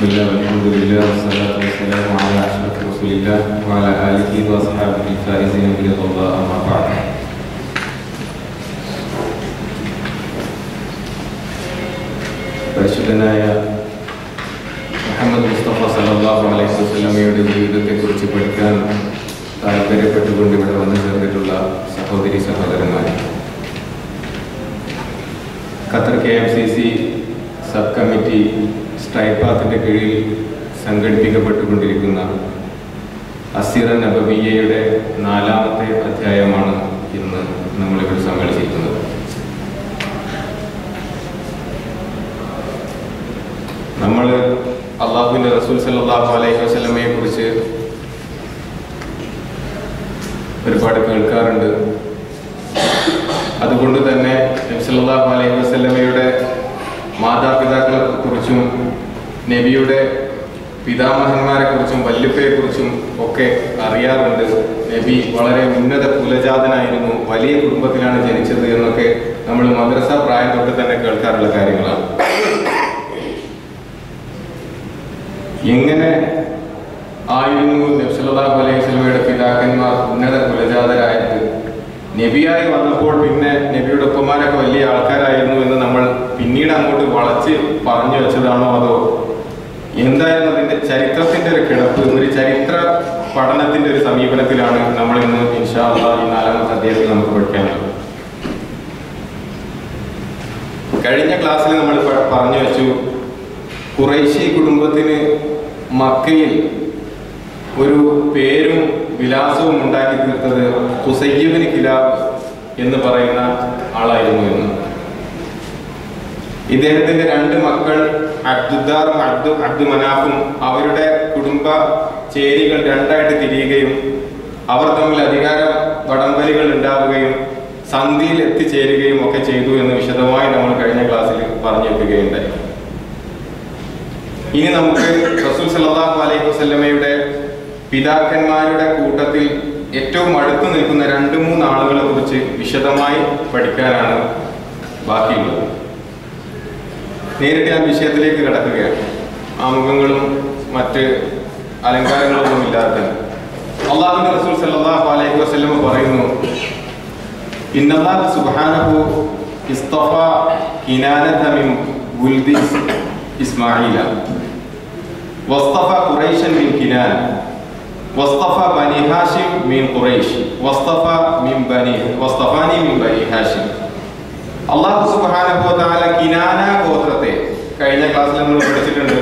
Bismillah, alhamdulillah, wassalatu wassalamu ala ashrafir rasulillah wa ala alihi wa ashabihi al-faizin bi ridha amma ba'd. പരിശുദ്ധനായ മുഹമ്മദ് മുസ്തഫ സല്ലല്ലാഹു അലൈഹി വസല്ലമയുടെ ജീവിതത്തെക്കുറിച്ച് പഠിക്കാൻ താല്പര്യപ്പെട്ടുകൊണ്ട് ഇവിടെ വന്നു ചേർന്നിട്ടുള്ള സഹോദരി സഹോദരന്മാർ, ഖത്തർ KMCC സബ് കമ്മിറ്റി സ്ട്രൈപ്പാത്തിൻ്റെ കീഴിൽ സംഘടിപ്പിക്കപ്പെട്ടുകൊണ്ടിരിക്കുന്ന അസിറ നബവിയ്യയുടെ 4ാമത്തെ അധ്യായമാണ് ഇന്ന് നമ്മളിവിടെ സമ്മേളിച്ചിരിക്കുന്നത്. നമ്മൾ അള്ളാഹുവിൻ്റെ റസൂൽ സല്ലല്ലാഹു അലൈഹി വസല്ലമയെ കുറിച്ച് ഒരുപാട് കേൾക്കാറുണ്ട്. അതുകൊണ്ട് തന്നെ നബി സല്ലല്ലാഹു അലൈഹി വസല്ലമയുടെ മാതാപിതാക്കളെ കുറിച്ചും നബിയുടെ പിതാമഹന്മാരെ കുറിച്ചും വല്യപ്പയെക്കുറിച്ചും ഒക്കെ അറിയാറുണ്ട്. നബി വളരെ ഉന്നത കുലജാതനായിരുന്നു, വലിയ കുടുംബത്തിലാണ് ജനിച്ചത് എന്നൊക്കെ നമ്മൾ മദ്രസ പ്രായം തൊട്ട് തന്നെ കേൾക്കാറുള്ള കാര്യങ്ങളാണ്. എങ്ങനെ ആയിരുന്നു നബി സല്ലല്ലാഹു അലൈഹി വസല്ലമയുടെ പിതാക്കന്മാർ ഉന്നത കുലജാതരായത്? നബിയായി വന്നപ്പോൾ പിന്നെ നബിയുടെ ഒപ്പമാരൊക്കെ വലിയ ആൾക്കാരായിരുന്നു എന്ന് നമ്മൾ പിന്നീട് അങ്ങോട്ട് വളച്ച് പറഞ്ഞു വെച്ചതാണോ, അതോ എന്തായിരുന്നു അതിൻ്റെ ചരിത്രത്തിൻ്റെ ഒരു കിടപ്പ്? ഒരു ചരിത്ര പഠനത്തിൻ്റെ ഒരു സമീപനത്തിലാണ് നമ്മൾ ഇന്ന് ഇൻഷാ അല്ലാഹ് ഈ 4ാമത്തെ അധ്യായത്തിൽ നമുക്ക് പഠിക്കാനുള്ളത്. കഴിഞ്ഞ ക്ലാസ്സിൽ നമ്മൾ പറഞ്ഞു വെച്ചു, ഖുറൈശി കുടുംബത്തിന് മക്കയിൽ ഒരു പേരും വിലാസവും ഉണ്ടാക്കി തീർത്തത് ഖുസയ്യ് ഇബ്നു കിലാബ് എന്ന് പറയുന്ന ആളായിരുന്നു എന്ന്. ഇദ്ദേഹത്തിന്റെ 2 മക്കൾ അബ്ദുദ്ദാറും അബ്ദു മനാഫും അവരുടെ കുടുംബ ചേരികൾ 2ആയിട്ട് തിരിയുകയും അവർ തമ്മിൽ അധികാര വടംവലികൾ ഉണ്ടാവുകയും സന്ധിയിൽ എത്തിച്ചേരുകയും ഒക്കെ ചെയ്തു എന്ന് വിശദമായി നമ്മൾ കഴിഞ്ഞ ക്ലാസ്സിൽ പറഞ്ഞു വെക്കുകയുണ്ടായി. ഇനി നമുക്ക് റസൂൽ സല്ലല്ലാഹു അലൈഹി വസല്ലമയുടെ പിതാക്കന്മാരുടെ കൂട്ടത്തിൽ ഏറ്റവും അടുത്ത് നിൽക്കുന്ന 2-3 ആളുകളെ കുറിച്ച് വിശദമായി പഠിക്കാനാണ് ബാക്കിയുള്ളത്. നേരിട്ട് ഞാൻ വിഷയത്തിലേക്ക് കടക്കുകയാണ്. ആമുഖങ്ങളും മറ്റ് അലങ്കാരങ്ങളൊന്നും ഇല്ലാതെ അല്ലാഹുവിന്റെ റസൂൽ സല്ലല്ലാഹു അലൈഹി വസല്ലം പറയുന്നു, ഇന്നല്ലാഹു സുബ്ഹാനഹു ഇസ്തഫ കിനാനത മിൻ ഗുൽദി ഇസ്മാഈല വസ്തഫ ഖുറൈശൻ മിൻ കിനാന വസ്തഫ ബനി ഹാഷിം മിൻ ഖുറൈശ് വസ്തഫാനി മിൻ ബനി ഹാഷിം. അല്ലാഹു സുബ്ഹാനഹു വ തആല കിനാന ഗോത്രത്തെ കഴിഞ്ഞ ക്ലാസ്സിൽ നമ്മൾ പഠിച്ചിട്ടുണ്ട്.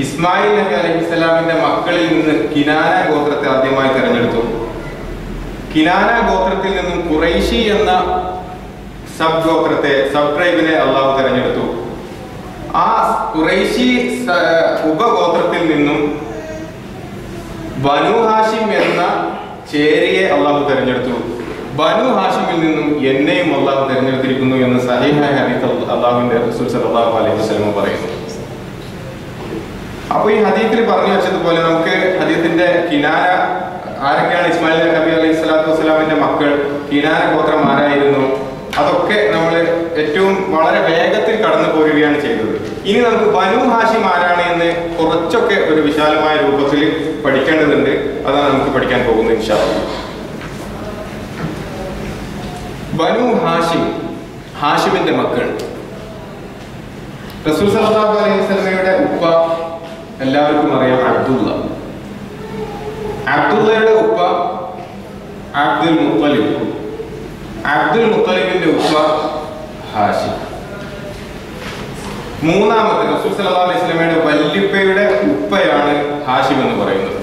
ഇസ്മായിൽ നബി അലൈഹിസ്സലാമിന്റെ മക്കളിൽ നിന്ന് കിനാന ഗോത്രത്തെ ആദ്യമായി തിരഞ്ഞെടുത്തു. കിനാന ഗോത്രത്തിൽ നിന്നും ഖുറൈശി എന്ന സബ് ട്രൈബിനെ അള്ളാഹു തിരഞ്ഞെടുത്തു. ആ ഖുറൈശി ഉപഗോത്രത്തിൽ നിന്നും ബനു ഹാഷിം എന്ന ചേരിയെ അള്ളാഹു തിരഞ്ഞെടുത്തു. ബനു ഹാഷിമിൽ നിന്നും എന്നെയും അള്ളാഹു തിരഞ്ഞെടുത്തിരിക്കുന്നു എന്ന് സഹീഹായ ഹദീസ് അള്ളാഹുവിന്റെ റസൂൽ സല്ലല്ലാഹു അലൈഹി വസല്ലം പറയുന്നു. അപ്പൊ ഈ ഹദീസിൽ പറഞ്ഞു വെച്ചതുപോലെ നമുക്ക് ഹദീസിന്റെ കിനാന ആരൊക്കെയാണ്, ഇസ്മായിൽ നബി അലൈഹി സ്വലാത്തു വസ്സലാമിന്റെ മക്കൾ കിനാന ഗോത്രം ആരായിരുന്നു, അതൊക്കെ നമ്മൾ ഏറ്റവും വളരെ വേഗത്തിൽ കടന്നു പോരുകയാണ് ചെയ്തത്. ഇനി നമുക്ക് ബനു ഹാഷിം ആരാണ് എന്ന് കുറച്ചൊക്കെ ഒരു വിശാലമായ രൂപത്തിൽ പഠിക്കേണ്ടതുണ്ട്. അതാണ് നമുക്ക് പഠിക്കാൻ പോകുന്നത് ഇൻഷാ അല്ലാഹ്. ബനു ഹാഷിം, ഹാഷിമിന്റെ മക്കൾ. റസൂൽ സല്ലല്ലാഹു അലൈഹി വസല്ലമയുടെ ഉപ്പ എല്ലാവർക്കും അറിയാം, അബ്ദുള്ള. അബ്ദുള്ളയുടെ ഉപ്പ അബ്ദുൽ മുത്തലിബ്. അബ്ദുൽ മുത്തലിബിന്റെ ഉപ്പ ഹാഷിം. മൂന്നാമത്തെ റസൂൽ സല്ലല്ലാഹു അലൈഹി വസല്ലമയുടെ വല്യപ്പയുടെ ഉപ്പയാണ് ഹാഷിം എന്ന് പറയുന്നത്.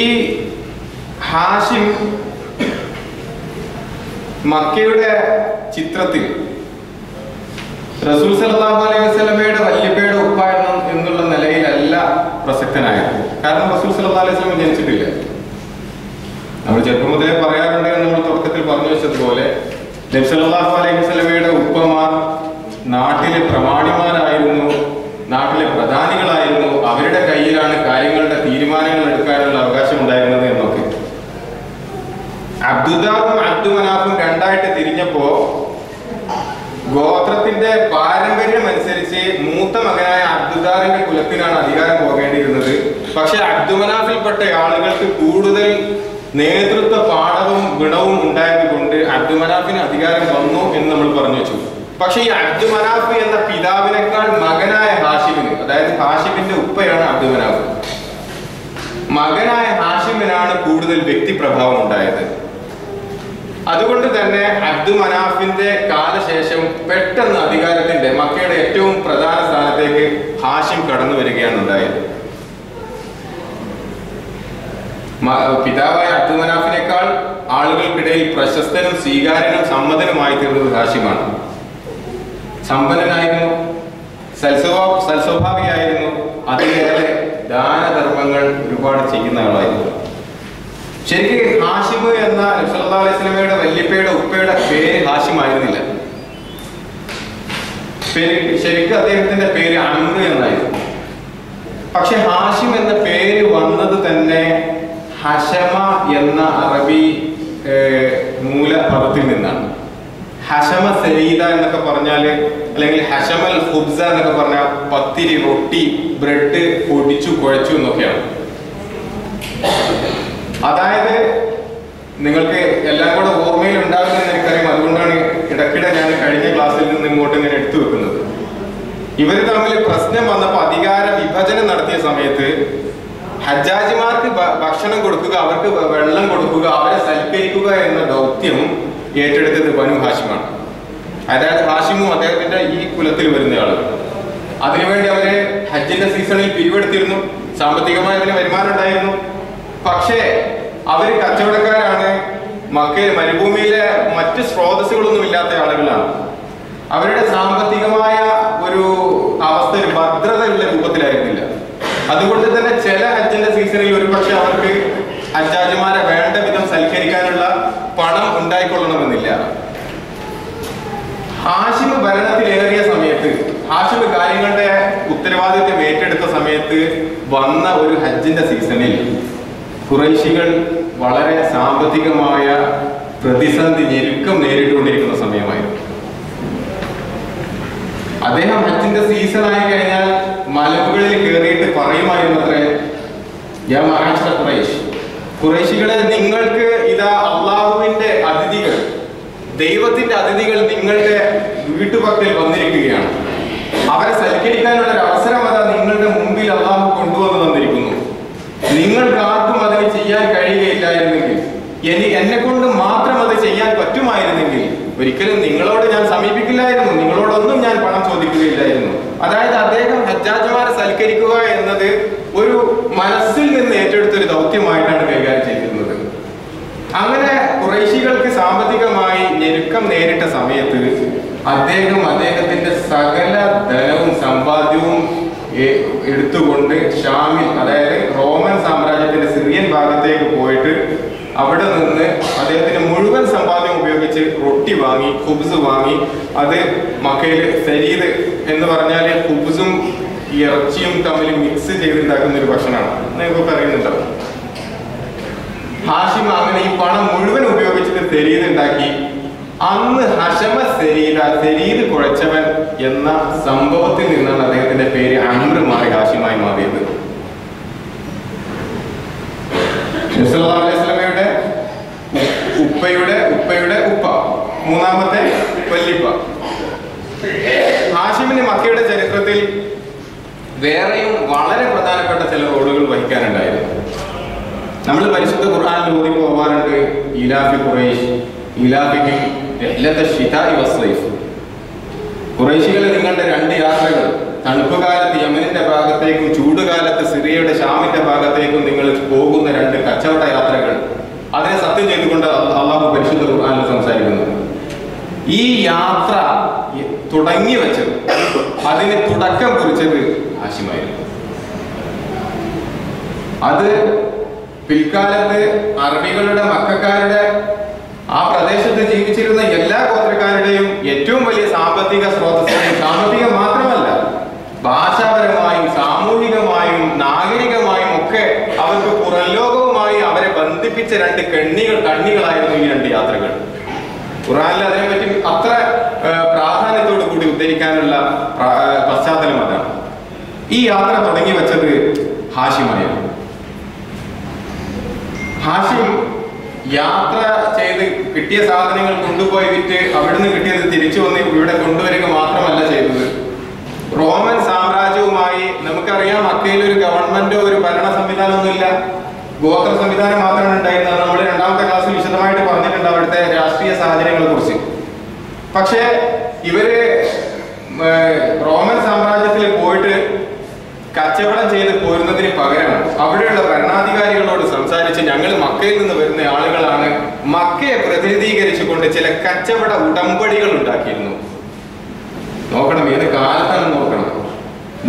ഈ ഹാഷിം മക്കയുടെ ചിത്രത്തിൽ റസൂൽ സല്ലല്ലാഹു അലൈഹി വസല്ലമയുടെ വല്യപ്പയുടെ ഉപ്പ എന്നുള്ള നിലയിലല്ല പ്രസക്തനായത്. കാരണം റസൂൽ സല്ലല്ലാഹു അലൈഹി വസല്ലം ജനിച്ചിട്ടില്ല. നമ്മൾ ചെറുപ്പം മുതലേ പറയാറുണ്ട്, നമ്മൾ തുടക്കത്തിൽ പറഞ്ഞു വെച്ചതുപോലെ നബി സല്ലല്ലാഹു അലൈഹി വസല്ലമയുടെ ഉപ്പമാർ നാട്ടിലെ പ്രമാണിമാരായിരുന്നു, നാട്ടിലെ പ്രധാനികളായിരുന്നു. അവരുടെ കയ്യിലാണ് കാര്യങ്ങളുടെ തീരുമാനങ്ങൾ എടുക്കാനുള്ള അവകാശം ഉണ്ടായിരുന്നത് എന്നൊക്കെ. അബ്ദുദ്ദാറും അബ്ദു മനാഫും 2ആയിട്ട് തിരിഞ്ഞപ്പോ ഗോത്രത്തിന്റെ പാരമ്പര്യം അനുസരിച്ച് മൂത്ത മകനായ കുലത്തിനാണ് അധികാരം പോകേണ്ടിയിരുന്നത്. പക്ഷെ അബ്ദുമനാഫിൽപ്പെട്ട ആളുകൾക്ക് കൂടുതൽ നേതൃത്വ പാഠവും ഗുണവും ഉണ്ടായതുകൊണ്ട് അബ്ദുമനാഫിന് അധികാരം വന്നു എന്ന് നമ്മൾ പറഞ്ഞു വെച്ചു. പക്ഷെ ഈ അബ്ദുമനാഫ് എന്ന പിതാവിനേക്കാൾ മകനായ ഹാഷിമിന്, അതായത് ഹാഷിമിന്റെ ഉപ്പയാണ് അബ്ദുമനാഫ്, മകനായ ഹാഷിമിനാണ് കൂടുതൽ വ്യക്തിപ്രഭാവം ഉണ്ടായത്. അതുകൊണ്ട് തന്നെ അബ്ദുമനാഫിന്റെ കാലശേഷം പെട്ടെന്ന് അധികാരത്തിന്റെ മക്കയുടെ ഏറ്റവും പ്രധാന സ്ഥാനത്തേക്ക് ഹാഷിം കടന്നു വരികയാണ് ഉണ്ടായത്. പിതാവായ അബ്ദുമനാഫിനേക്കാൾ ആളുകൾക്കിടയിൽ പ്രശസ്തനും സ്വീകാര്യനും സമ്മതനുമായി തീർന്നത് ഹാഷിമാണ്. സമ്പന്നനായിരുന്നു, സൽസ്വഭാവിയായിരുന്നു, അതിലേറെ ദാനധർമ്മങ്ങൾ ഒരുപാട് ചെയ്യുന്ന ആളായിരുന്നു. ശരിക്കും ഹാഷിം എന്ന നബി സല്ലല്ലാഹു അലൈഹി വസല്ലമയുടെ വല്യപ്പയുടെ ഉപ്പയുടെ പേര് ഹാഷിം ആയിരുന്നില്ല. ശരിക്കും അദ്ദേഹത്തിന്റെ പേര് അംർ എന്നായിരുന്നു. പക്ഷെ ഹാഷിം എന്ന പേര് വന്നത് തന്നെ ഹഷമ എന്ന അറബി മൂലപദത്തിൽ നിന്നാണ്. ഹഷമ സരീദ എന്നൊക്കെ പറഞ്ഞാല്, അല്ലെങ്കിൽ ഹഷമൽ ഖുബ്സ എന്നൊക്കെ പറഞ്ഞാൽ പത്തിരി, റൊട്ടി, ബ്രെഡ് പൊടിച്ചു കുഴച്ചു എന്നൊക്കെയാണ്. അതായത് നിങ്ങൾക്ക് എല്ലാം കൂടെ ഓർമ്മയിൽ ഉണ്ടാകുമെന്ന് എനിക്കറിയാം. അതുകൊണ്ടാണ് ഇടയ്ക്കിടെ ഞാൻ കഴിഞ്ഞ ക്ലാസ്സിൽ നിന്ന് ഇങ്ങോട്ട് ഇങ്ങനെ എടുത്തു വെക്കുന്നത്. ഇവർ തമ്മിൽ പ്രശ്നം വന്നപ്പോൾ അധികാര വിഭജനം നടത്തിയ സമയത്ത് ഹജ്ജാജിമാർക്ക് ഭക്ഷണം കൊടുക്കുക, അവർക്ക് വെള്ളം കൊടുക്കുക, അവരെ സൽക്കരിക്കുക എന്ന ദൗത്യം ഏറ്റെടുത്തത് ബനു ഹാഷിമാണ്. അതായത് ഹാഷിമും അദ്ദേഹത്തിന്റെ ഈ കുലത്തിൽ വരുന്ന ആളുകൾ. അതിനുവേണ്ടി അവര് ഹജ്ജിന്റെ സീസണിൽ പിരിവെടുത്തിരുന്നു, സാമ്പത്തികമായി അതിന് വരുമാനം ഉണ്ടായിരുന്നു. പക്ഷേ അവര് കച്ചവടക്കാരാണ്, മക്കയിൽ മരുഭൂമിയിലെ മറ്റ് സ്രോതസ്സുകളൊന്നും ഇല്ലാത്ത ആളുകളാണ്. അവരുടെ സാമ്പത്തികമായ ഒരു അവസ്ഥ ഒരു ഭദ്രതയുള്ള രൂപത്തിലായിരുന്നില്ല. അതുകൊണ്ട് തന്നെ ചില ഹജ്ജിന്റെ സീസണിൽ ഒരുപക്ഷെ അവർക്ക് ഹജ്ജാജിമാരെ വേണ്ട വിധം സൽക്കരിക്കാനുള്ള പണം ഉണ്ടായിക്കൊള്ളണമെന്നില്ല. ഹാഷിം ഭരണത്തിലേറിയ സമയത്ത്, ഹാഷിം കാര്യങ്ങളുടെ ഉത്തരവാദിത്വം ഏറ്റെടുത്ത സമയത്ത് വന്ന ഒരു ഹജ്ജിന്റെ സീസണിൽ ഖുറൈശികൾ വളരെ സാമ്പത്തികമായ പ്രതിസന്ധി, ഞെരുക്കം നേരിട്ടുകൊണ്ടിരിക്കുന്ന സമയമായിരുന്നു. അദ്ദേഹം ഹജ്ജിന്റെ സീസൺ ആയി കഴിഞ്ഞാൽ മലമുകളിൽ കയറിയിട്ട് പറയുമായിരുന്നത്രേ, യാ മഅശറ ഖുറൈശ്, ഖുറൈശികളെ, നിങ്ങൾക്ക് ഇതാ അള്ളാഹുവിന്റെ അതിഥികൾ, ദൈവത്തിന്റെ അതിഥികൾ നിങ്ങളുടെ വീട്ടുപക്കൽ വന്നിരിക്കുകയാണ്. അവരെ സൽക്കരിക്കാനുള്ള ഒരു അവസരം അതാ നിങ്ങളുടെ മുമ്പിൽ അള്ളാഹു കൊണ്ടുവന്ന് തന്നിരിക്കുന്നു. നിങ്ങൾക്ക് ആർക്കും അതിന് ചെയ്യാൻ കഴിയുകയില്ലായിരുന്നെങ്കിൽ, എന്നെ കൊണ്ട് മാത്രം അത് ചെയ്യാൻ പറ്റുമായിരുന്നെങ്കിൽ ഒരിക്കലും നിങ്ങളോട് ഞാൻ സമീപിക്കില്ലായിരുന്നു, നിങ്ങളോടൊന്നും ഞാൻ പണം ചോദിക്കുകയില്ലായിരുന്നു. അതായത് അദ്ദേഹം ഹജ്ജാജിമാരെ സൽക്കരിക്കുക എന്നത് ഒരു മനസ്സിൽ നിന്ന് ഏറ്റെടുത്തൊരു ദൗത്യമായിട്ടാണ് കൈകാര്യം ചെയ്തിരുന്നത്. അങ്ങനെ ഖുറൈശികൾക്ക് സാമ്പത്തികമായി ഞെരുക്കം നേരിട്ട സമയത്ത് അദ്ദേഹം അദ്ദേഹത്തിന്റെ സകല ധനവും സമ്പാദ്യവും എടുത്തുകൊണ്ട് ഷാമിൽ, അതായത് റോമൻ സാമ്രാജ്യത്തിന്റെ സിറിയൻ ഭാഗത്തേക്ക് പോയിട്ട് അവിടെ നിന്ന് അദ്ദേഹത്തിന്റെ മുഴുവൻ സമ്പാദ്യം ഉപയോഗിച്ച് റൊട്ടി വാങ്ങി, ഖുബ്സ് വാങ്ങി, അത് മക്കയിൽ സരീദ് എന്ന് പറഞ്ഞാൽ ഖുബ്സും ഇറച്ചിയും തമ്മിൽ മിക്സ് ചെയ്തുണ്ടാക്കുന്ന ഒരു ഭക്ഷണമാണ്, നിങ്ങൾക്കൊക്കെ അറിയുന്നുണ്ടാവും. ഹാഷിം അങ്ങനെ ഈ പണം മുഴുവൻ ഉപയോഗിച്ചിട്ട് സരീദ് ഉണ്ടാക്കി. അന്ന് ഹഷമ സരീദ, സരീദ് കുഴച്ചവൻ എന്ന സംഭവത്തിൽ നിന്നാണ് അദ്ദേഹത്തിന്റെ പേര് അംർ മാറി ഹാഷിമായി മാറിയത്. നബി സല്ലല്ലാഹു അലൈഹി വസല്ലമയുടെ ഉപ്പയുടെ ഉപ്പ, മൂന്നാമത്തെ വല്ലിപ്പ. ഹാഷിമിന് മക്കയുടെ ചരിത്രത്തിൽ വേറെയും വളരെ പ്രധാനപ്പെട്ട ചില റോളുകൾ വഹിക്കാനുണ്ടായിരുന്നു. നമ്മൾ പരിശുദ്ധ ഖുർആനിൽ ഓതി പോകാറുണ്ട്, ഇലാഫി ഖുറൈശ് ഇലാഫിഹിം റിഹ്ലത ശിതാഇ വസ്സൈഫ്. ഖുറൈശികളെ നിങ്ങളുടെ രണ്ട് യാത്രകൾ, തണുപ്പ് കാലത്ത് യമനിന്റെ ഭാഗത്തേക്കും ചൂടുകാലത്ത് സിറിയയുടെ ഷാമിന്റെ ഭാഗത്തേക്കും നിങ്ങൾ പോകുന്ന രണ്ട് കച്ചവട യാത്രകൾ, അതിനെ സത്യം ചെയ്തുകൊണ്ട് അള്ളാഹു പരിശുദ്ധ ഖുർആനിൽ സംസാരിക്കുന്നു. ഈ യാത്ര തുടങ്ങി വെച്ചത്, അതിന് തുടക്കം കുറിച്ചത് ഹാഷിമായിരുന്നു. അത് പിൽക്കാലത്ത് അറബികളുടെ, മക്കക്കാരുടെ, ആ പ്രദേശത്ത് ജീവിച്ചിരുന്ന എല്ലാ ഗോത്രക്കാരുടെയും ഏറ്റവും വലിയ സാമ്പത്തിക സ്രോതസ്സാണ്. സാമ്പത്തികം മാത്രമല്ല, ഭാഷാപരമായും സാമൂഹികമായും നാഗരികമായും ഒക്കെ അവർക്ക് പുറംലോകവുമായി അവരെ ബന്ധിപ്പിച്ച രണ്ട് കണ്ണികളായിരുന്നു ഈ രണ്ട് യാത്രകൾ. ഖുർആനിൽ അതിനെപ്പറ്റി അത്ര പ്രാധാന്യത്തോടു കൂടി ഉദ്ധരിക്കാനുള്ള പശ്ചാത്തലം അതാണ്. ഈ യാത്ര തുടങ്ങി വെച്ചത് ഹാഷിമായിരുന്നു. ഹാഷിം യാത്ര ചെയ്ത് കിട്ടിയ സാധനങ്ങൾ കൊണ്ടുപോയി വിറ്റ് അവിടുന്ന് കിട്ടിയത് തിരിച്ചു വന്ന് ഇവിടെ കൊണ്ടുവരിക മാത്രമല്ല ചെയ്തത്. റോമൻ സാമ്രാജ്യവുമായി നമുക്കറിയാം, മക്കയിൽ ഒരു ഗവൺമെന്റോ ഒരു ഭരണ സംവിധാനമൊന്നുമില്ല, ഗോത്ര സംവിധാനം മാത്രമാണ് ഉണ്ടായിരുന്നത്. നമ്മൾ രണ്ടാമത്തെ ക്ലാസ്സിൽ വിശദമായിട്ട് പറഞ്ഞിട്ടുണ്ട് അവിടുത്തെ രാഷ്ട്രീയ സാഹചര്യങ്ങളെ കുറിച്ച്. പക്ഷേ ഇവര് റോമൻ സാമ്രാജ്യത്തിൽ പോയിട്ട് കച്ചവടം ചെയ്ത് പോരുന്നതിന് പകരം അവിടെയുള്ള ഭരണാധികാരികളോട് സംസാരിച്ച് ഞങ്ങൾ മക്കയിൽ നിന്ന് വരുന്ന ആളുകളാണ്, മക്കയെ പ്രതിനിധീകരിച്ചുകൊണ്ട് ചില കച്ചവട ഉടമ്പടികൾ ഉണ്ടാക്കിയിരുന്നു. നോക്കണം, ഏത് കാലത്താണ് നോക്കണം.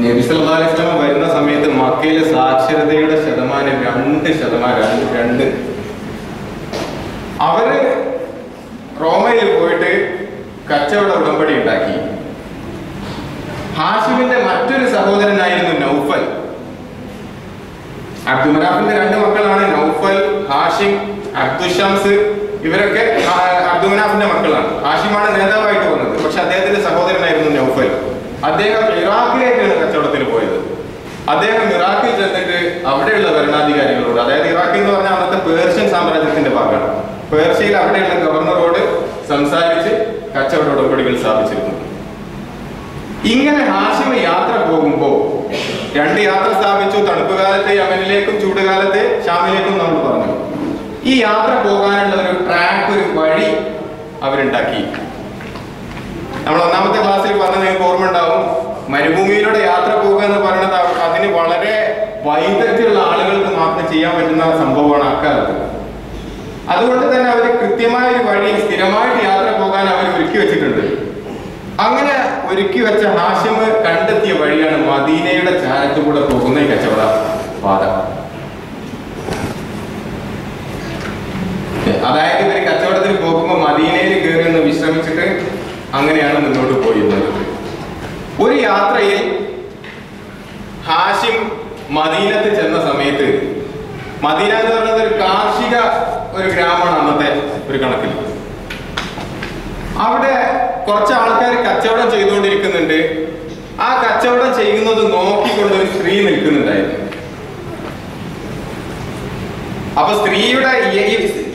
നബി സല്ലല്ലാഹു അലൈഹി വസല്ലം വരുന്ന സമയത്ത് മക്കയിലെ സാക്ഷരതയുടെ ശതമാനം 2%. അവര് റോമയിൽ പോയിട്ട് കച്ചവട ഉടമ്പടി ഉണ്ടാക്കി. ഹാഷിമിന്റെ മറ്റൊരു സഹോദരനായിരുന്നു നൗഫൽ. അബ്ദുമനാഫിന്റെ 2 മക്കളാണ് നൗഫൽ, ഹാഷിം, അബ്ദുഷംസ്. ഇവരൊക്കെ അബ്ദുമനാഫിന്റെ മക്കളാണ്. ഹാഷിമാണ് നേതാവായിട്ട് വന്നത്. പക്ഷെ അദ്ദേഹത്തിന്റെ സഹോദരനായിരുന്നു നൗഫൽ. അദ്ദേഹം ഇറാഖിലേക്കാണ് കച്ചവടത്തിന് പോയത്. അദ്ദേഹം ഇറാഖിൽ ചെന്നിട്ട് അവിടെയുള്ള ഭരണാധികാരികളോട്, അതായത് ഇറാഖ് എന്ന് പറഞ്ഞാൽ അന്നത്തെ പേർഷ്യൻ സാമ്രാജ്യത്തിന്റെ ഭാഗമാണ്, പേർഷ്യയിൽ അവിടെയുള്ള ഗവർണറോട് സംസാരിച്ച് കച്ചവട ഉടമ്പടികൾ സ്ഥാപിച്ചിരുന്നു. ഇങ്ങനെ ഹാഷിം യാത്ര പോകുമ്പോൾ 2 യാത്ര സ്ഥാപിച്ചു. തണുപ്പ് കാലത്ത് യമനിലേക്കും ചൂടുകാലത്ത് ഷാമിലേക്കും നമ്മൾ പറഞ്ഞു. ഈ യാത്ര പോകാനുള്ള ഒരു ട്രാക്ക്, ഒരു വഴി അവരുണ്ടാക്കി. നമ്മൾ ഒന്നാമത്തെ ക്ലാസ്സിൽ പറഞ്ഞത് നിങ്ങൾക്ക് ഓർമ്മ ഉണ്ടാവും. മരുഭൂമിയിലൂടെ യാത്ര പോകുക എന്ന് പറയുന്നത് അതിന് വളരെ വൈദഗ്ധ്യമുള്ള ആളുകൾക്ക് മാത്രം ചെയ്യാൻ പറ്റുന്ന സംഭവമാണ് അക്കാലത്ത്. അതുകൊണ്ട് തന്നെ അവർ കൃത്യമായ ഒരു വഴി, സ്ഥിരമായിട്ട് യാത്ര പോകാൻ അവർ ഒരുക്കി വെച്ചിട്ടുണ്ട്. അങ്ങനെ ഒരുക്കി വെച്ച ഹാഷിം കണ്ടെത്തിയ വഴിയാണ് മദീനയുടെ ചാരത്തുകൂടെ പോകുന്ന ഈ കച്ചവട പാത. അതായത് ഇവര് കച്ചവടത്തിന് പോകുമ്പോൾ മദീനയിൽ കയറി ഒന്ന് വിശ്രമിച്ചിട്ട് അങ്ങനെയാണ് മുന്നോട്ട് പോയിരുന്നത്. ഒരു യാത്രയിൽ ഹാഷിം മദീനത്ത് ചെന്ന സമയത്ത്, മദീന എന്ന് പറയുന്നത് ഒരു കാർഷിക ഒരു ഗ്രാമമാണ് അന്നത്തെ ഒരു കണക്കിൽ. അവിടെ കുറച്ച് ആൾക്കാർ കച്ചവടം ചെയ്തുകൊണ്ടിരിക്കുന്നുണ്ട്. ആ കച്ചവടം ചെയ്യുന്നത് നോക്കിക്കൊണ്ട് ഒരു സ്ത്രീ നിൽക്കുന്നുണ്ടായിരുന്നു. അപ്പൊ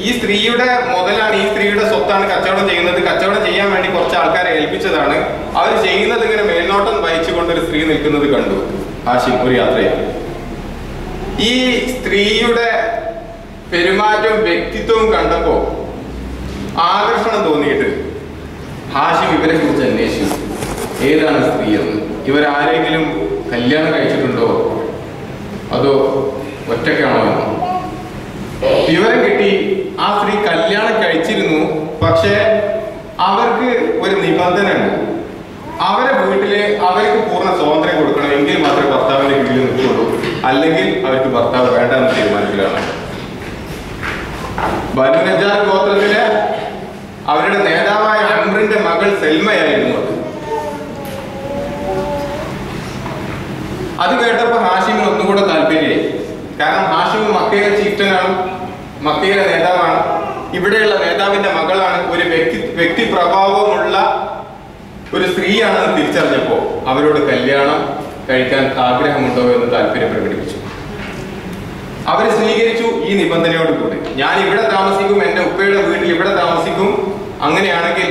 ഈ സ്ത്രീയുടെ മുതലാണ്, ഈ സ്ത്രീയുടെ സ്വത്താണ് കച്ചവടം ചെയ്യുന്നത്. കച്ചവടം ചെയ്യാൻ വേണ്ടി കുറച്ച് ആൾക്കാരെ ഏൽപ്പിച്ചതാണ്. അവർ ചെയ്യുന്നത് ഇങ്ങനെ മേൽനോട്ടം വഹിച്ചുകൊണ്ട് ഒരു സ്ത്രീ നിൽക്കുന്നത് കണ്ടു ഹാഷിം ഒരു യാത്രയിൽ. ഈ സ്ത്രീയുടെ പെരുമാറ്റവും വ്യക്തിത്വവും കണ്ടപ്പോ ആകർഷണം തോന്നിയിട്ട് ഹാഷിം ഇവരെ കുറിച്ച് അന്വേഷിച്ചു. ഏതാണ് സ്ത്രീ എന്ന്, ഇവരാരെങ്കിലും കല്യാണം കഴിച്ചിട്ടുണ്ടോ അതോ ഒറ്റയ്ക്കാണോ എന്ന് വിവരം കിട്ടി. ആ സ്ത്രീ കല്യാണം കഴിച്ചിരുന്നു. പക്ഷെ അവർക്ക് ഒരു നിബന്ധന ഉണ്ട്. അവരെ വീട്ടില് അവർക്ക് പൂർണ്ണ സ്വാതന്ത്ര്യം കൊടുക്കണം, എങ്കിൽ മാത്രമേ ഭർത്താവിന്റെ കീഴിൽ നിൽക്കുള്ളൂ. അല്ലെങ്കിൽ അവർക്ക് ഭർത്താവ് വേണ്ട എന്ന് തീരുമാനിക്കലാണ്. ബനു നജാർ ഗോത്രത്തിലെ അവരുടെ നേതാവായ അംറിന്റെ മകൾ സെൽമയായിരുന്നു അത്. അത് കേട്ടപ്പോൾ ഹാഷിമിന് ഒന്നുകൂടെ താല്പര്യമായി. കാരണം ഹാഷിം മക്കയിലെ ചീഫ്റ്റനാണ്, മക്കയിലെ നേതാവാണ്, ഇവിടെയുള്ള നേതാവിന്റെ മകളാണ്, ഒരു വ്യക്തി പ്രഭാവമുള്ള ഒരു സ്ത്രീയാണെന്ന് തിരിച്ചറിഞ്ഞപ്പോ അവരോട് കല്യാണം കഴിക്കാൻ ആഗ്രഹമുണ്ടോ എന്ന് താല്പര്യം പ്രകടിപ്പിച്ചു. അവർ സ്വീകരിച്ചു ഈ നിബന്ധനയോട് കൂടി. ഞാൻ ഇവിടെ താമസിക്കും, എന്റെ ഉപ്പയുടെ വീട്ടിൽ ഇവിടെ താമസിക്കും, അങ്ങനെയാണെങ്കിൽ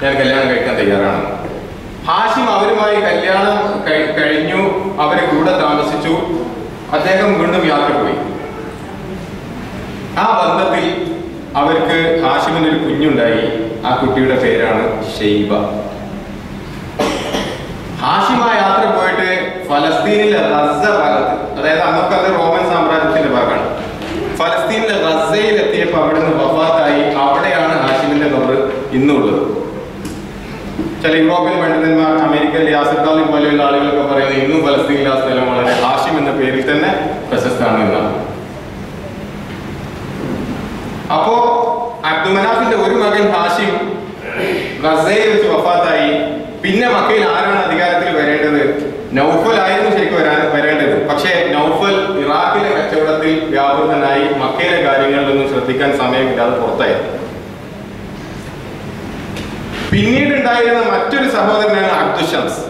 ഞാൻ കല്യാണം കഴിക്കാൻ തയ്യാറാണ്. ഹാഷിം അവരുമായി കല്യാണം കഴിഞ്ഞു, അവരെ കൂടെ താമസിച്ചു. അദ്ദേഹം വീണ്ടും യാത്ര പോയി. ആ ബന്ധത്തിൽ അവർക്ക് ഹാഷിമിന് ഒരു കുഞ്ഞുണ്ടായി. ആ കുട്ടിയുടെ പേരാണ് ഷെയ്ബ. ഹാഷിം ആ യാത്ര പോയിട്ട് ഫലസ്തീനിലെ ഗസ ഭാഗത്ത്, അതായത് അന്നൊക്കെ അത് റോമൻ സാമ്രാജ്യത്തിന്റെ ഭാഗമാണ്, ഫലസ്തീനിലെ ഗസയിൽ എത്തിയപ്പോൾ അവിടെ നിന്ന് വഫാത്തായി. അവിടെയാണ് ഹാഷിമിന്റെ ഖബർ ഇന്നുള്ളത്. ചില യൂറോപ്യൻ പണ്ഡിതന്മാർ, അമേരിക്കയിൽ യാസിർ ഖാലിൻ പോലെയുള്ള ആളുകളൊക്കെ പറയുന്നത് ഇന്നും ഫലസ്തീനിലെ ആ സ്ഥലം വളരെ ഹാഷിം എന്ന പേരിൽ തന്നെ പ്രശസ്തമാണ് എന്നാണ്. അപ്പോ അബ്ദുമനാഫിന്റെ ഒരു മകൻ ഹാഷിം ഗസയിൽ വെച്ച് വഫാത്തായി. പിന്നെ മക്കയിൽ ആരാണ് അധികാരത്തിൽ വരേണ്ടത്? നൗഫൽ ആയിരുന്നു ശരിക്കും വരേണ്ടത്. പക്ഷേ നൗഫൽ ഇറാഖിലെ കച്ചവടത്തിൽ വ്യാപൃതനായി മക്കയിലെ കാര്യങ്ങളിലൊന്നും ശ്രദ്ധിക്കാൻ സമയമില്ലാതെ പുറത്തായി. പിന്നീട് ഉണ്ടായിരുന്ന മറ്റൊരു സഹോദരനാണ് അബ്ദുഷംസ്.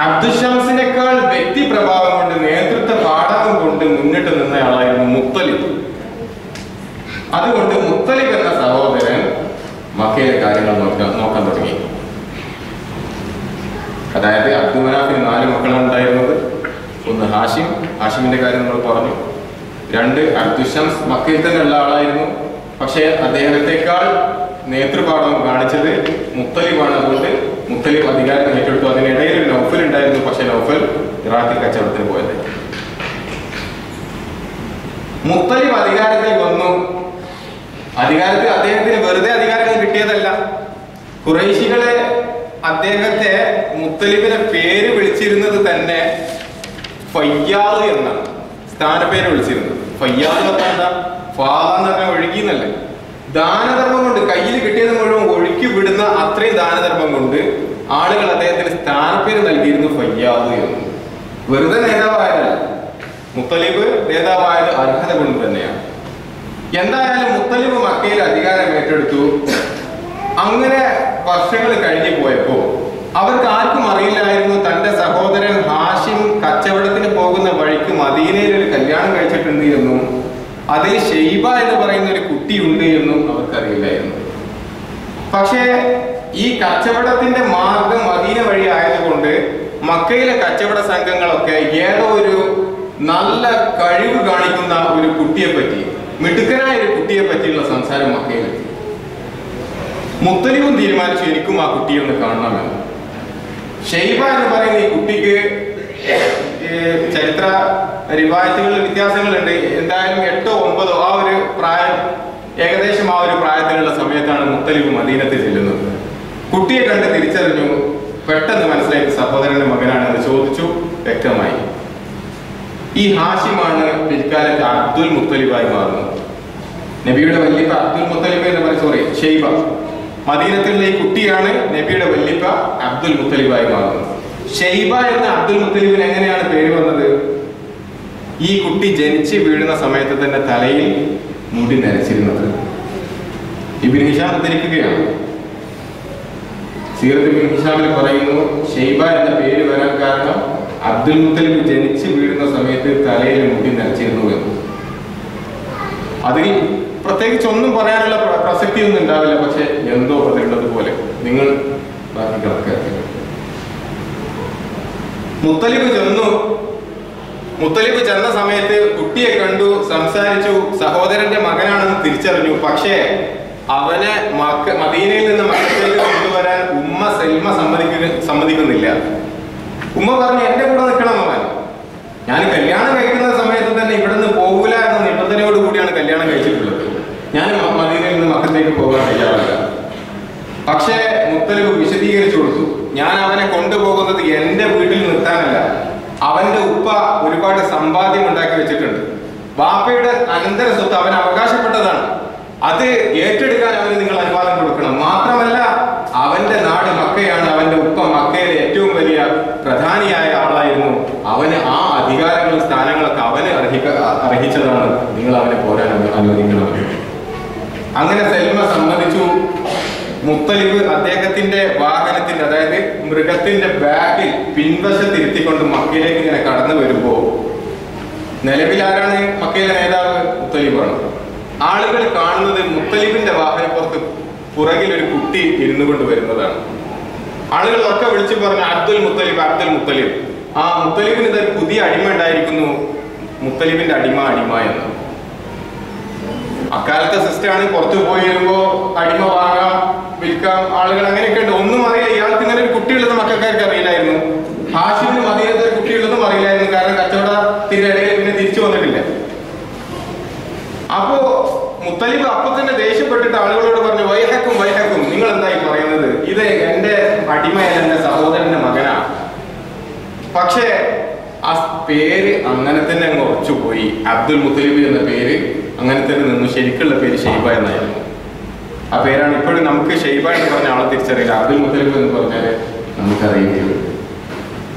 അബ്ദുഷംസിനേക്കാൾ വ്യക്തി പ്രഭാവം കൊണ്ട് നേതൃത്വ പാഠകം കൊണ്ട് മുന്നിട്ട് നിന്നയാളായിരുന്നു മുത്തലിബ്. അതുകൊണ്ട് മുത്തലിബ് എന്ന സഹോദരൻ മക്കയിലെ കാര്യങ്ങൾ നോക്കാൻ തുടങ്ങി. അതായത് അബ്ദുൽ മനാഫിന് 4 മക്കളാണ് ഉണ്ടായിരുന്നത്. ഒന്ന് ഹാഷിമിന്റെ കാര്യം നമ്മൾ പറഞ്ഞു. 2 അബ്ദുഷംസ് മക്കയിൽ തന്നെ ഉള്ള ആളായിരുന്നു. പക്ഷേ അദ്ദേഹത്തെക്കാൾ നേതൃപാഠം കാണിച്ചത് മുത്തലിബാണ്. അതുകൊണ്ട് മുത്തലിബ് അധികാരം ഏറ്റെടുത്തു. അതിനിടയിൽ ഒരു നൗഫൽ ഉണ്ടായിരുന്നു. പക്ഷെ നൗഫൽ ഇറാഖിൽ കച്ചവടത്തിന് പോയത്. മുത്തലിബ് അധികാരത്തിൽ വന്നു. അധികാരത്തിൽ അദ്ദേഹത്തിന് വെറുതെ അധികാരങ്ങൾ കിട്ടിയതല്ല. ഖുറൈശികളെ അദ്ദേഹത്തെ മുത്തലിബിനെ പേര് വിളിച്ചിരുന്നത് തന്നെ ഫയ്യാദ് എന്നാണ്. സ്ഥാനപ്പേര് വിളിച്ചിരുന്നത് ഫയ്യാദ് എന്താ? ഫാന്ന് പറഞ്ഞാൽ ഒഴുകി എന്നല്ലേ. ദാനധർമ്മം കൊണ്ട് കയ്യിൽ കിട്ടിയത് മുഴുവൻ ഒഴുക്കി വിടുന്ന അത്രയും ദാനധർമ്മം കൊണ്ട് ആളുകൾ അദ്ദേഹത്തിന് സ്ഥാനപ്പേര് നൽകിയിരുന്നു ഫയ്യാദ് എന്ന്. വെറുതെ നേതാവായതല്ല. മുത്തലിബ് നേതാവായത് അർഹത കൊണ്ട് തന്നെയാണ്. എന്തായാലും മുത്തലിബ് മക്കയിൽ അധികാരം ഏറ്റെടുത്തു. അങ്ങനെ വർഷങ്ങൾ കഴിഞ്ഞു പോയപ്പോ അവർക്ക് ആർക്കും അറിയില്ലായിരുന്നു തന്റെ സഹോദരൻ ഹാഷിം കച്ചവടത്തിന് പോകുന്ന വഴിക്ക് മദീനയിൽ ഒരു കല്യാണം കഴിച്ചിട്ടുണ്ട് എന്നും അതിൽ ഷെയ്ബ എന്ന് പറയുന്ന ഒരു കുട്ടിയുണ്ട് എന്നും അവർക്കറിയില്ലായിരുന്നു. പക്ഷേ ഈ കച്ചവടത്തിന്റെ മാർഗം മദീന വഴി ആയതുകൊണ്ട് മക്കയിലെ കച്ചവട സംഘങ്ങളൊക്കെ ഏതോ ഒരു നല്ല കഴിവ് കാണിക്കുന്ന ഒരു കുട്ടിയെ പറ്റി, മിടുക്കനായ ഒരു കുട്ടിയെ പറ്റിയുള്ള സംസാരം മക്കയിലെത്തി. മുത്തലിബും തീരുമാനിച്ചു എനിക്കും ആ കുട്ടിയെ ഒന്ന് കാണണമെന്ന്. ഷെയ്ബ എന്ന് പറയുന്ന ഈ കുട്ടിക്ക് ചരിത്ര റിവായത്തുകളിൽ വ്യത്യാസങ്ങളുണ്ട്. എന്തായാലും 8ഓ 9ഓ ആ ഒരു പ്രായം, ഏകദേശം ആ ഒരു പ്രായത്തിലുള്ള സമയത്താണ് മുത്തലിബ് മദീനത്തിൽ ചെല്ലുന്നത്. കുട്ടിയെ കണ്ട് തിരിച്ചറിഞ്ഞു. പെട്ടെന്ന് മനസ്സിലായി സഹോദരന്റെ മകനാണെന്ന് ചോദിച്ചു. വ്യക്തമായി. ഈ ഹാഷിമാണ് പിൽക്കാലത്ത് അബ്ദുൽ മുത്തലിബായി മാറുന്നത്. നബിയുടെ വല്യപ്പ അബ്ദുൽ മുത്തലിബ് എന്ന് പറയും, ഷെയ്ബ. മദീനത്തിലുള്ള ഈ കുട്ടിയാണ് നബിയുടെ വല്യപ്പ അബ്ദുൽ മുത്തലിബായി മാറുന്നത്. ഷെയ്ബ എന്ന അബ്ദുൽ മുത്തലിബിന് എങ്ങനെയാണ് പേര് വന്നത്? ഈ കുട്ടി ജനിച്ച് വീഴുന്ന സമയത്ത് തന്നെ തലയിൽ മുടി നരച്ചിരുന്നത്. ഇബ്നു ഹിഷാം ഉദ്ധരിക്കുകയാണ്. സീറത്ത് ഇബ്നു ഹിഷാമിൽ പറയുന്നു ഷെയ്ബ എന്ന പേര് വരാൻ കാരണം അബ്ദുൽ മുത്തലിബ് ജനിച്ച് വീഴുന്ന സമയത്ത് തലയിൽ മുടി നരച്ചിരുന്നു എന്ന്. അതിൽ പ്രത്യേകിച്ച് ഒന്നും പറയാനുള്ള പ്രസക്തി ഒന്നും ഉണ്ടാവില്ല. പക്ഷെ എന്തോ അതിലുള്ളത് പോലെ നിങ്ങൾ ബാക്കി കിടക്കുക. മുത്തലിബ് ചെന്ന സമയത്ത് കുട്ടിയെ കണ്ടു, സംസാരിച്ചു, സഹോദരന്റെ മകനാണെന്ന് തിരിച്ചറിഞ്ഞു. പക്ഷേ അവനെ മദീനയിൽ നിന്ന് മക്കയിലേക്ക് കൊണ്ടുവരാൻ ഉമ്മ സൽമ സമ്മതിക്കുന്നില്ല. ഉമ്മ പറഞ്ഞു എന്റെ കൂടെ നിൽക്കണം അവൻ. ഞാൻ കല്യാണം കഴിക്കുന്ന സമയത്ത് തന്നെ ഇവിടെ നിന്ന് പോകൂല എന്ന നിബന്ധനയോട് കൂടിയാണ് കല്യാണം കഴിച്ചിട്ടുള്ളത്. ഞാൻ മദീനയിൽ നിന്ന് മക്കത്തേക്ക് പോകാൻ തയ്യാറല്ല. പക്ഷേ മുത്തലിബ് വിശദീകരിച്ചു കൊടുത്തു, ഞാൻ അവനെ കൊണ്ടുപോകുന്നത് എന്റെ വീട്ടിൽ നിർത്താനല്ല. അവന്റെ ഉപ്പ ഒരുപാട് സമ്പാദ്യം ഉണ്ടാക്കി വെച്ചിട്ടുണ്ട്. ബാപ്പയുടെ അനന്തര സ്വത്ത് അവൻ അവകാശപ്പെട്ടതാണ്. അത് ഏറ്റെടുക്കാൻ അവന് നിങ്ങൾ അനുവാദം കൊടുക്കണം. മാത്രമല്ല അവന്റെ നാട് മക്കയാണ്. അവന്റെ ഉപ്പ മക്കയിലെ ഏറ്റവും വലിയ പ്രധാനിയായ ആളായിരുന്നു. അവന് ആ അധികാരങ്ങളും സ്ഥാനങ്ങളൊക്കെ അവന് അർഹിച്ചതാണ്. നിങ്ങൾ അവനെ പോരാൻ അനുവദിക്കണം. അങ്ങനെ സൽമ സമ്മതിച്ചു. മുത്തലിബ് അദ്ദേഹത്തിന്റെ വാഹനത്തിന്റെ, അതായത് മൃഗത്തിന്റെ ബാക്കിൽ പിൻവശത്തിരുത്തിക്കൊണ്ട് മക്കയിലേക്ക് ഇങ്ങനെ കടന്നു വരുമ്പോ നിലവിൽ ആരാണ് മക്കയിലെ നേതാവ്? മുത്തലിബാണ്. ആളുകൾ കാണുന്നത് മുത്തലിബിന്റെ വാഹനപ്പുറത്ത് പുറകിൽ ഒരു കുട്ടി ഇരുന്നു കൊണ്ട് വരുന്നതാണ്. ആളുകൾ ഒക്കെ വിളിച്ചു പറഞ്ഞു അബ്ദുൽ മുത്തലിബ്, അബ്ദുൽ മുത്തലിബ്. ആ മുത്തലിബിന് ഇതൊരു പുതിയ അടിമ ഉണ്ടായിരിക്കുന്നു, മുത്തലിബിന്റെ അടിമ എന്ന്. അക്കാലത്തെ സിസ്റ്റമാണ്. പുറത്തു പോയി വരുമ്പോ അടിമ വാങ്ങാം, വിൽക്കാം, ആളുകൾ അങ്ങനെയൊക്കെ ഉണ്ട്. ഒന്നും അറിയില്ല. ഇയാൾക്ക് ഇങ്ങനെ ഒരു കുട്ടിയുള്ളത് മക്കൾക്ക് അറിയില്ലായിരുന്നു. ഹാഷിമിന് മദീനത്തെ ഒരു കുട്ടിയുള്ളതും അറിയില്ലായിരുന്നു. കാരണം കച്ചവടത്തിന്റെ ഇടയിൽ പിന്നെ തിരിച്ചു വന്നിട്ടില്ല. അപ്പോ മുത്തലിബ് അപ്പൊ തന്നെ ദേഷ്യപ്പെട്ടിട്ട് ആളുകളോട് പറഞ്ഞു വൈഹക്കും നിങ്ങൾ എന്തായി പറയുന്നത്? ഇത് എന്റെ അടിമയല്ല, എന്റെ സഹോദരന്റെ മകനാ. പക്ഷേ ആ പേര് അങ്ങനെ തന്നെ അങ്ങ് ഉറച്ചുപോയി. അബ്ദുൽ മുത്തലിബ് എന്ന പേര് അങ്ങനെ തന്നെ നിന്നു. ശരിക്കുള്ള പേര് ഷെയ്ബ എന്നായിരുന്നു. ആ പേരാണ് ഇപ്പോഴും നമുക്ക് ഷെയ്ബ എന്ന് പറഞ്ഞ ആളെ തിരിച്ചറിയില്ല. അബ്ദുൽ മുത്തലിബ് എന്ന് പറഞ്ഞാല് നമുക്കറിയുകയുള്ളൂ.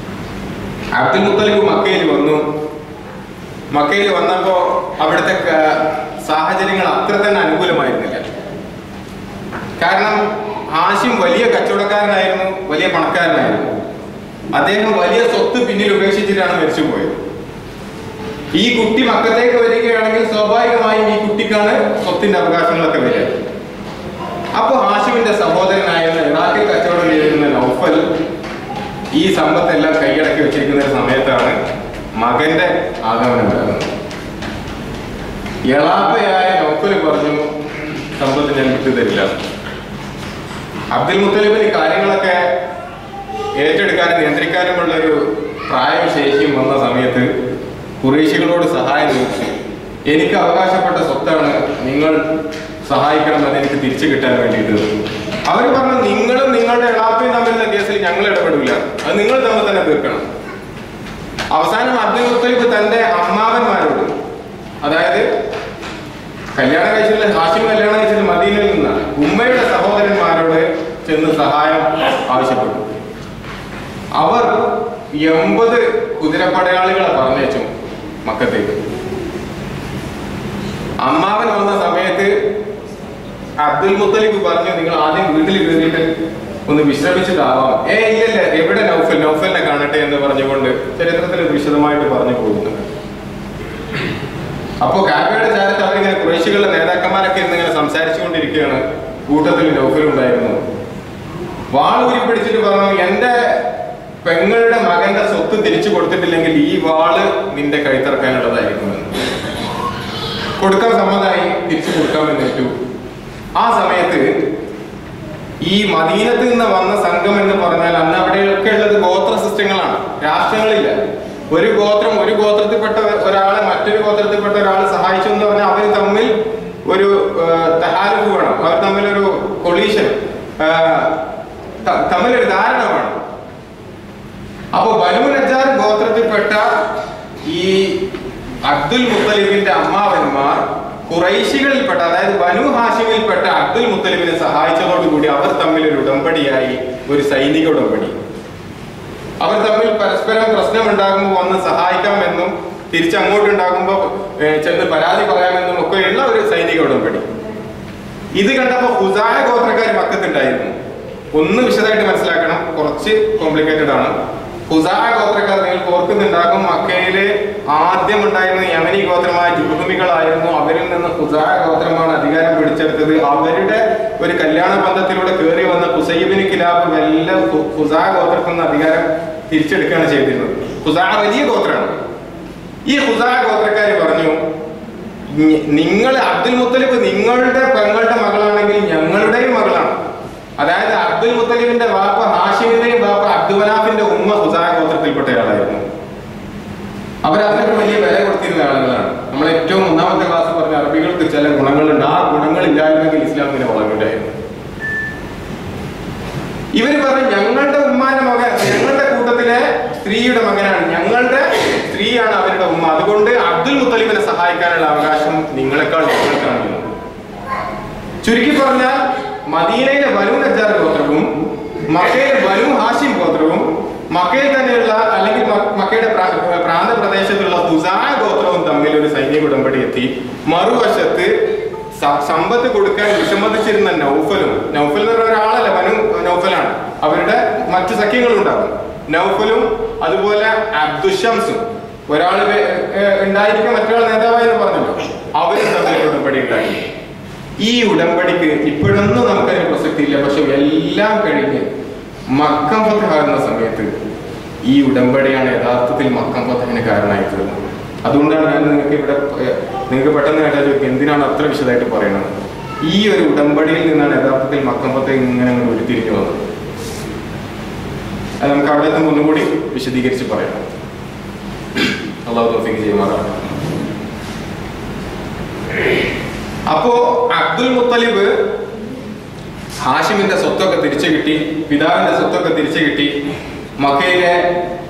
അബ്ദുൽ മുത്തലിബ് മക്കയിൽ വന്നപ്പോ അവിടുത്തെ സാഹചര്യങ്ങൾ അത്ര തന്നെ അനുകൂലമായിരുന്നില്ല. കാരണം ഹാഷിം വലിയ കച്ചവടക്കാരനായിരുന്നു, വലിയ പണക്കാരനായിരുന്നു. അദ്ദേഹം വലിയ സ്വത്ത് പിന്നിൽ ഉപേക്ഷിച്ചിട്ടാണ് മരിച്ചുപോയത്. ഈ കുട്ടി മക്കത്തേക്ക് വരികയാണെങ്കിൽ സ്വാഭാവികമായും ഈ കുട്ടിക്കാണ് സ്വത്തിന്റെ അവകാശങ്ങളൊക്കെ വരിക. അപ്പൊ ഹാഷിമിന്റെ സഹോദരനായിരുന്ന ഇറാഖിൽ കച്ചവടം ചെയ്തിരുന്ന നൗഫൽ ഈ സമ്പത്തെല്ലാം കൈയടക്കി വെച്ചിരിക്കുന്ന ഒരു സമയത്താണ് മകന്റെ ആഗമനം വരുന്നത്. എളാപ്പയായ നൗഫൽ പറഞ്ഞു, സമ്പത്ത് ഞാൻ വിട്ടുതരില്ല. അബ്ദുൽ മുത്തലിബിന് കാര്യങ്ങളൊക്കെ ഏറ്റെടുക്കാനും നിയന്ത്രിക്കാനുമുള്ള ഒരു പ്രായവും ശേഷിയും വന്ന സമയത്ത് ഖുറൈശികളോട് സഹായം ചോദിച്ചു. എനിക്ക് അവകാശപ്പെട്ട സ്വത്താണ്, നിങ്ങൾ സഹായിക്കണമെന്ന് എനിക്ക് തിരിച്ചു കിട്ടാൻ വേണ്ടിയിട്ട്. അവർ പറഞ്ഞു, നിങ്ങളും നിങ്ങളുടെ എളാപ്പയും തമ്മിലുള്ള കേസിൽ ഞങ്ങൾ ഇടപെടില്ല, അത് നിങ്ങൾ തമ്മിൽ തന്നെ തീർക്കണം. അവസാനം അബ്ദുൽ മുത്തലിബ് തന്റെ അമ്മാവന്മാരോട്, അതായത് കല്യാണം കഴിച്ചിട്ടുള്ള ഹാഷിം കല്യാണം കഴിച്ചത് മദീനയിൽ നിന്നാണ്, ഉമ്മയുടെ സഹോദരന്മാരോട് ചെന്ന് സഹായം ആവശ്യപ്പെട്ടു. അവർ 80 കുതിരപ്പടയാളികളെ പറഞ്ഞയച്ചു മക്കത്തേക്ക്. അമ്മാവൻ വന്ന സമയത്ത് അബ്ദുൽ മുത്തലിബ് പറഞ്ഞു, നിങ്ങൾ ആദ്യം വീട്ടിൽ കയറിയിട്ട് ഒന്ന് വിശ്രമിച്ചിട്ടാവാം. ഇല്ലല്ല, എവിടെ നൗഫലിനെ കാണട്ടെ എന്ന് പറഞ്ഞുകൊണ്ട് ചരിത്രത്തിൽ വിശദമായിട്ട് പറഞ്ഞു പോകുന്നുണ്ട്. അപ്പോ കാബയുടെ ചാരത്ത് അവരിങ്ങനെ ഖുറൈശികളുടെ നേതാക്കന്മാരൊക്കെ ഇന്നിങ്ങനെ സംസാരിച്ചു കൊണ്ടിരിക്കുകയാണ്. കൂട്ടത്തിൽ നൗഫൽ ഉണ്ടായിരുന്നു. വാളൂരി പിടിച്ചിട്ട് പറഞ്ഞു, എന്റെ പെങ്ങളുടെ മകന്റെ സ്വത്ത് തിരിച്ചു കൊടുത്തിട്ടില്ലെങ്കിൽ ഈ വാള് നിന്റെ കഴുത്തിറക്കാനുള്ളതായിരിക്കുമെന്ന്. കൊടുക്കാൻ സമ്മതമായി, തിരിച്ചു കൊടുക്കാമെന്ന് ഏറ്റു. ആ സമയത്ത് ഈ മദീനത്ത് നിന്ന് വന്ന സംഘം എന്ന് പറഞ്ഞാൽ അന്ന് അവിടെയൊക്കെ ഉള്ളത് ഗോത്ര സിസ്റ്റങ്ങളാണ്, രാഷ്ട്രങ്ങളില്ല. ഒരു ഗോത്രത്തിൽപ്പെട്ട ഒരാളെ മറ്റൊരു ഗോത്രത്തിൽപ്പെട്ട ഒരാളെ സഹായിച്ചു എന്ന് പറഞ്ഞാൽ അവർ തമ്മിൽ ഒരു തഹാലുഫ് വേണം, അവർ തമ്മിലൊരു കൊളീഷൻ, തമ്മിലൊരു ധാരണ വേണം. അപ്പൊ ബനു നജ്ജാർ ഗോത്രത്തിൽപ്പെട്ട ഈ അബ്ദുൽ മുത്തലിബിന്റെ അമ്മാവന്മാർ ഖുറൈശികളിൽപ്പെട്ട, അതായത് ബനു ഹാഷിമിൽപ്പെട്ട അബ്ദുൽ മുത്തലിബിനെ സഹായിച്ചതോടുകൂടി അവർ തമ്മിൽ ഒരു ഉടമ്പടിയായി, ഒരു സൈനിക ഉടമ്പടി. അവർ തമ്മിൽ പരസ്പരം പ്രശ്നമുണ്ടാകുമ്പോൾ വന്ന് സഹായിക്കാമെന്നും തിരിച്ചങ്ങോട്ടുണ്ടാകുമ്പോൾ ചെന്ന് പരാതി പറയാമെന്നും ഒക്കെയുള്ള ഒരു സൈനിക ഉടമ്പടി. ഇത് കണ്ടപ്പോൾ ഖുസാഅ ഗോത്രക്കാർ മക്കത്തുണ്ടായിരുന്നു. ഒന്ന് വിശദമായിട്ട് മനസ്സിലാക്കണം, കുറച്ച് കോംപ്ലിക്കേറ്റഡ് ആണ്. ഖുസാഅ ഗോത്രക്കാർ നിങ്ങൾക്ക് ഓർക്കുന്നുണ്ടാകും, മക്കയില് ആദ്യം ഉണ്ടായിരുന്ന യമനി ഗോത്രമായ ജുഹുമികളായിരുന്നു. അവരിൽ നിന്ന് ഖുസാഅ ഗോത്രമാണ് അധികാരം പിടിച്ചെടുത്തത്. അവരുടെ ഒരു കല്യാണ ബന്ധത്തിലൂടെ കയറി വന്ന ഖുസൈബിന് കിലാബ് എല്ലാം ഖുസാഅ ഗോത്രത്തിൽ നിന്ന് അധികാരം തിരിച്ചെടുക്കുകയാണ് ചെയ്തിരുന്നത്. ഖുസാഅ വലിയ ഗോത്രമാണ്. ഈ ഖുസാഅ ഗോത്രക്കാർ പറഞ്ഞു, നിങ്ങൾ അബ്ദുൽ മുത്തലിബ് നിങ്ങളുടെ പെങ്ങളുടെ മകളാണെങ്കിൽ ഞങ്ങളുടെയും മകളാണ്. അതായത് അബ്ദുൽ മുത്തലിബിന്റെ വാപ്പ ഹാഷിമിന്റെയും വാപ്പ അബ്ദുമനാഫിന്റെ ഉമ്മ ഖുസാഅ ഗോത്രത്തിൽപ്പെട്ടയാളായിരുന്നു. അവരതിനൊക്കെ വലിയ വില കൊടുത്തിരുന്ന ആളുകളാണ്. നമ്മൾ ഏറ്റവും ഒന്നാമത്തെ ക്ലാസ് പറഞ്ഞ അറബികൾക്ക് ചില ഗുണങ്ങളുണ്ട്. ആ ഗുണങ്ങളില്ലായിരുന്നെങ്കിൽ ഇസ്ലാമിനെ വളർന്നിട്ടായിരുന്നു. ഇവര് പറഞ്ഞു, ഞങ്ങളുടെ ഉമ്മാന്റെ മകൻ ഞങ്ങളുടെ കൂട്ടത്തിലെ സ്ത്രീയുടെ മകനാണ്, ഞങ്ങളുടെ സ്ത്രീയാണ് അവരുടെ ഉമ്മ, അതുകൊണ്ട് അബ്ദുൽ മുത്തലിബിനെ സഹായിക്കാനുള്ള അവകാശം നിങ്ങളെക്കാൾ ഞങ്ങൾക്കാണ്. ചുരുക്കി പറഞ്ഞാൽ മദീനയിലെ ബനു നജ്ജാർ ഗോത്രവും മക്കയിലെ ബനു ഹാഷിം ഗോത്രവും മക്കയിൽ തന്നെയുള്ള അല്ലെങ്കിൽ മക്കയുടെ പ്രാന്തപ്രദേശത്തുള്ള ഖുസാഅ ഗോത്രവും തമ്മിൽ ഒരു സൈനിക ഉടമ്പടി എത്തി. മറുവശത്ത് സമ്പത്ത് കൊടുക്കാൻ വിസമ്മതിച്ചിരുന്ന നൗഫൽ എന്ന് പറഞ്ഞ ഒരാളല്ല, ബനു നൗഫലാണ്. അവരുടെ മറ്റു സഖ്യങ്ങളുണ്ടാകും. നൗഫലും അതുപോലെ അബ്ദുഷംസും ഒരാൾ ഉണ്ടായിരിക്കും, മറ്റൊരാൾ നേതാവായി എന്ന് പറഞ്ഞല്ലോ, അവരും തമ്മിൽ ഉടമ്പടി ഉണ്ടാക്കി. ഈ ഉടമ്പടിക്ക് ഇപ്പോഴൊന്നും നമുക്കതിന് പ്രസക്തി ഇല്ല. പക്ഷെ എല്ലാം കഴിഞ്ഞ് മക്കം ഫതഹാകുന്ന സമയത്ത് ഈ ഉടമ്പടിയാണ് യഥാർത്ഥത്തിൽ മക്കം ഫതഹിന് കാരണമായി തീർന്നത്. അതുകൊണ്ടാണ് ഞാൻ നിങ്ങൾക്ക് പെട്ടെന്ന് കേട്ടാൽ ചോദിക്കും, എന്തിനാണ് അത്ര വിശദമായിട്ട് പറയുന്നത്? ഈ ഒരു ഉടമ്പടിയിൽ നിന്നാണ് യഥാർത്ഥത്തിൽ മക്കം ഫതഹ് ഇങ്ങനെ ഉരുത്തിരിഞ്ഞു വന്നത്. അത് നമുക്ക് അവിടെ നിന്ന് ഒന്നുകൂടി വിശദീകരിച്ച് പറയാം. അല്ലാഹു തൗഫീഖ് ചെയ്യുമാറാകട്ടെ. അപ്പോ അബ്ദുൽ മുത്തലിബ് ഹാഷിമിന്റെ സ്വത്തൊക്കെ തിരിച്ചു കിട്ടി, പിതാവിന്റെ സ്വത്തൊക്കെ തിരിച്ചു കിട്ടി, മക്കയിലെ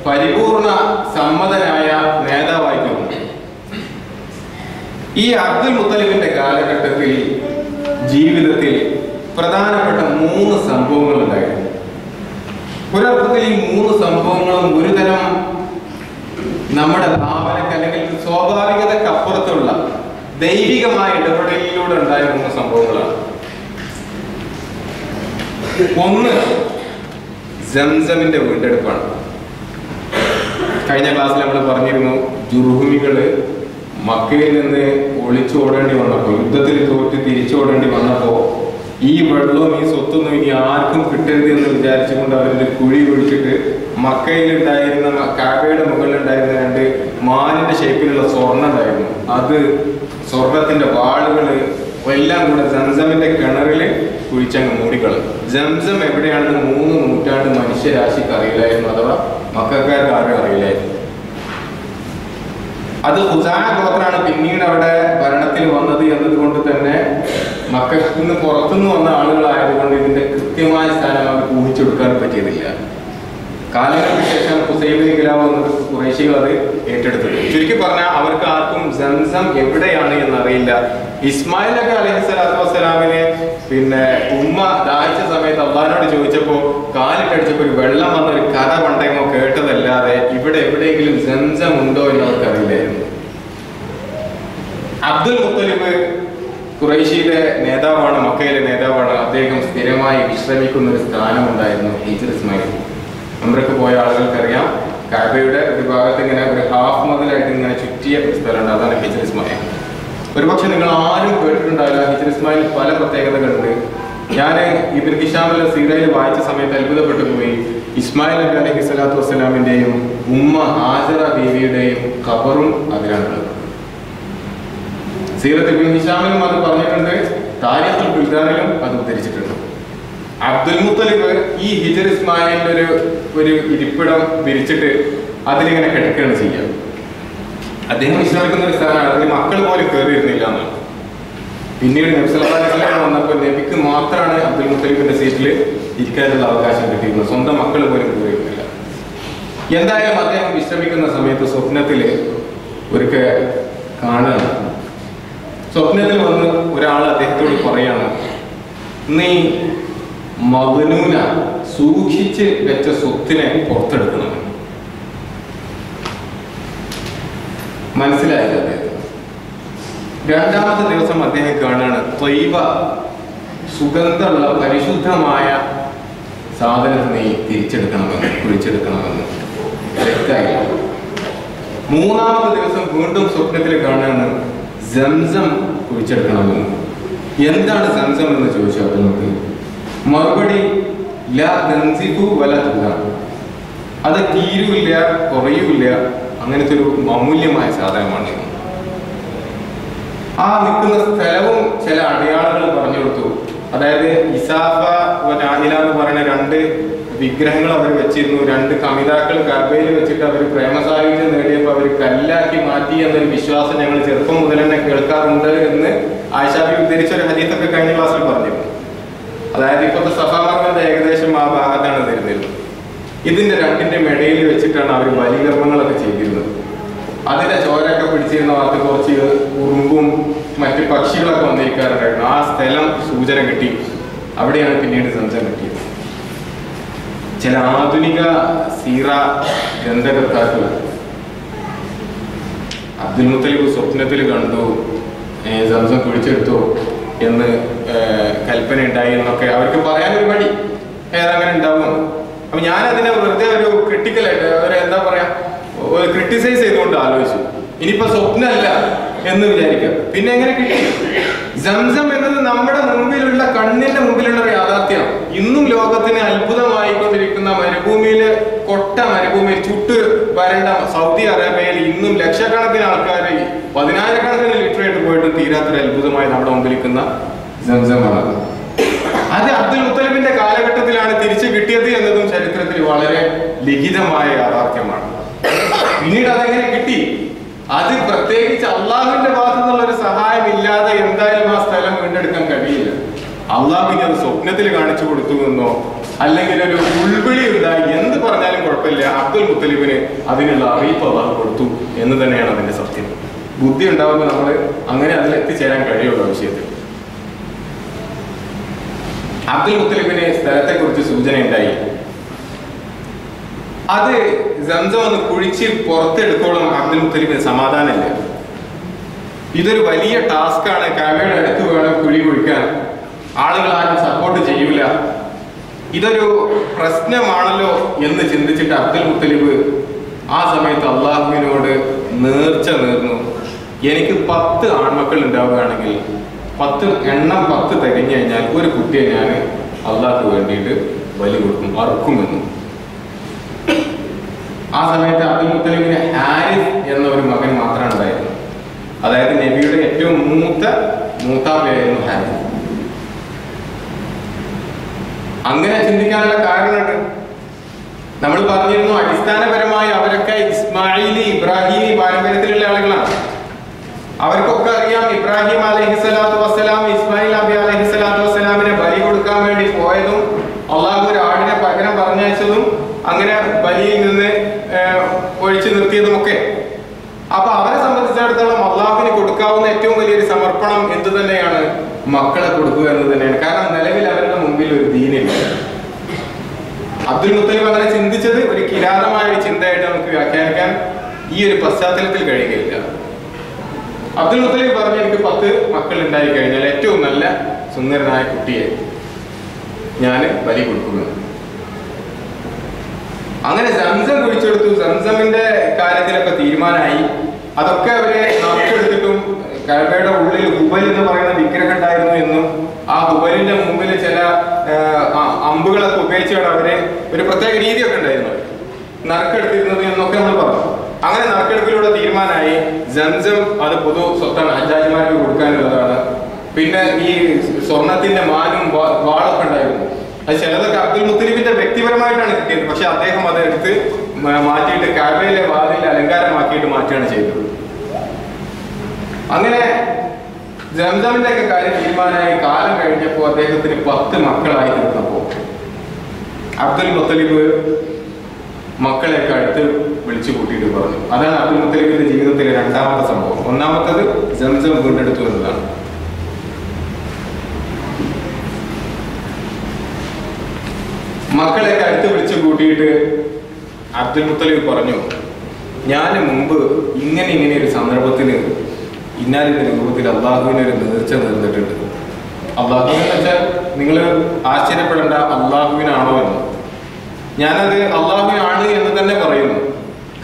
പരിപൂർണ സമ്മതനായ നേതാവായി തീർന്നു. ഈ അബ്ദുൽ മുത്തലിബിന്റെ കാലഘട്ടത്തിൽ ജീവിതത്തിൽ പ്രധാനപ്പെട്ട 3 സംഭവങ്ങൾ ഉണ്ടായിരുന്നു. ഒരർത്ഥത്തിൽ ഈ 3 സംഭവങ്ങളും ഒരുതരം നമ്മുടെ ഭാവനക്ക് അല്ലെങ്കിൽ സ്വാഭാവികതക്കപ്പുറത്തുള്ള ദൈവികമായ ഇടപെടലിലൂടെ ഉണ്ടായ 3 സംഭവങ്ങളാണ്. ഒന്ന്, സംസമിന്റെ വീണ്ടെടുപ്പാണ്. കഴിഞ്ഞ ക്ലാസ്സിൽ നമ്മൾ പറഞ്ഞിരുന്നു, ജുർഹുമികള് മക്കയിൽ നിന്ന് ഒളിച്ചോടേണ്ടി വന്നപ്പോൾ, യുദ്ധത്തിൽ തോറ്റ് തിരിച്ചോടേണ്ടി വന്നപ്പോൾ ഈ വെള്ളവും ഈ സ്വത്തൊന്നും ഇനി ആർക്കും കിട്ടരുത് എന്ന് വിചാരിച്ചുകൊണ്ട് അവരുടെ കുഴി ഒഴിച്ചിട്ട് മക്കയിലുണ്ടായിരുന്ന കാബയുടെ മുകളിലുണ്ടായിരുന്ന 2 മാനിന്റെ ഷേപ്പിലുള്ള സ്വർണ്ണം ഉണ്ടായിരുന്നു. അത് സ്വർണത്തിന്റെ വാളുകള് എല്ലാം കൂടെ സംസമിന്റെ കിണറില് കുഴിച്ചങ്ങ് മൂടിക്കളഞ്ഞു. സംസം എവിടെയാണെന്ന് 3 നൂറ്റാണ്ട് മനുഷ്യരാശിക്ക് അറിയില്ലായിരുന്നു, അഥവാ മക്കാർക്ക് ആരും അറിയില്ലായിരുന്നു. അത് ഖുസാ ഗോത്രമാണ് പിന്നീട് അവിടെ ഭരണത്തിൽ വന്നത് എന്നതുകൊണ്ട് തന്നെ മക്കയിൽ നിന്ന് പുറത്തുനിന്ന് വന്ന ആളുകളായതുകൊണ്ട് ഇതിന്റെ കൃത്യമായ സ്ഥാനം അവർക്ക് ഊഹിച്ചെടുക്കാൻ പറ്റിയതില്ല. കാലങ്ങൾക്ക് ശേഷം ഹുസൈബിൻ കിലാവ് എന്നത് ഖുറൈശികൾ അത് ഏറ്റെടുത്തത്. ചുരുക്കി പറഞ്ഞാൽ അവർക്ക് ആർക്കും സംസം എവിടെയാണ് എന്നറിയില്ല. ഇസ്മായിൽ നബി അലൈഹിസ്സലാത്തു വസ്സലാമിനെ ഉമ്മ ദാഹിച്ച സമയത്ത് അള്ളാഹിനോട് ചോദിച്ചപ്പോ കാലിട്ടടിച്ചപ്പോ ഒരു വെള്ളം വന്ന ഒരു കഥ പണ്ടെങ്ങോ കേട്ടതല്ലാതെ ഇവിടെ എവിടെയെങ്കിലും സംസം ഉണ്ടോ എന്ന് അവർക്കറിയില്ലായിരുന്നു. അബ്ദുൽ മുത്തലിബ് ഖുറൈശിയുടെ നേതാവാണ്, മക്കയിലെ നേതാവാണ്. അദ്ദേഹം സ്ഥിരമായി വിശ്രമിക്കുന്ന ഒരു സ്ഥാനമുണ്ടായിരുന്നു ഹിജ്ർ ഇസ്മായിൽ. നമ്മളൊക്കെ പോയ ആളുകൾക്കറിയാം, കഅബയുടെ ഒരു ഭാഗത്ത് ഇങ്ങനെ ഒരു ഹാഫ് മതിലായിട്ട് ഇങ്ങനെ ചുറ്റിയ ഒരു സ്ഥലമുണ്ട്, അതാണ് ഹിജ്ർ ഇസ്മായിൽ. ഒരുപക്ഷെ നിങ്ങൾ ആരും കേട്ടിട്ടുണ്ടാവില്ല, ഹിജ്ർ ഇസ്മായിൽ പല പ്രത്യേകതകളുണ്ട്. ഞാൻ ഇബ്നു ഹിശാമിലെ സീറയിൽ വായിച്ച സമയത്ത് അത്ഭുതപ്പെട്ടു പോയി. ഇസ്മായിൽ നബി അലൈഹി സ്വലാത്തു വസ്സലാമിന്റെയും ഉമ്മ ഹാജറ ബീവിയുടെയും ഖബറും അതിലാണുള്ളത്. സീറത്ത് ഇബ്നു ഹിശാമിലും അത് പറഞ്ഞിട്ടുണ്ട്, താരിഖുൽ ബുൽദാനിലും അത് ഉദ്ധരിച്ചിട്ടുണ്ട്. അബ്ദുൽ മുത്തലിബ് ഈ ഹിജ്ർ ഇസ്മായിലിന്റെ ഒരു ഇരിപ്പിടം വിരിച്ചിട്ട് അതിലിങ്ങനെ കിടക്കുകയാണ് ചെയ്യുക. അദ്ദേഹം വിശ്രമിക്കുന്ന ഒരു സ്ഥലമാണ്, അതിൽ മക്കൾ പോലും കയറിയിരുന്നില്ല എന്നാണ്. പിന്നീട് നബി സല്ലല്ലാഹു അലൈഹി വസല്ലം വന്നപ്പോൾ നബിക്ക് മാത്രമാണ് അബ്ദുൽ മുത്തലിബിന്റെ സീറ്റിൽ ഇരിക്കാനുള്ള അവകാശം കിട്ടിയിരുന്നത്, സ്വന്തം മക്കൾ പോലും കയറിയിരുന്നില്ല. എന്തായാലും അദ്ദേഹം വിശ്രമിക്കുന്ന സമയത്ത് സ്വപ്നത്തില് ഒരിക്കൽ കാണുകയാണ്. സ്വപ്നത്തിൽ വന്ന് ഒരാൾ അദ്ദേഹത്തോട് പറയാണ്, നീ മഗ്നൂന സൂക്ഷിച്ച് വെച്ച സ്വത്തിനെ പുറത്തെടുക്കണം. മനസ്സിലായില്ല അദ്ദേഹത്തിന്. രണ്ടാമത്തെ ദിവസം അദ്ദേഹം കാണാണ്, ത്വയ്ബ സുഗന്ധമുള്ള പരിശുദ്ധമായ സാധനത്തെ നീ തിരിച്ചെടുക്കണമെന്ന്, കുഴിച്ചെടുക്കണമെന്ന്. തെറ്റായില്ല. മൂന്നാമത്തെ ദിവസം വീണ്ടും സ്വപ്നത്തിൽ കാണാണ്, സംസം കുഴിച്ചെടുക്കണമെന്ന്. എന്താണ് സംസം എന്ന് ചോദിച്ചു. അതിനോട് മറുപടി ലാ തൻസിഫു വല തുലാ, അത് തീരുമില്ല കുറയുമില്ല, അങ്ങനത്തെ ഒരു അമൂല്യമായ സാധനമാണ്. ആ നിൽക്കുന്ന സ്ഥലവും ചില അടയാളങ്ങൾ പറഞ്ഞു കൊടുത്തു. അതായത് ഇസാഫ നാഹില എന്ന് പറയുന്ന 2 വിഗ്രഹങ്ങൾ അവർ വെച്ചിരുന്നു. 2 കമിതാക്കൾ കഅബയിൽ വെച്ചിട്ട് അവർ പ്രേമസായുജ്യം നേടിയപ്പോൾ അവർ കല്ലാക്കി മാറ്റി എന്നൊരു വിശ്വാസം ഞങ്ങൾ ചെറുപ്പം മുതൽ തന്നെ കേൾക്കാറുണ്ട് എന്ന് ആയിഷാബി ഉദ്ധരിച്ച ഒരു ഹദീസൊക്കെ കഴിഞ്ഞ ക്ലാസ്സിൽ പറഞ്ഞിരുന്നു. അതായത് ഇപ്പോഴത്തെ സഫാ മർമറിന്റെ ഏകദേശം ആ ഭാഗത്താണ് തരുന്നിരുന്നത്. ഇതിന്റെ 2ന്റെ ഇടയിൽ വെച്ചിട്ടാണ് അവർ ബലികർമ്മങ്ങളൊക്കെ ചെയ്തിരുന്നത്. അതിന്റെ ചോരൊക്കെ പിടിച്ചിരുന്ന ഭാഗത്ത് കുറച്ച് ഉറുമ്പും മറ്റ് പക്ഷികളൊക്കെ വന്നിരിക്കാറുണ്ടായിരുന്നു. ആ സ്ഥലം സൂചന കിട്ടി. അവിടെയാണ് പിന്നീട് സംസം കിട്ടിയത്. ചില ആധുനിക സീറ ഗ്രന്ഥകർത്താക്കൾ അബ്ദുൽ മുത്തലിബ് സ്വപ്നത്തിൽ കണ്ടു, സംസം കുഴിച്ചെടുത്തു എന്ന് കൽപ്പന ഉണ്ടായി എന്നൊക്കെ അവർക്ക് പറയാനൊരു മടി, ഏതങ്ങനെ ഉണ്ടാവും. അപ്പൊ ഞാൻ അതിനെ വെറുതെ ഒരു ക്രിട്ടിക്കലായിട്ട് എന്താ പറയാ, ക്രിട്ടിസൈസ് ചെയ്തുകൊണ്ട് ആലോചിച്ചു. ഇനിയിപ്പോ സ്വപ്നമല്ല എന്ന് വിചാരിക്കുക, പിന്നെ എങ്ങനെ കിട്ടി? സംസം എന്നത് നമ്മുടെ മുമ്പിലുള്ള, കണ്ണിന്റെ മുമ്പിലുള്ള ഒരു യാഥാർത്ഥ്യമാണ്. ഇന്നും ലോകത്തിന് അത്ഭുതമായിക്കൊണ്ടിരിക്കുന്ന മരുഭൂമിയിലെ മരുഭൂമിയിൽ ചുട്ട് വരേണ്ട സൗദി അറേബ്യയിൽ ഇന്നും ലക്ഷക്കണക്കിന് ആൾക്കാർ 10,000കണക്കിന് ലിറ്ററായിട്ട് പോയിട്ട് തീരാത്തൊരു അത്ഭുതമായി നമ്മുടെ മുമ്പിലിരിക്കുന്ന സംസമാണ്. അത് അബ്ദുൽ മുത്തലിബിന്റെ കാലഘട്ടത്തിലാണ് തിരിച്ചു കിട്ടിയത് എന്നതും ചരിത്രത്തിൽ വളരെ ലിഖിതമായ യാഥാർത്ഥ്യമാണ്. പിന്നീട് അതെങ്ങനെ കിട്ടി? അത് പ്രത്യേകിച്ച് അള്ളാഹുവിന്റെ ഭാഗത്തു നിന്നുള്ള ഒരു സഹായം ഇല്ലാതെ എന്തായാലും ആ സ്ഥലം വീണ്ടെടുക്കാൻ കഴിയില്ല. അള്ളാഹുവിനെ അത് സ്വപ്നത്തിൽ കാണിച്ചു കൊടുത്തു എന്നോ അല്ലെങ്കിൽ ഒരു ഉൾവിളി ഉണ്ടായി എന്ത് പറഞ്ഞാലും കുഴപ്പമില്ല, അബ്ദുൽ മുത്തലിബിന് അതിനുള്ള അറിയിപ്പ് അള്ളാഹു കൊടുത്തു എന്ന് തന്നെയാണ് അതിന്റെ സത്യം. ബുദ്ധി ഉണ്ടാവുമ്പോൾ നമ്മൾ അങ്ങനെ അതിലെത്തിച്ചേരാൻ കഴിയുള്ളൂ. വിഷയത്തിൽ അബ്ദുൽ മുത്തലിബിന് സ്ഥലത്തെ കുറിച്ച് സൂചന ഉണ്ടായി. അത് സംസം ഒന്ന് കുഴിച്ച് പുറത്തെടുത്തോളം അബ്ദുൽ മുത്തലിബിന് സമാധാനമില്ല. ഇതൊരു വലിയ ടാസ്ക്കാണ്, കഅബയുടെ അടുത്ത് വേണം കുഴി കുഴിക്കാൻ, ആളുകൾ ആരും സപ്പോർട്ട് ചെയ്യൂല, ഇതൊരു പ്രശ്നമാണല്ലോ എന്ന് ചിന്തിച്ചിട്ട് അബ്ദുൽ മുത്തലിബ് ആ സമയത്ത് അള്ളാഹുവിനോട് നേർച്ച നേർന്നു, എനിക്ക് 10 ആൺമക്കൾ ഉണ്ടാവുകയാണെങ്കിൽ 10 തികഞ്ഞു കഴിഞ്ഞാൽ ഒരു കുട്ടിയെ ഞാൻ അള്ളാഹ്ക്ക് വേണ്ടിയിട്ട് ബലി കൊടുക്കും, അറുക്കുമെന്നും. ആ സമയത്ത് അബ്ദുൽ മുത്തലിബിന് ഹാരിസ് എന്ന ഒരു മകൻ മാത്രമാണ് ഉണ്ടായിരുന്നത്. അതായത് നബിയുടെ ഏറ്റവും മൂത്താപ്പയായിരുന്നു ഹാരിസ്. അങ്ങനെ ചിന്തിക്കാനുള്ള കാരണമുണ്ട്. നമ്മൾ പറഞ്ഞിരുന്നു, അടിസ്ഥാനപരമായി അവരൊക്കെ ഇസ്മായിലി ഇബ്രാഹിമി പാരമ്പര്യത്തിലുള്ള ആളുകളാണ്. അവർക്കൊക്കെ അറിയാം ഇബ്രാഹിം അലൈഹിസ്സലാത്തു വസ്സലാം ഇസ്മായിൽ നബി അലൈഹിസ്സലാത്തു വസ്സലാമിനെ ബലി കൊടുക്കാൻ വേണ്ടി പോയതും അള്ളാഹു ഒരു ആടിനെ പകരം പറഞ്ഞയച്ചതും അങ്ങനെ ബലിയിൽ നിന്ന് ഒഴിച്ചു നിർത്തിയതുമൊക്കെ. അപ്പൊ അവരെ സംബന്ധിച്ചിടത്തോളം അള്ളാഹുവിന് കൊടുക്കാവുന്ന ഏറ്റവും വലിയൊരു സമർപ്പണം എന്തു തന്നെയാണ്? മക്കളെ കൊടുക്കുക എന്ന് തന്നെയാണ്. കാരണം നിലവിൽ അവരുടെ മുമ്പിൽ ഒരു ദീനില്ല. അബ്ദുൽ മുത്തലിബ് അങ്ങനെ ചിന്തിച്ചത് ഒരു കിരാതമായ ഒരു ചിന്തയായിട്ട് നമുക്ക് വ്യാഖ്യാനിക്കാൻ ഈ ഒരു പശ്ചാത്തലത്തിൽ കഴിയുകയില്ല. അബ്ദുൽ മുത്തലിബ് പറഞ്ഞു, എനിക്ക് 10 മക്കൾ ഉണ്ടായി കഴിഞ്ഞാൽ ഏറ്റവും നല്ല സുന്ദരനായ കുട്ടിയെ ഞാൻ ബലി കൊടുക്കുന്നു. അങ്ങനെ സംസം കുഴിച്ചെടുത്തു. സംസമിന്റെ കാര്യത്തിലൊക്കെ തീരുമാനമായി. അതൊക്കെ അവരെ നറുക്കെടുത്തിട്ടും കഅബയുടെ ഉള്ളിൽ ഹുബൽ എന്ന് പറയുന്ന വിഗ്രഹം ഉണ്ടായിരുന്നു എന്നും ആ ഹുബലിന്റെ മുമ്പിൽ ചില അമ്പുകളൊക്കെ ഉപയോഗിച്ചാണ് അവര് ഒരു പ്രത്യേക രീതിയൊക്കെ ഉണ്ടായിരുന്നു നറുക്കെടുത്തിരുന്നത് എന്നൊക്കെ നമ്മൾ പറഞ്ഞു. അങ്ങനെ നറുക്കെടുപ്പിലൂടെ തീരുമാനമായി സംസം അത് പൊതു സ്വത്താണ്, ഹജ്ജാജിമാർക്ക് കൊടുക്കാനുള്ളതാണ്. പിന്നെ ഈ സ്വർണത്തിന്റെ മാനും വാളൊക്കെ ഉണ്ടായിരുന്നു. അത് ചിലതൊക്കെ അബ്ദുൽ മുത്തലിബിന്റെ വ്യക്തിപരമായിട്ടാണ് കിട്ടിയത്. പക്ഷെ അദ്ദേഹം അത് എടുത്ത് മാറ്റിയിട്ട് കഅബയിലെ വാതിൽ അലങ്കാരമാക്കിയിട്ട് മാറ്റുകയാണ് ചെയ്തത്. അങ്ങനെ സംസമിന്റെ ഒക്കെ കാര്യം തീരുമാനമായി. കാലം കഴിഞ്ഞപ്പോൾ അദ്ദേഹത്തിന് 10 മക്കളായി തീർന്നപ്പോൾ അബ്ദുൽ മുത്തലിബ് മക്കളെയൊക്കെ അടുത്ത് വിളിച്ചു കൂട്ടിയിട്ട് പറഞ്ഞു. അതാണ് അബ്ദുൽ മുത്തലിബിന്റെ ജീവിതത്തിലെ 2ാമത്തെ സംഭവം. 1ാമത്തത് സംസം വീണ്ടെടുത്തു എന്നതാണ്. മക്കളെയൊക്കെ അടുത്ത് വിളിച്ചു കൂട്ടിയിട്ട് അബ്ദുൽ മുത്തലിബ് പറഞ്ഞു, ഞാൻ മുമ്പ് ഇങ്ങനെ ഒരു സന്ദർഭത്തിന് ഇന്നാലിന്റെ രൂപത്തിൽ അള്ളാഹുവിനെ ഒരു നേർച്ച നേർന്നിട്ടുണ്ട്. അള്ളാഹുവിനെ വെച്ചാൽ നിങ്ങൾ ആശ്ചര്യപ്പെടേണ്ട, അള്ളാഹുവിനാണോ എന്ന്. ഞാനത് അള്ളാഹുവിനാണ് എന്ന് തന്നെ പറയുന്നു.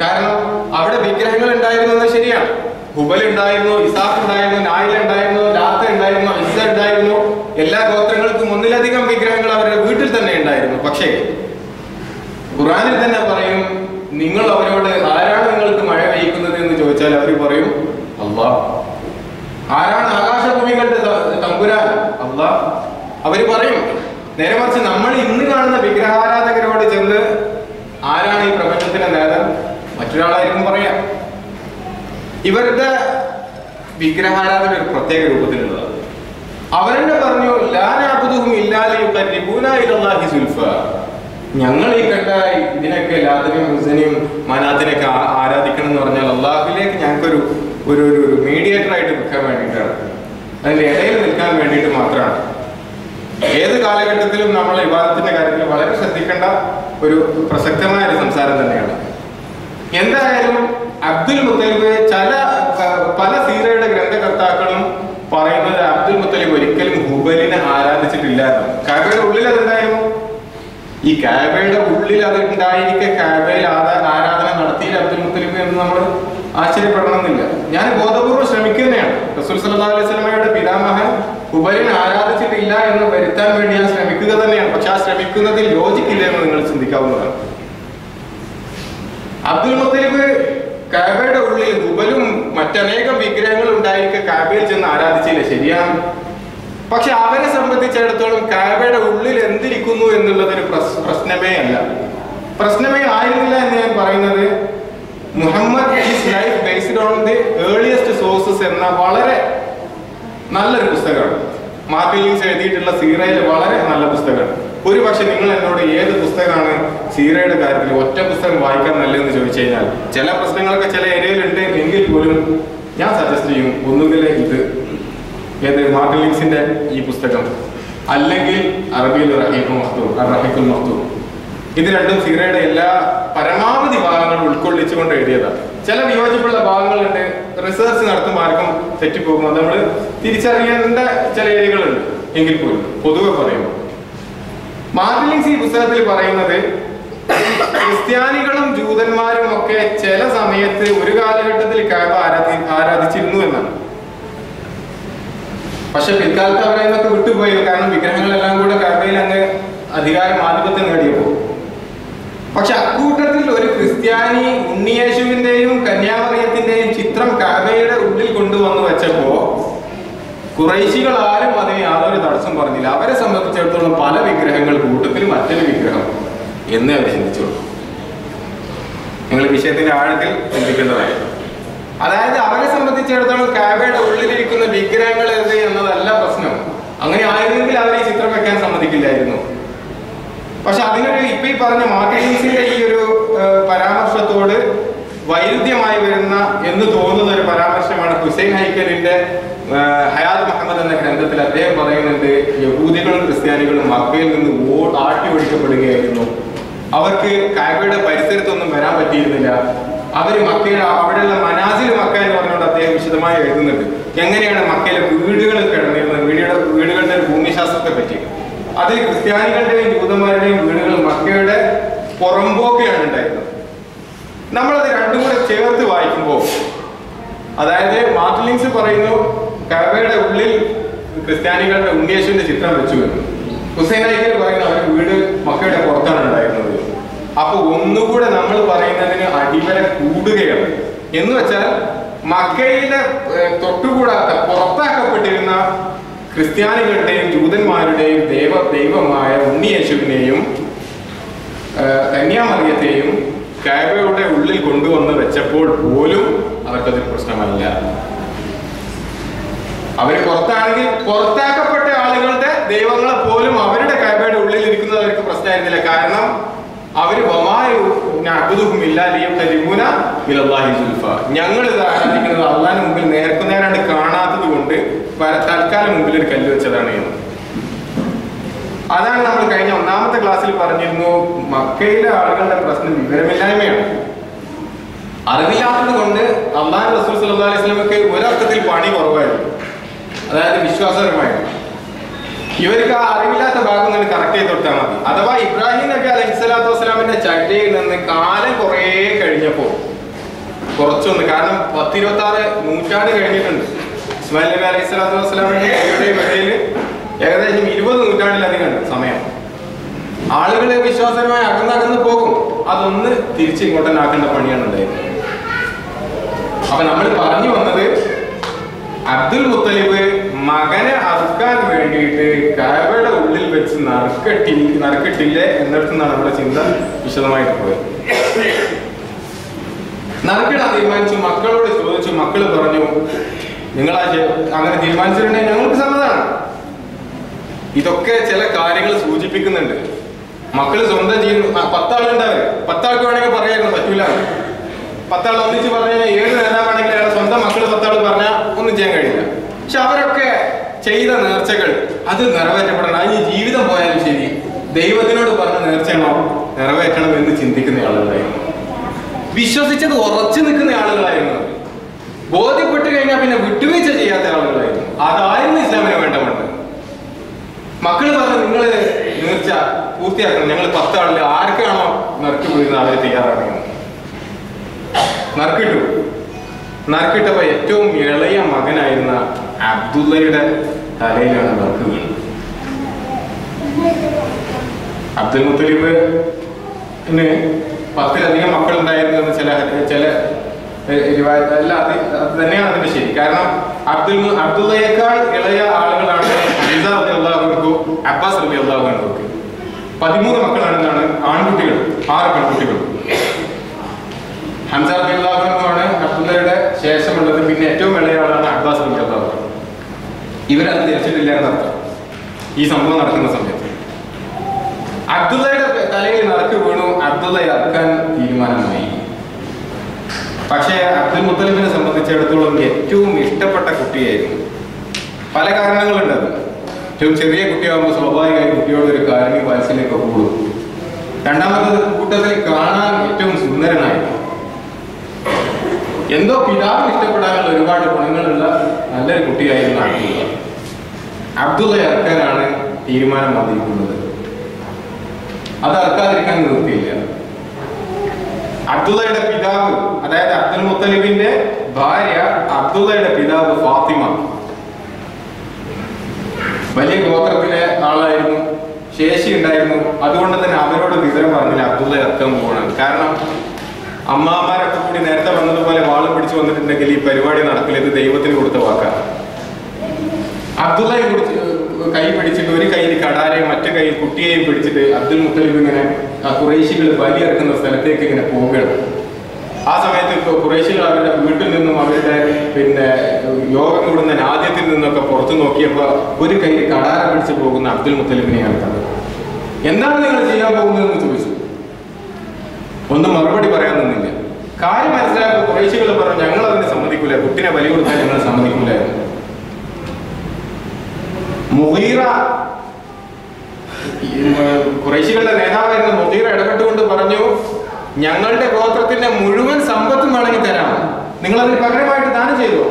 കാരണം അവിടെ വിഗ്രഹങ്ങൾ ഉണ്ടായിരുന്നത് ശരിയാണ്. ഹുബൽ ഉണ്ടായിരുന്നു, ഇസാഖ് ഉണ്ടായിരുന്നു, നായില ഉണ്ടായിരുന്നു, ലാത്ത ഉണ്ടായിരുന്നു, ഇസ്സ ഉണ്ടായിരുന്നു. എല്ലാ ഗോത്രങ്ങൾക്കും 1-ലധികം വിഗ്രഹങ്ങൾ അവരുടെ വീട്ടിൽ തന്നെ ഉണ്ടായിരുന്നു. പക്ഷേ ഖുർആനിൽ തന്നെ പറയും, നിങ്ങൾ അവരോട് ആരാണ് നിങ്ങൾക്ക് മഴ പെയ്യിക്കുന്നത് എന്ന് ചോദിച്ചാൽ അവർ പറയും അള്ളാഹ്. ആരാണ് ആകാശഭൂമികളുടെ തമ്പുരാൻ? അള്ളാഹ്. അവര് പറയും. നേരെ മറിച്ച് നമ്മൾ ഇന്ന് കാണുന്ന വിഗ്രഹാരാധകരോട് ചെന്ന് ആരാണ് ഈ പ്രപഞ്ചത്തിന്റെ നേതാവ്? മറ്റൊരാളായിരിക്കും പറയാം. ഇവരുടെ വിഗ്രഹാരാധന ഒരു പ്രത്യേക രൂപത്തിലുള്ളതാണ്. അവരെന്നെ പറഞ്ഞു, ലാ നഅബുദുഹും ഇല്ലാ ലിയുഖർരിബൂനാ ഇലല്ലാഹി സുൽഫ. ഞങ്ങൾ ഈ കണ്ട ഇതിനൊക്കെ ലാത്തിനെയും ഹുസനെയും മനാത്തിനെയൊക്കെ ആരാധിക്കണം എന്ന് പറഞ്ഞാൽ അള്ളാഹുവിലേക്ക് ഞങ്ങൾക്കൊരു ഒരു മീഡിയേറ്റർ ആയിട്ട് നിൽക്കാൻ വേണ്ടിയിട്ടാണ്, അതിന്റെ ഇടയിൽ നിൽക്കാൻ വേണ്ടിയിട്ട് മാത്രമാണ്. ഏത് കാലഘട്ടത്തിലും നമ്മൾ ഇബാദത്തിന്റെ കാര്യത്തിൽ വളരെ ശ്രദ്ധിക്കേണ്ട ഒരു പ്രസക്തമായ ഒരു സംസാരം തന്നെയാണ്. എന്തായാലും അബ്ദുൽ മുത്തലിബ് പല സീറയുടെ ഗ്രന്ഥകർത്താക്കളും പറയുന്നത് അബ്ദുൽ മുത്തലിബ് ഒരിക്കലും ഹുബലിനെ ആരാധിച്ചിട്ടില്ല എന്നാണ്. കഅബയുടെ ഉള്ളിൽ അതുണ്ടായിരുന്നു. ഈ കഅബയുടെ ഉള്ളിൽ അത് ഉണ്ടായിരിക്കെ കഅബയിൽ ആരാധന നടത്തിയില്ല അബ്ദുൽ മുത്തലിബ് എന്ന് നമ്മൾ ആശ്ചര്യപ്പെടണമെന്നില്ല. ഞാൻ ബോധപൂർവ്വം ശ്രമിക്കുന്നതാണ്. റസൂൽ സല്ലല്ലാഹു അലൈഹി വസല്ലമയുടെ പിതാമഹൻ ഹുബലിനെ ആരാധിച്ചിട്ടില്ല എന്ന് വരുത്താൻ വേണ്ടി ഞാൻ ശ്രമിക്കുക തന്നെയാണ്. പക്ഷെ ആ ശ്രമിക്കുന്നതിൽ ലോജിക്കില്ല എന്ന് നിങ്ങൾ ചിന്തിക്കാവുന്നതാണ്. അബ്ദുൽ മുത്തലിബ് കഅബയുടെ ഉള്ളിൽ ഹുബലും മറ്റനേകം വിഗ്രഹങ്ങൾ ഉണ്ടായിരിക്കെ കഅബയിൽ ചെന്ന് ആരാധിച്ചില്ല, ശരിയാണ്. പക്ഷെ അവരെ സംബന്ധിച്ചിടത്തോളം കഅബയുടെ ഉള്ളിൽ എന്തിരിക്കുന്നു എന്നുള്ളതൊരു പ്രശ്നമേ അല്ല, പ്രശ്നമേ ആയിരുന്നില്ല എന്ന് ഞാൻ പറയുന്നത്. Muhammad his life based on the earliest sources എന്ന വളരെ നല്ലൊരു പുസ്തകമാണ്. മാർട്ടിൻ ലൂയിസ് എഴുതിയിട്ടുള്ള സീറയിലെ വളരെ നല്ല പുസ്തകമാണ്. ഒരു പക്ഷെ നിങ്ങൾ എന്നോട് ഏത് പുസ്തകമാണ് സീറയുടെ കാര്യത്തിൽ ഒറ്റ പുസ്തകം വായിക്കാൻ നല്ലതെന്ന് ചോദിച്ചു കഴിഞ്ഞാൽ, ചില പ്രശ്നങ്ങളൊക്കെ ചില ഏരിയയിലുണ്ട് എങ്കിൽ പോലും ഞാൻ സജസ്റ്റ് ചെയ്യും ഒന്നുകിൽ ഏത് മാർട്ടിൻ ലൂയിസിന്റെ ഈ പുസ്തകം, അല്ലെങ്കിൽ അറബിയിൽ റഹീഖുൽ മഖ്തൂം. ഇത് രണ്ടും സീറയുടെ എല്ലാ പരമാവധി ഭാഗങ്ങളും ഉൾക്കൊള്ളിച്ചുകൊണ്ട് എഴുതിയതാണ്. ചില വിയോജിപ്പുള്ള ഭാഗങ്ങളുണ്ട്, റിസർച്ച് നടത്തുമ്പോൾ ആർക്കും തെറ്റിപ്പോകും, അത് നമ്മൾ തിരിച്ചറിയേണ്ട ചില ഏരിയകളുണ്ട്. എങ്കിൽ പോലും പൊതുവെ പറയുമ്പോൾ മാർട്ടിൻ ലൂയിസ് ഈ പുസ്തകത്തിൽ പറയുന്നത് ക്രിസ്ത്യാനികളും ജൂതന്മാരും ഒക്കെ ചില സമയത്ത് ഒരു കാലഘട്ടത്തിൽ കഅബ ആരാധിച്ചിരുന്നു എന്നാണ്. പക്ഷെ പിൽക്കാലത്ത് അവരെ നിന്നൊക്കെ വിട്ടുപോയി. കാരണം വിഗ്രഹങ്ങളെല്ലാം കൂടെ കഅബയിൽ അങ്ങ് ആധിപത്യം നേടിയപ്പോൾ. പക്ഷെ അക്കൂട്ടത്തിൽ ഒരു ക്രിസ്ത്യാനി ഉണ്ണിയേശുവിന്റെയും കന്യാമറിയത്തിന്റെയും ചിത്രം കഅബയുടെ ഉള്ളിൽ കൊണ്ടുവന്ന് വെച്ചപ്പോ ഖുറൈശികൾ ആരും അതിന് യാതൊരു തടസ്സം പറഞ്ഞില്ല. അവരെ സംബന്ധിച്ചിടത്തോളം പല വിഗ്രഹങ്ങൾ കൂട്ടത്തിൽ മറ്റൊരു വിഗ്രഹം എന്ന് അവർ ചിന്തിച്ചോളൂ. നിങ്ങൾ വിഷയത്തിന്റെ ആഴത്തിൽ ചിന്തിക്കേണ്ടതായി. അതായത് അവരെ സംബന്ധിച്ചിടത്തോളം കഅബയുടെ ഉള്ളിലിരിക്കുന്ന വിഗ്രഹങ്ങൾ ഏത് എന്നതല്ല പ്രശ്നം. അങ്ങനെ ആയിരുന്നെങ്കിൽ അവരെ ഈ ചിത്രം വെക്കാൻ സമ്മതിക്കില്ലായിരുന്നു. പക്ഷെ അതിനൊരു ഇപ്പൊ ഈ പറഞ്ഞ മാർട്ടിൻസിന്റെ ഈ ഒരു പരാമർശത്തോട് വൈരുദ്ധ്യമായി വരുന്ന എന്ന് തോന്നുന്ന ഒരു പരാമർശമാണ് ഹുസൈൻ ഹൈക്കലിന്റെ ഹയാത്ത് മുഹമ്മദ് എന്ന ഗ്രന്ഥത്തിൽ. അദ്ദേഹം പറയുന്നുണ്ട്, യഹൂദികളും ക്രിസ്ത്യാനികളും മക്കയിൽ നിന്ന് ആട്ടി ഓടിക്കപ്പെടുകയായിരുന്നു. അവർക്ക് കഅബയുടെ പരിസരത്തൊന്നും വരാൻ പറ്റിയിരുന്നില്ല. അവര് മക്കയിൽ അവിടെയുള്ള മനാസിൽ മക്ക എന്ന് പറഞ്ഞുകൊണ്ട് അദ്ദേഹം വിശദമായി എഴുതുന്നുണ്ട്. എങ്ങനെയാണ് മക്കയിലെ വീടുകൾ കിടന്നിരുന്നത്, വീടുകളുടെ ഒരു ഭൂമിശാസ്ത്രത്തെ പറ്റി. അതിൽ ക്രിസ്ത്യാനികളുടെയും ജൂതന്മാരുടെയും വീടുകൾ മക്കയുടെ പുറമ്പോക്കെയാണ് ഉണ്ടായിരുന്നത്. നമ്മളത് രണ്ടും കൂടെ ചേർത്ത് വായിക്കുമ്പോൾ, അതായത് മാർട്ടിൻസ് പറയുന്നു കഅബയുടെ ഉള്ളിൽ ക്രിസ്ത്യാനികളുടെ ഉണ്ണിയേശുവിന്റെ ചിത്രം വെച്ചു വരുന്നു. ഹുസൈൻ ഹൈക്കൽ പറയുന്നു അവർ വീട് മക്കയുടെ പുറത്താണ് ഉണ്ടായിരുന്നത്. അപ്പൊ ഒന്നുകൂടെ നമ്മൾ പറയുന്നതിന് അടിവര കൂടുകയാണ്. എന്ന് വെച്ചാൽ മക്കയിലെ തൊട്ടുകൂടാത്ത പുറത്താക്കപ്പെട്ടിരുന്ന ക്രിസ്ത്യാനികളുടെയും ജൂതന്മാരുടെയും ദൈവമായ ഉണ്ണിയേശുവിനെയും കന്യാമറിയത്തെയും കഅബയുടെ ഉള്ളിൽ കൊണ്ടുവന്ന് വെച്ചപ്പോൾ പോലും അവർക്കതൊരു പ്രശ്നമല്ല. അവര് പുറത്താണെങ്കിൽ പുറത്താക്കപ്പെട്ട ആളുകളുടെ ദൈവങ്ങളെ പോലും അവരുടെ കഅബയുടെ ഉള്ളിൽ ഇരിക്കുന്നത് അവർക്ക് പ്രശ്നമായിരുന്നില്ല. കാരണം അവര് ഞങ്ങൾ ഇത് ആരാധിക്കുന്നത് അള്ളാഹിന് മുമ്പിൽ നേർക്കുനേരാണ്ട് കാണാത്തത് കൊണ്ട് തൽക്കാലം മുമ്പിൽ ഒരു കല്ല് വെച്ചതാണ് എന്ന്. അതാണ് നമ്മൾ കഴിഞ്ഞ ഒന്നാമത്തെ ക്ലാസ്സിൽ പറഞ്ഞിരുന്നു. മക്കയിലെ ആളുകളുടെ പ്രശ്നം വിവരമില്ലായ്മയാണ്. അറിവില്ലാത്തത് കൊണ്ട് അള്ളാഹു റസൂൽ സല്ലല്ലാഹു അലൈഹി വസല്ലമക്ക് ഒരർത്ഥത്തിൽ പണി കുറവായിരുന്നു. അതായത് വിശ്വാസപരമായിരുന്നു. ഇവർക്ക് ആ അറിവില്ലാത്ത ഭാഗം തന്നെ കറക്റ്റ് ചെയ്ത് കൊടുത്താൽ മതി. അഥവാ ഇബ്രാഹിം നബി അലൈഹി സ്വലാത്തു വസ്സലാമിന്റെ ചര്യയിൽ നിന്ന് കാലം കുറേ കഴിഞ്ഞപ്പോ കുറച്ചൊന്ന്, കാരണം 10-26 നൂറ്റാണ്ട് കഴിഞ്ഞിട്ടുണ്ട്. ഇസ്മായിൽ നബി അലൈഹി സ്വലാത്തു വസ്സലാമിന്റെ ഇടയിൽ ഏകദേശം 20 നൂറ്റാണ്ടിലധികം സമയം. ആളുകളെ വിശ്വാസപരമായി അകന്നകന്ന് പോകും. അതൊന്ന് തിരിച്ച് ഇങ്ങോട്ടനാക്കേണ്ട പണിയാണ് ഉണ്ടായിരുന്നത്. അപ്പൊ നമ്മൾ പറഞ്ഞു വന്നത്, അബ്ദുൽ മുത്തലിബ് മകനെ അറുക്കാൻ വേണ്ടിയിട്ട് കഅബയുടെ ഉള്ളിൽ വെച്ച് നറുക്കിട്ടില്ലേ എന്നിടത്തുനിന്നാണ് നമ്മുടെ ചിന്ത വിശദമായിട്ട് പോയത്. നറുക്കിടാൻ തീരുമാനിച്ചു. മക്കളോട് ചോദിച്ചു. മക്കള് പറഞ്ഞു, നിങ്ങൾ അങ്ങനെ തീരുമാനിച്ചിട്ടുണ്ടെങ്കിൽ ഞങ്ങൾക്ക് സമ്മതമാണ്. ഇതൊക്കെ ചില കാര്യങ്ങൾ സൂചിപ്പിക്കുന്നുണ്ട്. മക്കള് സ്വന്തം ചെയ്യുന്നു. 10 ആളുണ്ടാവും. 10 ആൾക്ക് വേണമെങ്കിൽ പറയായിരുന്നു, പറ്റൂല. 10 ആൾ ഒന്നിച്ച് പറഞ്ഞു കഴിഞ്ഞാൽ ഏത് നേതാവാണെങ്കിൽ അയാൾ സ്വന്തം മക്കള് 10 ആൾ പറഞ്ഞാൽ ഒന്നും ചെയ്യാൻ കഴിയില്ല. പക്ഷെ അവരൊക്കെ ചെയ്ത നേർച്ചകൾ അത് നിറവേറ്റപ്പെടണം. അതിന് ജീവിതം പോയാലും ശരി ദൈവത്തിനോട് പറഞ്ഞ നേർച്ചയാണോ നിറവേറ്റണം എന്ന് ചിന്തിക്കുന്ന ആളുകളായിരുന്നു. വിശ്വസിച്ചത് ഉറച്ചു നിൽക്കുന്ന ആളുകളായിരുന്നു. ബോധ്യപ്പെട്ട് കഴിഞ്ഞാൽ പിന്നെ വിട്ടുവീഴ്ച ചെയ്യാത്ത ആളുകളായിരുന്നു. അതായിരുന്നു ഇസ്ലാമിന് വേണ്ട വേണ്ടത്. മക്കള് പറഞ്ഞു, നിങ്ങള് നേർച്ച പൂർത്തിയാക്കണം. ഞങ്ങൾ 10 ആളിൽ ആർക്കാണോ നറുക്ക് വീഴുന്നത് അവര് തയ്യാറാക്കണം. നറുക്കിട്ടപ്പോ ഏറ്റവും ഇളയ മകനായിരുന്ന അബ്ദുള്ളയുടെ തലയിലാണ് നറുക്ക് വീണത്. അബ്ദുൽ മുത്തലിബിന് 10-ലധികം മക്കളുണ്ടായിരുന്നു എന്ന് ചില അല്ല, അത് തന്നെയാണ് അതിന്റെ ശരി. കാരണം അബ്ദുള്ളയേക്കാൾ ഇളയ ആളുകളാണ് ഹംസ റളിയല്ലാഹു അൻഹു, അബ്ബാസ് റളിയല്ലാഹു അൻഹു. 13 മക്കളാണെന്നാണ് ആൺകുട്ടികൾ, 6 പെൺകുട്ടികൾ. ഹംസ റളിയല്ലാഹു അൻഹു ആണ് അബ്ദുള്ളയുടെ ശേഷമുള്ളത്. പിന്നെ ഏറ്റവും ഇളയ ആളാണ് അബ്ബാസ് റളിയല്ലാഹു അൻഹു. ഇവരത് തിരിച്ചിട്ടില്ല എന്നർത്ഥം. ഈ സംഭവം നടക്കുന്ന സമയത്ത് അബ്ദുള്ളയുടെ തലയിൽ നറുക്ക് വീണു. അബ്ദുള്ള ഇറക്കാൻ തീരുമാനമായി. പക്ഷേ അബ്ദുൽ മുത്തലിബിനെ സംബന്ധിച്ചിടത്തോളം ഏറ്റവും ഇഷ്ടപ്പെട്ട കുട്ടിയായിരുന്നു. പല കാരണങ്ങളുണ്ട്. ഏറ്റവും ചെറിയ കുട്ടിയാകുമ്പോൾ സ്വാഭാവികമായി കുട്ടിയോട് ഒരു കാരുണ്യ വാത്സല്യമൊക്കെ കൂടും. രണ്ടാമത്തത് കൂട്ടത്തിൽ കാണാൻ ഏറ്റവും സുന്ദരനായിരുന്നു. എന്തോ പിതാവ് ഇഷ്ടപ്പെടാനുള്ള ഒരുപാട് ഗുണങ്ങളുള്ള നല്ലൊരു കുട്ടിയായിരുന്നു അബ്ദുള്ള. അബ്ദുള്ള ഇറക്കാനാണ് തീരുമാനം വന്നിരിക്കുന്നത്. അത് ഇറക്കാതിരിക്കാൻ നിർത്തിയില്ല. അബ്ദുള്ളയുടെ പിതാവ്, അതായത് അബ്ദുൽ മുത്തലിബിന്റെ ഭാര്യ അബ്ദുള്ളയുടെ പിതാവ് ഫാത്തിമ വലിയ ഗോത്രത്തിലെ ആളായിരുന്നു, ശേഷി ഉണ്ടായിരുന്നു. അതുകൊണ്ട് തന്നെ അവരോട് വിവരം പറഞ്ഞില്ല അബ്ദുള്ള ഇറക്കാൻ പോകണം. കാരണം അമ്മാമാരൊക്കെ കൂടി നേരത്തെ വന്നതുപോലെ വാളും പിടിച്ചു വന്നിട്ടുണ്ടെങ്കിൽ ഈ പരിപാടി നടക്കില്ല, ഇത് ദൈവത്തിന് കൊടുത്ത വാക്കാണ്. അബ്ദുള്ളയെ കുറിച്ച് കൈ പിടിച്ചിട്ട് ഒരു കയ്യിൽ കടാരെയും മറ്റു കയ്യിൽ കുട്ടിയെയും പിടിച്ചിട്ട് അബ്ദുൽ മുത്തലിബ് ഇങ്ങനെ ഖുറൈശികൾ ബലിയിറക്കുന്ന സ്ഥലത്തേക്ക് ഇങ്ങനെ പോവുകയാണ്. ആ സമയത്ത് ഖുറൈശികൾ അവരുടെ വീട്ടിൽ നിന്നും അവരുടെ യോഗം കൂടുന്ന ആദ്യത്തിൽ നിന്നൊക്കെ പുറത്തു നോക്കിയപ്പോൾ ഒരു കയ്യിൽ കടാര പിടിച്ച് പോകുന്ന അബ്ദുൽ മുത്തലിബിനെയാണ് കണ്ടത്. എന്താണ് നിങ്ങൾ ചെയ്യാൻ പോകുന്നതെന്ന് ചോദിച്ചു. ഒന്നും മറുപടി പറയാൻ നിന്നില്ല. കാര്യം മനസ്സിലാക്കുക. ഖുറൈശികൾ പറഞ്ഞു, ഞങ്ങൾ അതിന് സമ്മതിക്കൂല, കുട്ടിനെ ബലി കൊടുക്കാൻ ഞങ്ങൾ സമ്മതിക്കൂലായിരുന്നു. മുഗീറ, ഖുറൈശികളുടെ നേതാവായിരുന്ന മുഗീറ ഇടപെട്ടുകൊണ്ട് പറഞ്ഞു, ഞങ്ങളുടെ ഗോത്രത്തിന്റെ മുഴുവൻ സമ്പത്തും വേണമെങ്കിൽ തരാം, നിങ്ങൾ അതിന് പകരമായിട്ട് ദാനം ചെയ്തോ,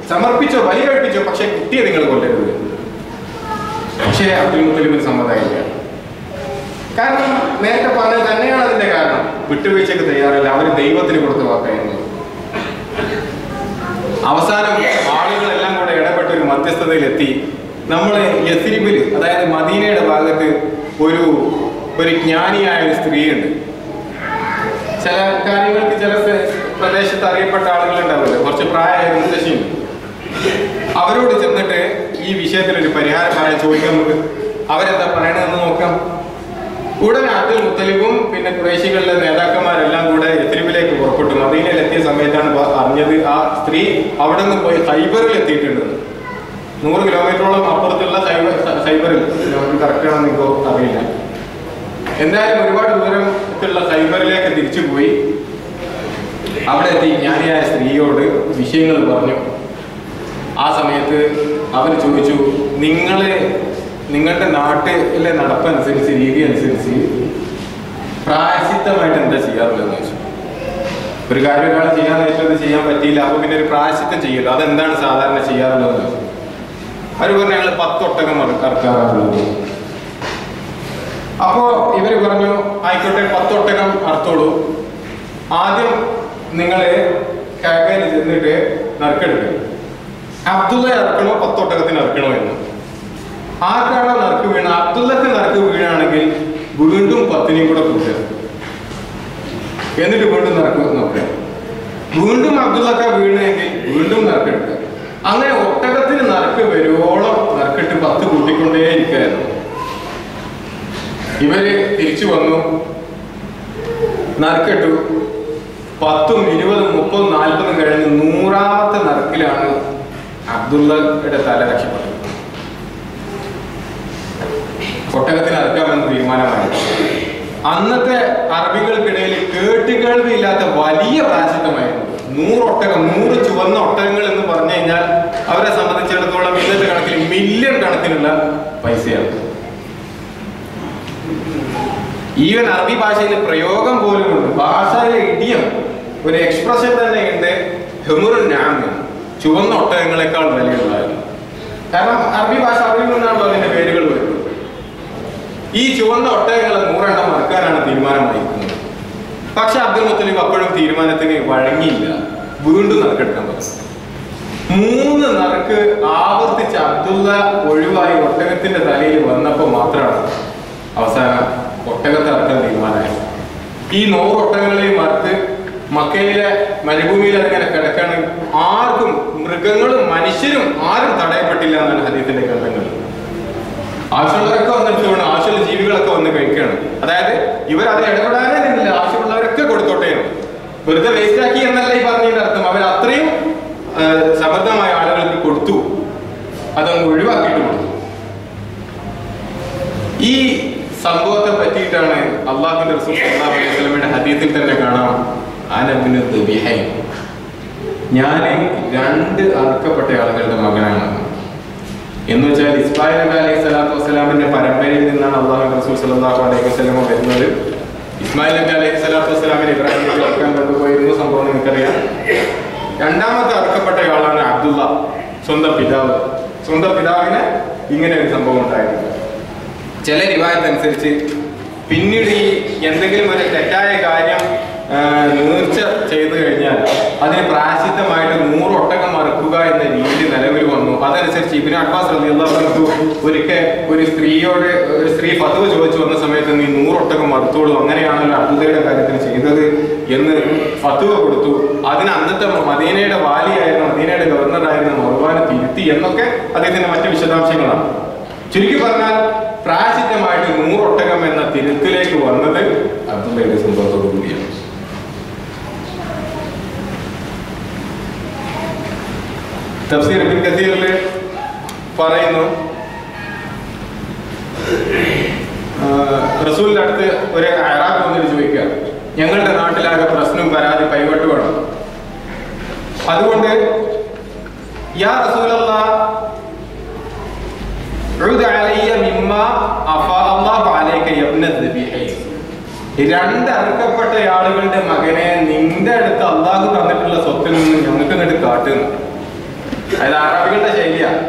സമർപ്പിച്ചോ, ബലി കഴിപ്പിച്ചോ, പക്ഷെ കുട്ടിയെ നിങ്ങൾ കൊല്ലരുത്. പക്ഷേ അബ്ദുൽ മുത്തലിബിന് സമ്മതമായില്ല. കാരണം നേരത്തെ പറഞ്ഞത് തന്നെയാണ് അതിന്റെ കാരണം. വിട്ടുവീഴ്ചയ്ക്ക് തയ്യാറില്ല, അവര് ദൈവത്തിന് കൊടുത്ത വാക്കായിരുന്നു. അവസാനം ആളുകളെല്ലാം കൂടെ ഇടപെട്ട് ഒരു മധ്യസ്ഥതയിലെത്തി. നമ്മള് യസ്രിബിൽ, അതായത് മദീനയുടെ ഭാഗത്ത് ഒരു ജ്ഞാനിയായ ഒരു സ്ത്രീയുണ്ട്. ചില കാര്യങ്ങൾക്ക് ചില പ്രദേശത്ത് അറിയപ്പെട്ട ആളുകൾ ഉണ്ടാവില്ല, കുറച്ച് പ്രായമായ മുത്തശ്ശിയുണ്ട്. അവരോട് ചെന്നിട്ട് ഈ വിഷയത്തിൽ ഒരു പരിഹാരം ചോദിക്കാൻ നമുക്ക് അവരെന്താ പറയണമെന്ന് നോക്കാം. ഉടനെ അബ്ദുൽ മുത്തലിബും പിന്നെ ഖുറൈശികളിലെ നേതാക്കന്മാരെല്ലാം കൂടെ യസ്രിബിലേക്ക് പുറപ്പെട്ടു. മദീനയിൽ എത്തിയ സമയത്താണ് അറിഞ്ഞത് ആ സ്ത്രീ അവിടെ നിന്ന് പോയി ഖൈബറിൽ എത്തിയിട്ടുണ്ടെന്ന്. 100 കിലോമീറ്ററോളം അപ്പുറത്തുള്ള ഖൈബറിൽ, കറക്റ്റ് ആണെന്ന് ഇപ്പോൾ അറിയില്ല. എന്തായാലും ഒരുപാട് ദൂരത്തുള്ള ഖൈബറിലേക്ക് തിരിച്ചു പോയി. അവിടെ എത്തി ജ്ഞാനിയായ സ്ത്രീയോട് വിഷയങ്ങൾ പറഞ്ഞു. ആ സമയത്ത് അവർ ചോദിച്ചു, നിങ്ങളുടെ നാട്ടിലെ നടപ്പനുസരിച്ച്, രീതി അനുസരിച്ച് പ്രായശ്ചിത്തമായിട്ട് എന്താ ചെയ്യാറുള്ളതെന്ന് ചോദിച്ചു. ഒരു കാര്യം ഒരാൾ ചെയ്യാൻ നേരിട്ടത് ചെയ്യാൻ പറ്റിയില്ല, അപ്പൊ പിന്നെ ഒരു പ്രായശ്ചിത്തം ചെയ്യല്ലോ, അതെന്താണ് സാധാരണ ചെയ്യാറുള്ളതെന്ന് ചോദിച്ചു. അവർ പറഞ്ഞു, ഞങ്ങൾ 10 ഒട്ടകം അറുക്കാറുള്ളത്. അപ്പോ ഇവര് പറഞ്ഞു, ആയിക്കോട്ടെ 10 ഒട്ടകം അറുത്തോളൂ. ആദ്യം നിങ്ങള് കാക്കയിൽ ചെന്നിട്ട് നറുക്കെടുക്കണം. അബ്ദുള്ള ഇറക്കണോ 10 ഒട്ടകത്തിന് ഇറക്കണോ എന്ന്. ആർക്കാണോ നറുക്ക് വീണ, അബ്ദുള്ളക്ക് നറുക്ക് വീഴാണെങ്കിൽ വീണ്ടും 10നെയും കൂടെ കൂട്ടുക, എന്നിട്ട് വീണ്ടും നറുക്ക് നോക്കുക. വീണ്ടും അബ്ദുള്ളക്ക വീണെങ്കിൽ വീണ്ടും നറുക്കെടുക്കുക. അങ്ങനെ ഒട്ടകത്തിന് നറുക്ക് വരുവോളം നറുക്കിട്ട് 10 കൂട്ടിക്കൊണ്ടേ ഇരിക്കുകയായിരുന്നു. ഇവര് തിരിച്ചു വന്നു, നറുക്കിട്ടു. 10, 20, 30, 40 കഴിഞ്ഞ് 100ാമത്തെ നറുക്കിലാണ് അബ്ദുള്ളയുടെ തല രക്ഷപ്പെട്ടത്. ഒട്ടകത്തിന് അറുക്കാമെന്ന് തീരുമാനമായി. അന്നത്തെ അറബികൾക്കിടയിൽ കേട്ടുകേൾവിയില്ലാത്ത വലിയ പ്രായശ്ചിത്തമായിരുന്നു. 100 ഒട്ടകം, 100 ചുവന്ന ഒട്ടകങ്ങൾ എന്ന് പറഞ്ഞു കഴിഞ്ഞാൽ അവരെ സംബന്ധിച്ചിടത്തോളം ഇന്നത്തെ കണക്കിൽ മില്യൺ കണക്കിനുള്ള പൈസയാണ്. ഈവൻ അറബി ഭാഷയിൽ പ്രയോഗം പോലും ഉണ്ട്, ഭാഷയിലെ ഇടിയം, ഒരു എക്സ്പ്രഷൻ തന്നെ ഉണ്ട്. ഹെമുറുൻ നാമ്, ചുവന്ന ഒട്ടകങ്ങളെക്കാൾ വിലയുള്ളതായിരുന്നു. കാരണം അറബി ഭാഷ അറിവിൽ നിന്നാണല്ലോ അതിന്റെ പേരുകൾ വരുന്നത്. ഈ ചുവന്ന ഒട്ടകങ്ങളെ 100 എണ്ണം മറക്കാനാണ് തീരുമാനമായിരിക്കുന്നത്. പക്ഷെ അബ്ദുൽ മുത്തലിബ് അപ്പോഴും തീരുമാനത്തിന് വഴങ്ങിയില്ല, വീണ്ടും നറുക്കെടുക്കാൻ പറഞ്ഞു. 3 നറുക്ക് ആവർത്തിച്ച് അബ്ദുള്ള ഒഴിവായി ഒട്ടകത്തിന്റെ തലയിൽ വന്നപ്പോൾ മാത്രമാണ് അവസാനം ഒട്ടകത്തെ അറക്കാൻ തീരുമാനമായത്. ഈ 100 ഒട്ടകങ്ങളെയും മറുത്ത് മക്കയിലെ മരുഭൂമിയിൽ അതിങ്ങനെ കിടക്കാണ്. ആർക്കും, മൃഗങ്ങളും മനുഷ്യരും ആരും തടയപ്പെട്ടില്ല എന്നാണ് ഹദീസിന്റെ ഗ്രന്ഥങ്ങൾ. ആവശ്യമുള്ളവരൊക്കെ വന്നിട്ട് വേണം, ആവശ്യമുള്ള ജീവികളൊക്കെ വന്ന് കഴിക്കുകയാണ്. അതായത് ഇവർ അതിൽ ഇടപെടാനേ നിന്നില്ല, ആവശ്യമുള്ളവരൊക്കെ കൊടുത്തോട്ടെയാണ്. വെറുതെ വേസ്റ്റ് ആക്കി എന്നല്ല ഈ പറഞ്ഞതിന്റെ അർത്ഥം. അവർ അത്രയും സമൃദ്ധമായ ആളുകൾക്ക് കൊടുത്തു, അതങ്ങ് ഒഴിവാക്കിയിട്ട് കൊടുത്തു. ഈ സംഭവത്തെ പറ്റിയിട്ടാണ് അള്ളാഹുവിന്റെ റസൂൽ സല്ലല്ലാഹു അലൈഹി വസല്ലമയുടെ ഹദീസിൽ തന്നെ കാണാം, അനബിനു ദബിഹൈൻ, ഞാൻ 2 അറുക്കപ്പെട്ട ആളുകളുടെ മകനാണ്. എന്ന് വെച്ചാൽ ഇസ്മായിൽ നബി അലൈഹി സ്വലാത്തു വസ്സലാമിന്റെ പരമ്പരയിൽ നിന്നാണ് അള്ളാഹുവിന്റെ റസൂൽ സല്ലല്ലാഹു അലൈഹി വസല്ലമ വരുന്നത്. ഇസ്മായിൽ നബി അലൈഹി സ്വലാത്തു വസ്സലാമിനെ ഇബ്രാഹിം നബി അറുക്കാൻ കൊണ്ടുപോയിരുന്ന സംഭവം നിങ്ങൾക്കറിയാം. 2ാമത്തെ അറുക്കപ്പെട്ട ആളാണ് അബ്ദുള്ള, സ്വന്തം പിതാവ്. സ്വന്തം പിതാവിന് ഇങ്ങനെ ഒരു സംഭവം ഉണ്ടായിട്ടുണ്ട്. ചില റിവായത്ത് അനുസരിച്ച് പിന്നീട് ഈ എന്തെങ്കിലും ഒരു തെറ്റായ കാര്യം നേർച്ച ചെയ്തു കഴിഞ്ഞാൽ അതിന് പ്രായശ്ചിത്തമായിട്ട് 100 ഒട്ടകം മറുക്കുക എന്ന രീതി നിലവിൽ വന്നു. അതനുസരിച്ച് ഇബ്നു അബ്ബാസ് റളിയല്ലാഹു അൻഹു ഒരിക്കൽ ഒരു സ്ത്രീ ഫത്വ ചോദിച്ചു വന്ന സമയത്ത് നീ 100 ഒട്ടകം മറുത്തോളൂ, അങ്ങനെയാണല്ലോ അബ്ദുല്ലയുടെ കാര്യത്തിൽ ചെയ്തത് എന്ന് ഫത്വ കൊടുത്തു. അതിന് അന്നത്തെ മദീനയുടെ വാലിയായിരുന്നു, മദീനയുടെ ഗവർണറായിരുന്ന മർവാനെ തിരുത്തി എന്നൊക്കെ അദ്ദേഹത്തിന്റെ മറ്റു വിശദാംശങ്ങളാണ്. ചുരുക്കി പറഞ്ഞാൽ പ്രായശ്ചിത്തമായിട്ട് 100 ഒട്ടകം എന്ന തിരുത്തിലേക്ക് വന്നത് അബ്ദുല്ലയുടെ സംഭവത്തോടു കൂടിയാണ്. തഫ്സീർ ഇബ്നു കസീറിൽ പറയുന്നു, റസൂലിന്റെ അടുത്ത് ഒരു അറാബി വന്നിട്ട് ചോദിക്കുക, ഞങ്ങളുടെ നാട്ടിലാകെ പ്രശ്നവും പരാതി കൈവട്ടുമാണ്, അതുകൊണ്ട് യാ റസൂലല്ലാഹ് ഉദ് അലയ്യ മിമ്മാ അഫാ അല്ലാഹു അലൈക യബ്ന ദബീഹൈൻ, 2 അറുക്കപ്പെട്ട ആളുകളുടെ മകനെ നിന്റെ അടുത്ത് അള്ളാഹു തന്നിട്ടുള്ള സ്വത്തിൽ നിന്ന് ഞങ്ങൾക്ക് ഇങ്ങോട്ട് കാട്ടുന്നു. അതായത് അറബികളുടെ ശൈലിയാണ്.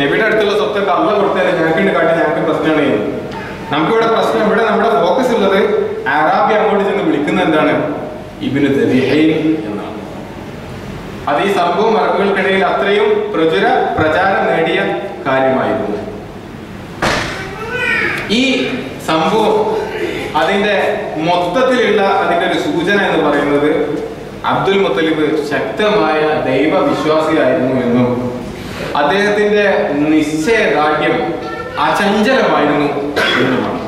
നബിയുടെ അടുത്തുള്ള സ്വത്തൊക്കെ അള്ള കൊടുത്താൽ ഞങ്ങൾക്ക് കാട്ടി ഞങ്ങൾക്ക് പ്രശ്നമാണ് ചെയ്യുന്നത്. നമുക്കിവിടെ പ്രശ്നം, ഇവിടെ നമ്മുടെ ഫോക്കസ് ഉള്ളത് അറാബി അങ്ങോട്ട് ചെന്ന് വിളിക്കുന്ന എന്താണ്, ഇബ്നു ദബീഹൈൻ എന്നാണ്. അത് ഈ സംഭവം അറബികൾക്കിടയിൽ അത്രയും പ്രചാരം നേടിയ കാര്യമായിരുന്നു. ഈ സംഭവം അതിന്റെ മൊത്തത്തിലുള്ള അതിന്റെ ഒരു സൂചന എന്ന് പറയുന്നത് അബ്ദുൽ മുത്തലിബ് ശക്തമായ ദൈവവിശ്വാസിയായിരുന്നു എന്നും അദ്ദേഹത്തിന്റെ നിശ്ചയദാർഢ്യം അചഞ്ചലമായിരുന്നു എന്നുമാണ്.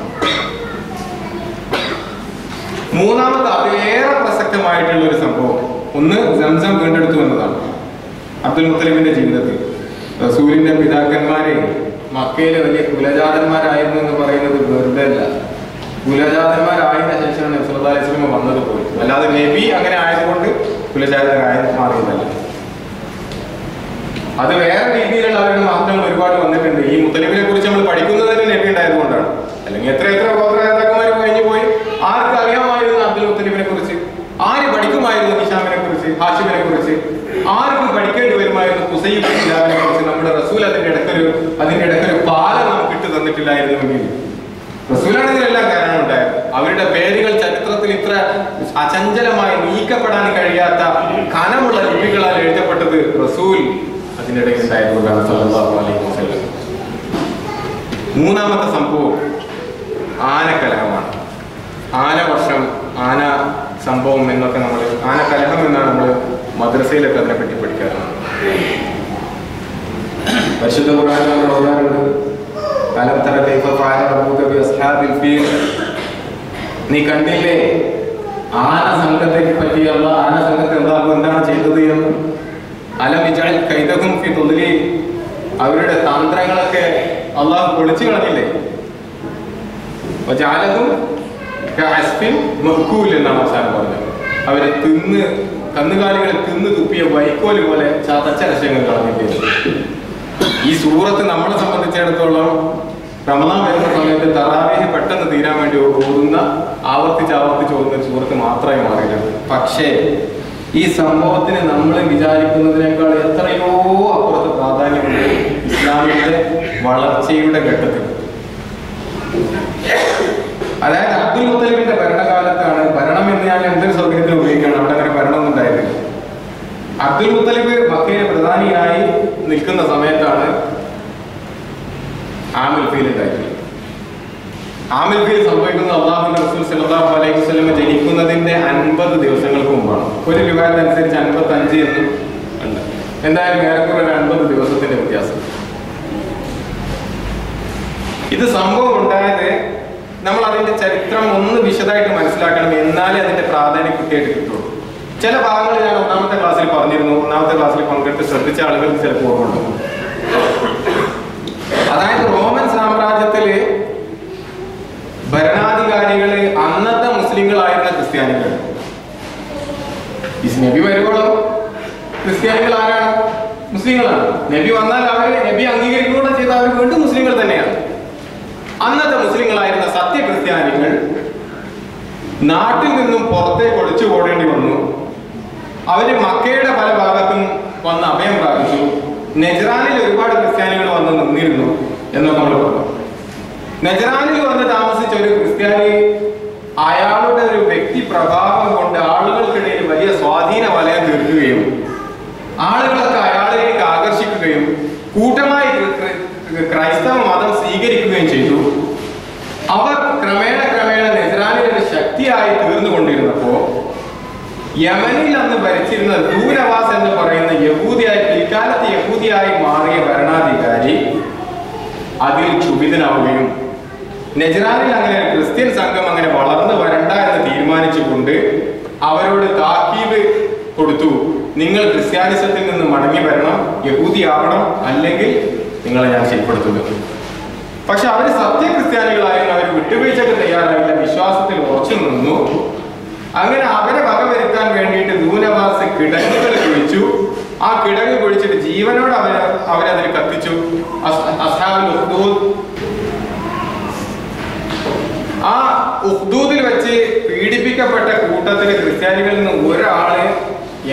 മൂന്നാമത്തെ അതിലേറെ പ്രസക്തമായിട്ടുള്ള ഒരു സംഭവം ഒന്ന് സംസം വീണ്ടെടുത്തു എന്നതാണ്. അബ്ദുൽ മുത്തലിബിന്റെ ജീവിതത്തിൽ റസൂലിന്റെ പിതാക്കന്മാരെ മക്കയിലെ വലിയ കുലജാതന്മാരായിരുന്നു എന്ന് പറയുന്നത് വെറുതെ അല്ല. കുലജാതന്മാരായതിനു ശേഷമാണ് നബി സല്ലല്ലാഹു അലൈഹി വസല്ലം വന്നത് പോയി, അല്ലാതെ നബി അങ്ങനെ ആയതുകൊണ്ട് കുലജാതനായി മാറിയതല്ല. അത് വേറെ രീതിയിലുള്ള അവരുടെ മാറ്റങ്ങൾ ഒരുപാട് വന്നിട്ടുണ്ട്. ഈ മുത്തലിബിനെ കുറിച്ച് നമ്മൾ പഠിക്കുന്നത് തന്നെ നബി ഉണ്ടായതുകൊണ്ടാണ്. അല്ലെങ്കിൽ എത്ര ഗോത്രനേതാക്കന്മാർ കഴിഞ്ഞു പോയി. ആർക്ക് അറിയാമായിരുന്നു അബ്ദുൽ മുത്തലിബിനെ കുറിച്ച്? ആര് പഠിക്കുമായിരുന്നു ഹിഷാമിനെ കുറിച്ച്, ഹാഷിമിനെ കുറിച്ച്? ആർക്ക് പഠിക്കേണ്ടി വരുമായിരുന്നു ഖുസൈബ് ബിൻ കിലാബിനെ കുറിച്ച്? നമ്മുടെ റസൂൽ അതിന്റെ ഇടയ്ക്കൊരു പാലം നമുക്ക് ഇട്ട് തന്നിട്ടില്ലായിരുന്നുവെങ്കിൽ റസൂലാണ് ഇതിനെല്ലാം കാരണം ഉണ്ടായത്. അവരുടെ പേരുകൾ ചരിത്രത്തിൽ ഇത്ര അചഞ്ചലമായി നീക്കപ്പെടാൻ കഴിയാത്ത കനമുള്ള ലിപികളാൽ എഴുതപ്പെട്ടത് റസൂൽ അതിന്റെ ഇടയിൽ ഉണ്ടായതുകൊണ്ടാണ് സല്ലല്ലാഹു അലൈഹി വസല്ലം. മൂന്നാമത്തെ സംഭവം ആനക്കലഹമാണ്. ആനവർഷം, ആന സംഭവം എന്നൊക്കെ നമ്മൾ ആനക്കലഹം എന്നാണ് നമ്മൾ മദ്രസയിലൊക്കെ അതിനെപ്പറ്റി പഠിക്കാറുണ്ട്. പരിശുദ്ധ ഖുർആനിൽ നമ്മൾ ഓതാറുണ്ട്, അലം തറ കൈഫ ഫഅല റബ്ബുക ബി അസ്ഹാബിൽ ഫീൽ, നീ കണ്ടില്ലേ ആന സംഘത്തെ പറ്റി ആന സംഘത്തെ അല്ലാഹു എന്താണ് ചെയ്തത് എന്ന്. അലം യജഅൽ കൈദഹും ഫീ തുദ്ലീൽ, അവരുടെ തന്ത്രങ്ങളൊക്കെ അല്ലാഹു പൊളിച്ചു കളഞ്ഞില്ലേ. വജഅലഹും കഅസ്ഫിൻ മഅ്കൂൽ എന്നാണ് അവസാനം പറഞ്ഞത്. അവരെ കന്നുകാലികളെ തിന്ന് തുപ്പിയ വൈക്കോല് പോലെ ചതച്ച ലക്ഷ്യങ്ങൾ കളഞ്ഞില്ലേ. ഈ സൂറത്ത് നമ്മളെ സംബന്ധിച്ചിടത്തോളം റമദാൻ വരുന്ന സമയത്ത് തറാവീഹ് പെട്ടെന്ന് തീരാൻ വേണ്ടി ആവർത്തിച്ച് ഓതുന്ന സൂറത്ത് മാത്രമായി മാറിയിട്ടുണ്ട്. പക്ഷേ ഈ സംഭവത്തിന് നമ്മൾ വിചാരിക്കുന്നതിനേക്കാൾ എത്രയോ അപ്പുറത്ത് പ്രാധാന്യമുണ്ട് ഇസ്ലാമിന്റെ വളർച്ചയുടെ ഘട്ടത്തിൽ. അതായത് അബ്ദുൽ മുത്തലിബിന്റെ ഭരണകാലത്താണ്, ഭരണം എന്ന് ഞാൻ എന്തൊരു സൗകര്യത്തിൽ ഉപയോഗിക്കുകയാണ്, അവിടെ അങ്ങനെ ഭരണമൊന്നും ഉണ്ടായിരുന്നില്ല. അബ്ദുൽ മുത്തലിബ് മക്കയിലെ പ്രധാനിയായി നിൽക്കുന്ന സമയത്താണ് ആമുൽ ഫീൽ ഉണ്ടായിട്ടുള്ളത്. ആമുൽ ഫീൽ സംഭവിക്കുന്നത് അല്ലാഹുവിന്റെ റസൂൽ സല്ലല്ലാഹു അലൈഹി വസല്ലം ജനിക്കുന്നതിന്റെ 50 ദിവസങ്ങൾക്ക് മുമ്പാണ്. ഒരു റിവായത്ത് അനുസരിച്ച് 55 എന്നും ഉണ്ട്. എന്തായാലും ഏറെക്കുറെ 50 ദിവസത്തിന്റെ വ്യത്യാസം. ഇത് സംഭവം ഉണ്ടായത് നമ്മൾ അതിന്റെ ചരിത്രം ഒന്ന് വിശദമായിട്ട് മനസ്സിലാക്കണം, എന്നാലേ അതിന്റെ പ്രാധാന്യം കൃത്യമായിട്ട് കിട്ടുള്ളൂ. ചില ഭാഗങ്ങൾ ഞാൻ ഒന്നാമത്തെ ക്ലാസ്സിൽ പറഞ്ഞിരുന്നു. ഒന്നാമത്തെ ക്ലാസ്സിൽ പങ്കെടുത്ത് ശ്രദ്ധിച്ച ആളുകൾക്ക് ചിലപ്പോൾ ഓർമ്മയുണ്ടാവും. അതായത് റോമൻ സാമ്രാജ്യത്തില് ഭരണാധികാരികള് അന്നത്തെ മുസ്ലിങ്ങളായിരുന്ന ക്രിസ്ത്യാനികൾ. നബി വരുവോളം ക്രിസ്ത്യാനികൾ ആരാണ്? മുസ്ലിങ്ങളാണ്. നബി വന്നാൽ അവരെ നബി അംഗീകരിക്കുകയും ചെയ്ത അവർ വീണ്ടും മുസ്ലിങ്ങൾ തന്നെയാണ്. അന്നത്തെ മുസ്ലിങ്ങളായിരുന്ന സത്യക്രിസ്ത്യാനികൾ നാട്ടിൽ നിന്നും പുറത്തേക്ക് ഒളിച്ചു ഓടേണ്ടി വന്നു. അവര് മക്കയുടെ പല ഭാഗത്തും വന്ന് അഭയം പ്രാപിച്ചു. നെജ്റാനിൽ ഒരുപാട് ക്രിസ്ത്യാനികൾ വന്ന് നിന്നിരുന്നു എന്നൊക്കെ നമ്മൾ പറഞ്ഞു. നെജ്റാനിൽ വന്ന് താമസിച്ച ഒരു ക്രിസ്ത്യാനി അയാളുടെ ഒരു വ്യക്തി പ്രഭാവം കൊണ്ട് ആ ആളുകളൊക്കെ അയാളിലേക്ക് ആകർഷിക്കുകയും കൂട്ടമായി ക്രൈസ്തവ മതം സ്വീകരിക്കുകയും ചെയ്തു. അവർ ക്രമേണ നെസ്രാനിയുടെ ശക്തിയായി തീർന്നുകൊണ്ടിരുന്നപ്പോ യമനിൽ അന്ന് ഭരിച്ചിരുന്ന ദൂനവാസ് എന്ന് പറയുന്ന പിൽക്കാലത്ത് യഹൂദിയായി മാറിയ ഭരണാധികാരി അതിൽ ക്ഷുഭിതനാവുകയും നെജ്റാനിൽ അങ്ങനെ ക്രിസ്ത്യൻ സംഘം അങ്ങനെ വളർന്നു വരണ്ട എന്ന് തീരുമാനിച്ചുകൊണ്ട് അവരോട് താക്കീത് കൊടുത്തു. നിങ്ങൾ ക്രിസ്ത്യാനിസത്തിൽ നിന്ന് മടങ്ങി വരണം, യഹൂദിയാവണം, അല്ലെങ്കിൽ നിങ്ങളെ ഞാൻ ശരിപ്പെടുത്തുന്നു. പക്ഷെ അവര് സത്യക്രിസ്ത്യാനികളായിരുന്നു. അവർ വിട്ടുവീഴ്ചക്ക് തയ്യാറായില്ല, വിശ്വാസത്തിൽ ഉറച്ചു നിന്നു. അങ്ങനെ അവരെ വകവരുത്താൻ വേണ്ടിയിട്ട് ദൂനവാസ് കിടങ്ങുകൾ കുഴിച്ചു. ആ കിടങ്ങ് കുഴിച്ചിട്ട് ജീവനോട് അവരതിൽ കത്തിച്ചു. ആ ഉഖ്ദൂദിൽ വെച്ച് പീഡിപ്പിക്കപ്പെട്ട കൂട്ടത്തില് ക്രിസ്ത്യാനികളിൽ നിന്ന് ഒരാള്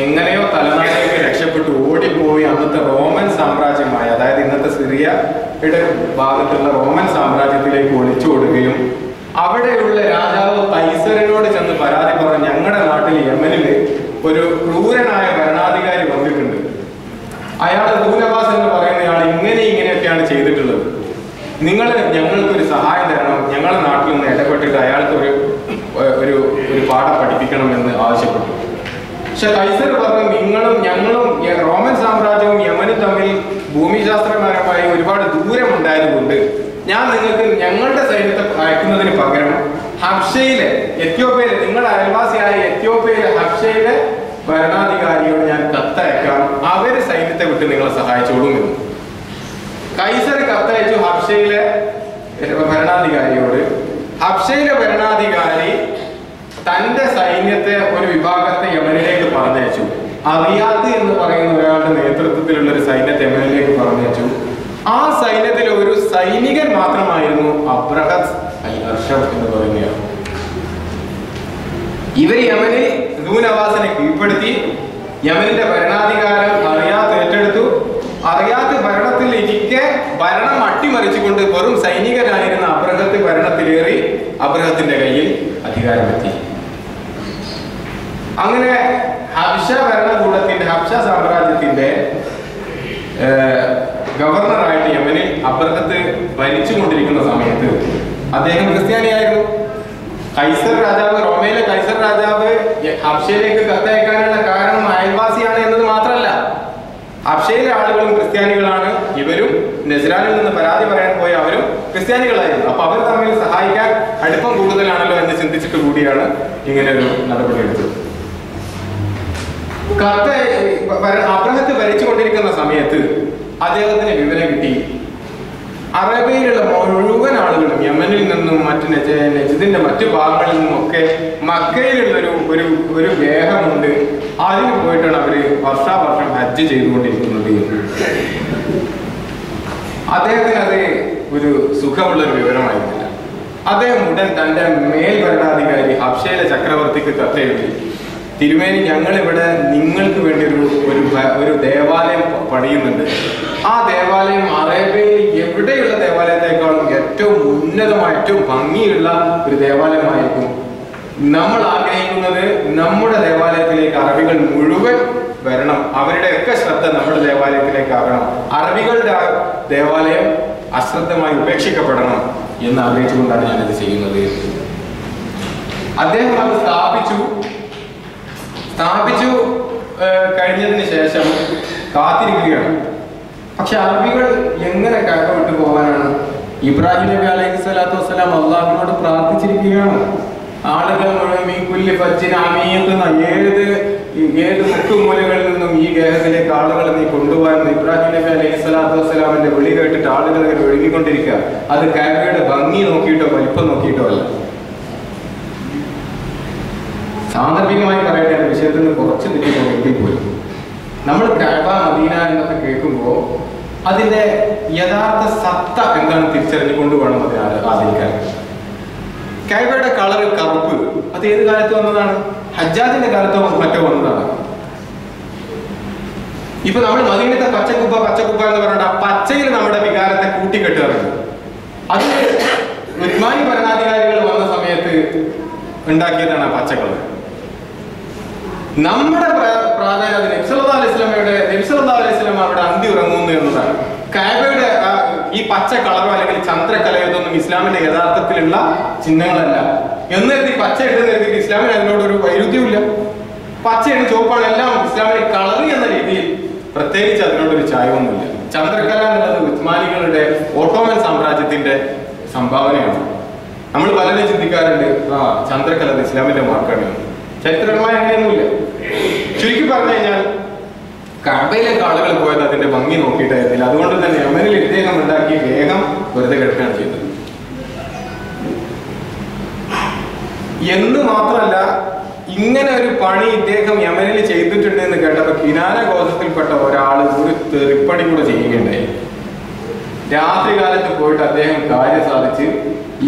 എങ്ങനെയോ തലനാട്ടിലേക്ക് രക്ഷപ്പെട്ടു ഓടിപ്പോയി അന്നത്തെ റോമൻ സാമ്രാജ്യമായ, അതായത് ഇന്നത്തെ സിറിയയുടെ ഭാഗത്തുള്ള റോമൻ സാമ്രാജ്യത്തിലേക്ക് ഒളിച്ചോടുകയും അവിടെയുള്ള രാജാവ് കൈസറിനോട് ചെന്ന് പരാതി പറഞ്ഞു, ഞങ്ങളുടെ നാട്ടിൽ യമനില് ഒരു ക്രൂരനായ ഭരണാധികാരി വന്നിട്ടുണ്ട്. അയാൾ ദൂനവാസ് എന്ന് പറയുന്നയാൾ ഇങ്ങനെയൊക്കെയാണ് ചെയ്തിട്ടുള്ളത്. നിങ്ങൾ ഞങ്ങൾക്കൊരു സഹായം തരണം, ഞങ്ങളുടെ നാട്ടിൽ നിന്ന് ഇടപെട്ടിട്ട് അയാൾക്ക് ഒരു പാഠം പഠിപ്പിക്കണമെന്ന് ആവശ്യപ്പെട്ടു. പക്ഷെ കൈസർ പറഞ്ഞു, നിങ്ങളും ഞങ്ങളും റോമൻ സാമ്രാജ്യവും യമനും തമ്മിൽ ഭൂമിശാസ്ത്രപരമായി ഒരുപാട് ദൂരമുണ്ടായതുകൊണ്ട് ഞാൻ നിങ്ങൾക്ക് ഞങ്ങളുടെ സൈന്യത്തെ അയക്കുന്നതിന് പകരം ഹബ്ഷയിലെ എത്യോപ്യയിലെ നിങ്ങളുടെ അയൽവാസിയായ എത്യോപ്യയിലെ ഹബ്ഷയിലെ ഭരണാധികാരിയോട് ഞാൻ കത്തയക്കാം, അവര് സൈന്യത്തെ വിട്ട് നിങ്ങളെ സഹായിച്ചോളുമെന്ന്. കൈസർ കത്തയച്ചു ഹബ്ഷയിലെ ഭരണാധികാരിയോട്. ഹബ്ഷയിലെ ഭരണാധികാരി തന്റെ സൈന്യത്തെ ഒരു വിഭാഗത്തെ യമനിലേക്ക് പറഞ്ഞയച്ചു. അറിയാത്ത് എന്ന് പറയുന്ന ഒരാളുടെ നേതൃത്വത്തിലുള്ള ഒരു സൈന്യത്തെ യമനിലേക്ക് പറഞ്ഞയച്ചു. ആ സൈന്യത്തിലെ ഒരു സൈനികൻ മാത്രമായിരുന്നു അബ്രഹത്ത് അൽ-അർഷബ് എന്ന് പറയുന്നയാൾ. ഇവർ യമനിൽ ദൂനവാസിനെ കീഴ്പ്പെടുത്തി. യമനിന്റെ ഭരണാധികാരം അറിയാത്ത് ഏറ്റെടുത്തു. അറിയാത്ത് ഭരണത്തിൽ ഇരിക്കെ ഭരണം അട്ടിമറിച്ചുകൊണ്ട് വെറും സൈനികനായിരുന്ന അബ്രഹത്ത് ഭരണത്തിലേറി അബ്രഹത്തിന്റെ കയ്യിൽ അധികാരമെത്തി. അങ്ങനെ ഹബ്ഷ ഭരണകൂടത്തിന്റെ ഹബ്ഷ സാമ്രാജ്യത്തിന്റെ ഗവർണറായിട്ട് യമനിൽ അബ്രഹത്ത് ഭരിച്ചുകൊണ്ടിരിക്കുന്ന സമയത്ത് അദ്ദേഹം ക്രിസ്ത്യാനിയായിരുന്നു. കൈസർ രാജാവ്, റോമയിലെ കൈസർ രാജാവ് ഹബ്ഷയിലേക്ക് കത്തയക്കാനുള്ള കാരണം അയൽവാസിയാണ് എന്നത് മാത്രമല്ല, ഹബ്ഷയിലെ ആളുകളും ക്രിസ്ത്യാനികളാണ്. ഇവരും നെസ്രാനിൽ നിന്ന് പരാതി പറയാൻ പോയ അവരും ക്രിസ്ത്യാനികളായിരുന്നു. അപ്പൊ അവർ തമ്മിൽ സഹായിക്കാൻ അടുപ്പം കൂടുതലാണല്ലോ എന്ന് ചിന്തിച്ചിട്ട് കൂടിയാണ് ഇങ്ങനെ ഒരു നടപടി എടുത്തത്. അബ്രഹത്ത് ഭരിച്ചുകൊണ്ടിരിക്കുന്ന സമയത്ത് അദ്ദേഹത്തിന് വിവരം കിട്ടി, അറേബ്യയിലുള്ള മുഴുവൻ ആളുകളും യമനിൽ നിന്നും മറ്റു നജിദിന്റെ മറ്റു ഭാഗങ്ങളിൽ നിന്നും ഒക്കെ മക്കയിലുള്ള ഒരു ദേഹമുണ്ട്, അതിന് പോയിട്ടാണ് അവര് വർഷാവർഷം ഹജ്ജ് ചെയ്തുകൊണ്ടിരിക്കുന്നത്. അദ്ദേഹത്തിന് അത് ഒരു സുഖമുള്ളൊരു വിവരമായിരുന്നില്ല. അദ്ദേഹം ഉടൻ തന്റെ മേൽഭരണാധികാരി ഹബ്ഷയിലെ ചക്രവർത്തിക്ക് കത്തെഴുതി, തിരുമേനി, ഞങ്ങളിവിടെ നിങ്ങൾക്ക് വേണ്ടി ഒരു ദേവാലയം പണിയുന്നുണ്ട്. ആ ദേവാലയം അറേബ്യയിൽ എവിടെയുള്ള ദേവാലയത്തെക്കാളും ഏറ്റവും ഉന്നതമായ ഏറ്റവും ഭംഗിയുള്ള ഒരു ദേവാലയമായിരിക്കും. നമ്മൾ ആഗ്രഹിക്കുന്നത് നമ്മുടെ ദേവാലയത്തിലേക്ക് അറബികൾ മുഴുവൻ വരണം, അവരുടെയൊക്കെ ശ്രദ്ധ നമ്മുടെ ദേവാലയത്തിലേക്ക് ആകണം, അറബികളുടെ ദേവാലയം അശ്രദ്ധമായി ഉപേക്ഷിക്കപ്പെടണം എന്ന് ആഗ്രഹിച്ചുകൊണ്ടാണ് ഞാനത് ചെയ്യുന്നത്. അദ്ദേഹം അത് സ്ഥാപിച്ചു കഴിഞ്ഞതിന് ശേഷം കാത്തിരിക്കുകയാണ്. പക്ഷെ അറബികൾ എങ്ങനെ കടവിട്ട് പോകാനാണ്? ഇബ്രാഹിം നബി അലൈഹി സ്വലാത്തു വസ്സലാം അള്ളാഹുവിനോട് പ്രാർത്ഥിച്ചിരിക്കുകയാണ്. ആളുകൾ മുഴുവൻ ഈ കുല്ലി ഫജ്ജിന് അമീക്കുന്ന ഏത് മുക്കുമൂലകളിൽ നിന്നും ഈ ഗേഹത്തിലേക്ക് ആളുകളെ നീ കൊണ്ടുപോകാൻ ഇബ്രാഹിം നബി അലൈഹി സ്വലാത്തു വസ്സലാമിന്റെ വിളി കേട്ടിട്ട് ആളുകൾ ഇങ്ങനെ ഒഴുകിക്കൊണ്ടിരിക്കുക. അത് കഅബയുടെ ഭംഗി നോക്കിയിട്ടോ വലിപ്പം നോക്കിയിട്ടോ അല്ല. സാന്ദർഭികമായി പറയട്ടെ, വിഷയത്തിൽ നിന്ന് കുറച്ച് തെറ്റിപ്പോയെങ്കിൽ പോലും നമ്മൾ കഅബ, മദീന എന്നൊക്കെ കേൾക്കുമ്പോൾ അതിന്റെ യഥാർത്ഥ സത്ത എന്താണ് തിരിച്ചറിഞ്ഞുകൊണ്ട് വേണം അതിനെ ആദരിക്കാൻ. കഅബയുടെ കളർ കറുപ്പ്, അത് ഏത് കാലത്ത് വന്നതാണ്? ഹജ്ജാജിന്റെ കാലത്തോ മറ്റോ വന്നതാണ്. ഇപ്പൊ നമ്മൾ മദീനത്തെ പച്ചക്കുപ്പ എന്ന് പറഞ്ഞിട്ട് ആ പച്ചയിൽ നമ്മുടെ വികാരത്തെ കൂട്ടിക്കെട്ടാറുണ്ട്. അത് ഉസ്മാനി ഭരണാധികാരികൾ വന്ന സമയത്ത് ഉണ്ടാക്കിയതാണ് ആ പച്ചക്കളർ. നമ്മുടെ പ്രാധാന്യം അത് നബി സല്ലല്ലാഹു അലൈഹി വസല്ലം അവിടെ അന്തി ഉറങ്ങുന്നു എന്നതാണ്. കഅബയുടെ ഈ പച്ച കളറോ അല്ലെങ്കിൽ ചന്ദ്രക്കലയോ ഇതൊന്നും ഇസ്ലാമിന്റെ യഥാർത്ഥത്തിലുള്ള ചിഹ്നങ്ങളല്ല. എന്നെഴുതി പച്ച ഇടുന്നെഴുതി ഇസ്ലാമിന് അതിനോടൊരു വൈരുദ്ധ്യമില്ല. പച്ചയാണ്, ചുവപ്പാണ്, എല്ലാം ഇസ്ലാമിലെ കളർ എന്ന രീതിയിൽ പ്രത്യേകിച്ച് അതിനോടൊരു ചായവൊന്നുമില്ല. ചന്ദ്രക്കല എന്നുള്ളത് ഉസ്മാനികളുടെ ഓട്ടോമൻ സാമ്രാജ്യത്തിന്റെ സംഭാവനയാണ്. നമ്മൾ പലരും ചിന്തിക്കാറുണ്ട് ചന്ദ്രക്കല ഇസ്ലാമിന്റെ മാർക്കാണ്. ചരിത്രപരമായി അങ്ങനെയൊന്നുമില്ല. ചുരുക്കി പറഞ്ഞു കഴിഞ്ഞാൽ കഅബയിലേക്ക് ആളുകൾ പോയത് അതിന്റെ ഭംഗി നോക്കിയിട്ടായിരുന്നില്ല. അതുകൊണ്ട് തന്നെ യമനിൽ ഇദ്ദേഹം ഉണ്ടാക്കി വേഗം വെറുതെ കിടക്കുകയാണ് ചെയ്തത്. എന്ന് മാത്രമല്ല, ഇങ്ങനെ ഒരു പണി ഇദ്ദേഹം യമനിൽ ചെയ്തിട്ടുണ്ട് എന്ന് കേട്ടപ്പോൾ കിനാന ഗോത്രത്തിൽപ്പെട്ട ഒരാൾ ഒരു തെറിപ്പടി കൂടെ ചെയ്യുകയുണ്ടായി. രാത്രി കാലത്ത് പോയിട്ട് അദ്ദേഹം കാര്യം സാധിച്ച്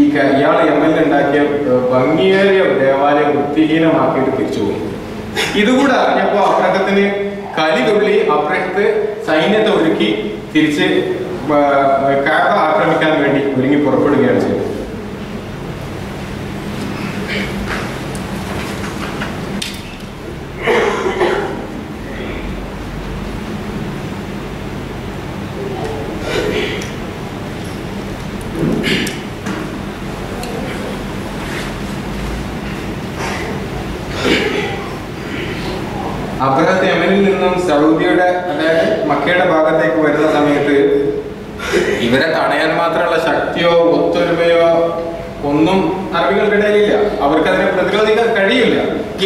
ഇയാൾ യമനിൽ ഉണ്ടാക്കിയ ഭംഗിയേറിയ ദേവാലയം വൃത്തിഹീനമാക്കിയിട്ട് തിരിച്ചു പോകും. ഇതുകൂടെ അറിഞ്ഞപ്പോ അബ്രഹത്തിന് കലി തുള്ളി അബ്രഹത്ത് സൈന്യത്തെ ഒരുക്കി തിരിച്ച് കഅബ ആക്രമിക്കാൻ വേണ്ടി ഒരുങ്ങി പുറപ്പെടുകയാണ് ചെയ്തത്. അബ്രഹത്ത് യമനിൽ നിന്നും സൗദിയുടെ അതായത് മക്കയുടെ ഭാഗത്തേക്ക് വരുന്ന സമയത്ത് ഇവരെ തടയാൻ മാത്രമുള്ള ശക്തിയോ ഒത്തൊരുമയോ ഒന്നും അറബികൾക്കിടയിലില്ല. അവർക്ക് അതിനെ പ്രതിരോധിക്കാൻ കഴിയില്ല.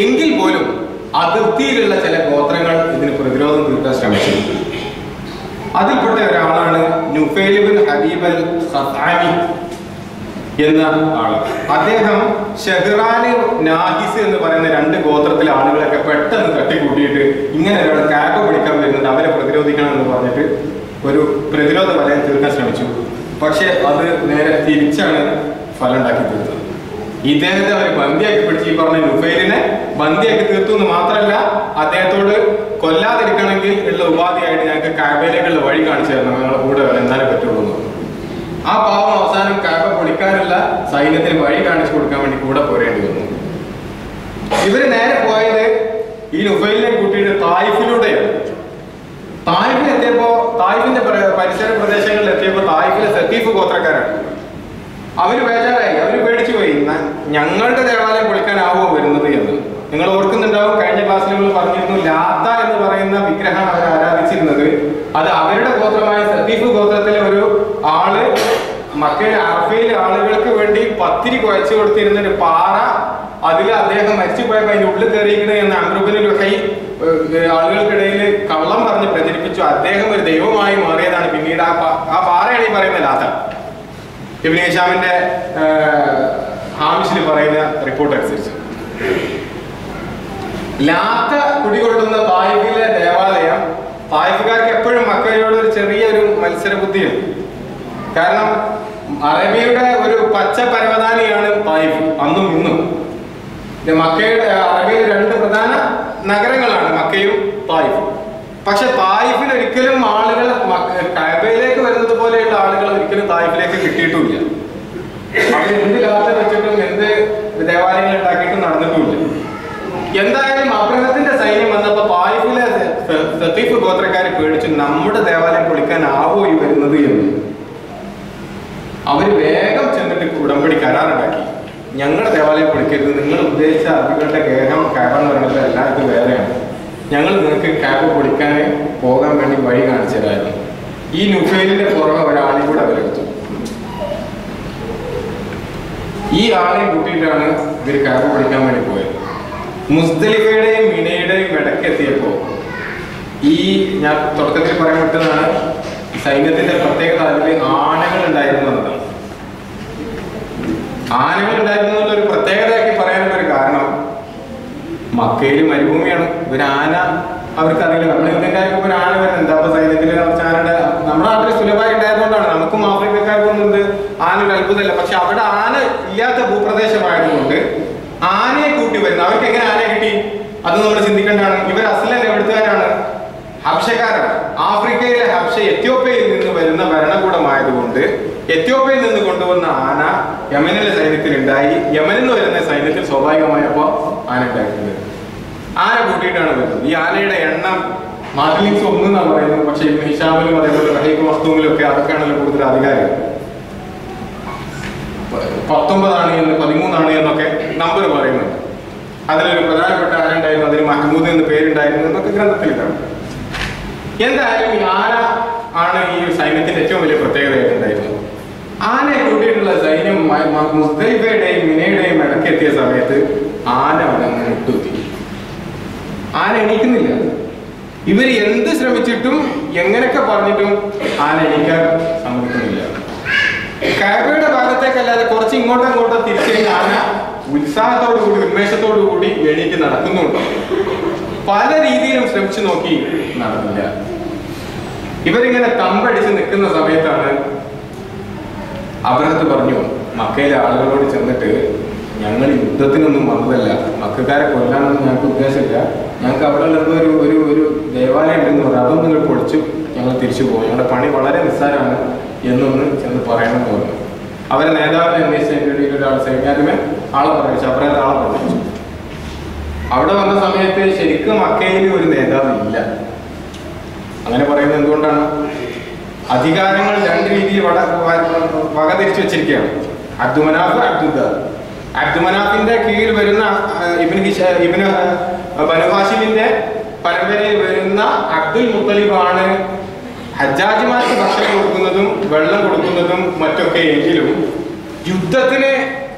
എങ്കിൽ പോലും അതിർത്തിയിലുള്ള ചില ഗോത്രങ്ങൾ ഇതിന് പ്രതിരോധം തീർക്കാൻ ശ്രമിച്ചു. അതിൽപ്പെട്ട ഒരാളാണ് നുഫൈൽ ഇബ്നു ഹബീബ് അൽ ഖസാനി എന്ന ആള്. അദ്ദേഹം ഷെഹ്റാന് നാഹിസ് എന്ന് പറയുന്ന രണ്ട് ഗോത്രത്തിലെ ആളുകളൊക്കെ പെട്ടെന്ന് തട്ടിക്കൂട്ടിയിട്ട് ഇങ്ങനെ ഒരാൾ കഅബ പിടിക്കാൻ വരുന്നുണ്ട്, അവരെ പ്രതിരോധിക്കണം എന്ന് പറഞ്ഞിട്ട് ഒരു പ്രതിരോധ വലയം തീർക്കാൻ ശ്രമിച്ചു. പക്ഷെ അത് നേരെ തിരിച്ചാണ് ഫലം ഉണ്ടാക്കി തീർത്തത്. ഇദ്ദേഹത്തെ അവർ ബന്ദിയാക്കി പിടിച്ച് ഈ പറഞ്ഞ നുഫൈലിനെ ബന്ദിയാക്കി തീർത്തു എന്ന് മാത്രമല്ല, അദ്ദേഹത്തോട് കൊല്ലാതിരിക്കണമെങ്കിൽ ഉള്ള ഉപാധിയായിട്ട് ഞങ്ങൾക്ക് കഅബയിലേക്കുള്ള വഴി കാണിച്ചു തരണം, ഞങ്ങളുടെ കൂടെ വരാൻ എന്നാലേ പറ്റുള്ളൂ എന്ന്. ആ പാവം അവസാനം കഅബ പൊളിക്കാനുള്ള സൈന്യത്തിന് വഴി കാണിച്ചു കൊടുക്കാൻ വേണ്ടി കൂടെ പോരേണ്ടി വന്നു. ഇവര് നേരെ പോയത് ഈ നുഫൈലിനെ കൂട്ടിയിട്ട് തായിഫിലൂടെയാണ്. തായിഫിൽ എത്തിയപ്പോ തായിഫിന്റെ പരിസര പ്രദേശങ്ങളിൽ എത്തിയപ്പോ തായിഫിലെ സഖീഫ് ഗോത്രക്കാരാണ്. അവര് ബേജാറായി, അവര് പേടിച്ചു പോയി. ഞങ്ങളുടെ ദേവാലയം പൊളിക്കാനാവോ വരുന്നത് എന്ന്. നിങ്ങൾ ഓർക്കുന്നുണ്ടാവും, കഴിഞ്ഞ ക്ലാസ്സിൽ നമ്മൾ പറഞ്ഞിരുന്നു, ലാത്ത എന്ന് പറയുന്ന വിഗ്രഹമാണ് അവർ ആരാധിച്ചിരുന്നത്. അത് അവരുടെ ഗോത്രമായ സഖീഫ് ഗോത്രത്തിലെ ഒരു ആള് മക്കയിലെ അറഫയിലെ ആളുകൾക്ക് വേണ്ടി പത്തിരി കുഴച്ചു കൊടുത്തിരുന്ന ഒരു പാറ, അതിൽ അദ്ദേഹം മരിച്ചു പോയപ്പോ അതിന്റെ ഉള്ളിൽ കയറിയിരിക്കുന്നത് എന്ന് അംർ ഇബ്നു ലുഹൈ ആളുകൾക്കിടയിൽ കള്ളം പറഞ്ഞ് പ്രചരിപ്പിച്ചു. അദ്ദേഹം ഒരു ദൈവമായി മാറിയതാണ് പിന്നീട്. ആ പാറയാണ് ഈ പറയുന്ന ലാത്ത. ഇബ്നു ഹിശാമിന്റെ ഹാമിഷിൽ പറയുന്ന റിപ്പോർട്ട് അനുസരിച്ച് ലാത്ത കുടികൊള്ളുന്ന തായിഫിലെ ദേവാലയം, തായിഫുകാർക്ക് എപ്പോഴും മക്കയോട് ഒരു ചെറിയൊരു മത്സര ബുദ്ധിയുണ്ട്. കാരണം അറബിയുടെ ഒരു പച്ച പരവതാനിയാണ് തായിഫ് അന്നും ഇന്നും. മക്കയുടെ അറബിയിൽ രണ്ട് പ്രധാന നഗരങ്ങളാണ് മക്കയും തായിഫും. പക്ഷെ തായിഫിൽ ഒരിക്കലും ആളുകൾ കഅബയിലേക്ക് വരുന്നത് പോലെയുള്ള ആളുകൾ ഒരിക്കലും തായിഫിലേക്ക് കിട്ടിയിട്ടുമില്ല. അവർ എന്ത് ലാത്ത വെച്ചിട്ടും എന്ത് ദേവാലയങ്ങൾ ഉണ്ടാക്കിയിട്ടും നടന്നിട്ടുമില്ല. എന്തായാലും അബ്രഹത്തിന്റെ സൈന്യം വന്നപ്പോ തായിഫിലെ സഖീഫ് ഗോത്രക്കാർ പേടിച്ചു, നമ്മുടെ ദേവാലയം പൊളിക്കാനാവോ ഈ വരുന്നത് എന്ന്. അവര് വേഗം ചെന്നിട്ട് ഉടമ്പടി കരാറുണ്ടാക്കി. ഞങ്ങളുടെ ദേവാലയം പൊളിക്കരുത്, നിങ്ങൾ ഉദ്ദേശിച്ച അറബികളുടെ ഗേഹം കഅബ എന്ന് പറയുന്നത് എല്ലാവർക്കും വേറെയാണ്, ഞങ്ങൾ നിങ്ങൾക്ക് കഅബ പൊളിക്കാൻ പോകാൻ വേണ്ടി വഴി കാണിച്ചു തരായിരുന്നു. ഈ നുഫൈലിന്റെ പുറമെ ഒരാളെയും കൂടെ അവരെടുത്തു. ഈ ആളെയും കൂട്ടിയിട്ടാണ് ഇവർ കഅബ പൊളിക്കാൻ വേണ്ടി പോയത്. മുസ്ദലിഫയുടെയും മിനയുടെയും ഇടയ്ക്കെത്തിയപ്പോ ഈ ഞാൻ തുടക്കത്തിൽ പറയാൻ പറ്റുന്നതാണ്, സൈന്യത്തിന്റെ പ്രത്യേകത അതിൽ ആനകൾ ഉണ്ടായിരുന്നു എന്നതാണ്. ആനകൾ ഉണ്ടായിരുന്നു എന്നുള്ളൊരു പ്രത്യേകതയാക്കി പറയാനുള്ള ഒരു കാരണം, മക്കയിൽ മരുഭൂമിയാണ്. ഒരു ആന അവർക്കറിയില്ല. നമ്മൾ ഇന്ത്യക്കാർക്ക് ഒരു ആന വരുന്നത് എന്താ സൈന്യത്തിൽ ആനയുടെ നമ്മുടെ നാട്ടിൽ സുലഭമായി ഉണ്ടായതുകൊണ്ടാണ്. നമുക്കും ആഫ്രിക്കക്കാർക്കൊന്നും ഇത് ആന ഒരു അത്ഭുതമല്ല. പക്ഷെ അവിടെ ആന ഇല്ലാത്ത ഭൂപ്രദേശമായതുകൊണ്ട് ആനയെ കൂട്ടി വരുന്നു. അവർക്ക് എങ്ങനെ ആനയെ കിട്ടി അത് നമ്മൾ ചിന്തിക്കേണ്ടതാണ്. ഇവർ അസ്ലൻ എവിടുത്തുകാരാണ്? ഹബ്ഷക്കാരാണ്. ആഫ്രിക്കയിലെ ഹബ്ഷ എത്യോപ്യയിൽ നിന്ന് വരുന്ന ഭരണകൂടമായതുകൊണ്ട് എത്യോപ്യയിൽ നിന്ന് കൊണ്ടുവന്ന ആന യമനിലെ സൈന്യത്തിൽ ഉണ്ടായി. യമനിൽ നിന്ന് വരുന്ന സൈന്യത്തിൽ സ്വാഭാവികമായപ്പോ ആന ഉണ്ടായിട്ടുണ്ട്. ആന കൂട്ടിയിട്ടാണ് വരുന്നത്. ഈ ആനയുടെ എണ്ണം മാർലിങ്സ് 1 എന്നാണ് പറയുന്നത്. പക്ഷെ ഹിഷാമിലും അതേപോലെ റഹീഖ് മഖ്തൂമിലും ഒക്കെ അതൊക്കെയാണല്ലോ കൂടുതൽ അധികാരം. 19 എന്ന് 13 എന്നൊക്കെ നമ്പർ പറയുന്നുണ്ട്. അതിലൊരു പ്രധാനപ്പെട്ട ആന ഉണ്ടായിരുന്നു, അതിന് മഹ്മൂദ് എന്ന് പേരുണ്ടായിരുന്നു എന്നൊക്കെ ഗ്രന്ഥത്തിൽ കാണും. എന്തായാലും ഈ ആന ആണ് ഈ സൈന്യത്തിന്റെ ഏറ്റവും വലിയ പ്രത്യേകതയായിട്ടുണ്ടായിരുന്നത്. ആനയെ കൂട്ടിയിട്ടുള്ള സൈന്യം മുസ്ദലിഫയുടെയും മിനയുടെയും ഇടയ്ക്കെത്തിയ സമയത്ത് ആന അവിടെ മുട്ടുത്തി. ആന എണീക്കുന്നില്ല. ഇവര് എന്ത് ശ്രമിച്ചിട്ടും എങ്ങനെയൊക്കെ പറഞ്ഞിട്ടും ആന എണീക്കാൻ സമ്മതിക്കുന്നില്ല. കഅബയുടെ ഭാഗത്തേക്കല്ലാതെ കുറച്ച് ഇങ്ങോട്ടോ തിരിച്ചു കഴിഞ്ഞാൽ ആന ഉത്സാഹത്തോടു കൂടി ഉന്മേഷത്തോടു കൂടി എണീറ്റ് നടക്കുന്നുണ്ട്. പല രീതിയിലും ശ്രമിച്ചു നോക്കി, നടന്നില്ല. ഇവരിങ്ങനെ തമ്പടിച്ച് നിൽക്കുന്ന സമയത്താണ് അബ്രഹത്ത് പറഞ്ഞു, മക്കയിലെ ആളുകളോട് ചെന്നിട്ട്, ഞങ്ങൾ യുദ്ധത്തിനൊന്നും വന്നതല്ല, മക്കാരെ കൊല്ലാനൊന്നും ഞങ്ങൾക്ക് ഉദ്ദേശമില്ല, ഞങ്ങൾക്ക് അവിടെ എന്തോ ഒരു ദേവാലയം ഉണ്ടെന്ന് പറഞ്ഞു, അതൊന്നും നിങ്ങൾ പൊളിച്ചു ഞങ്ങൾ തിരിച്ചു പോകും, ഞങ്ങളുടെ പണി വളരെ നിസ്സാരമാണ് എന്നൊന്ന് ചെന്ന് പറയണമെന്ന് പറഞ്ഞു. അവരെ നേതാവിനെ അന്വേഷിച്ചതിൻ്റെ ഒരാൾ സൈന്യാധിപൻ ആളെ പറഞ്ഞു, അബ്രഹത്ത് ആളെ പറഞ്ഞു. അവിടെ വന്ന സമയത്ത് ശരിക്കും മക്കയിൽ ഒരു നേതാവ് ഇല്ല. അങ്ങനെ പറയുന്നത് എന്തുകൊണ്ടാണ്? അധികാരങ്ങൾ 2 രീതിയിൽ വക തിരിച്ചു വെച്ചിരിക്കുകയാണ്. അബ്ദുമനാഫ്, അബ്ദുദ്ദാർ. അബ്ദുമനാഫിന്റെ കീഴിൽ വരുന്ന ഇബ്നു ബനു ഹാശിമിന്റെ പരമ്പരയിൽ വരുന്ന അബ്ദുൽ മുത്തലിബാണ് ഹജ്ജാജിമാർക്ക് ഭക്ഷണം കൊടുക്കുന്നതും വെള്ളം കൊടുക്കുന്നതും മറ്റൊക്കെ എങ്കിലും യുദ്ധത്തിന്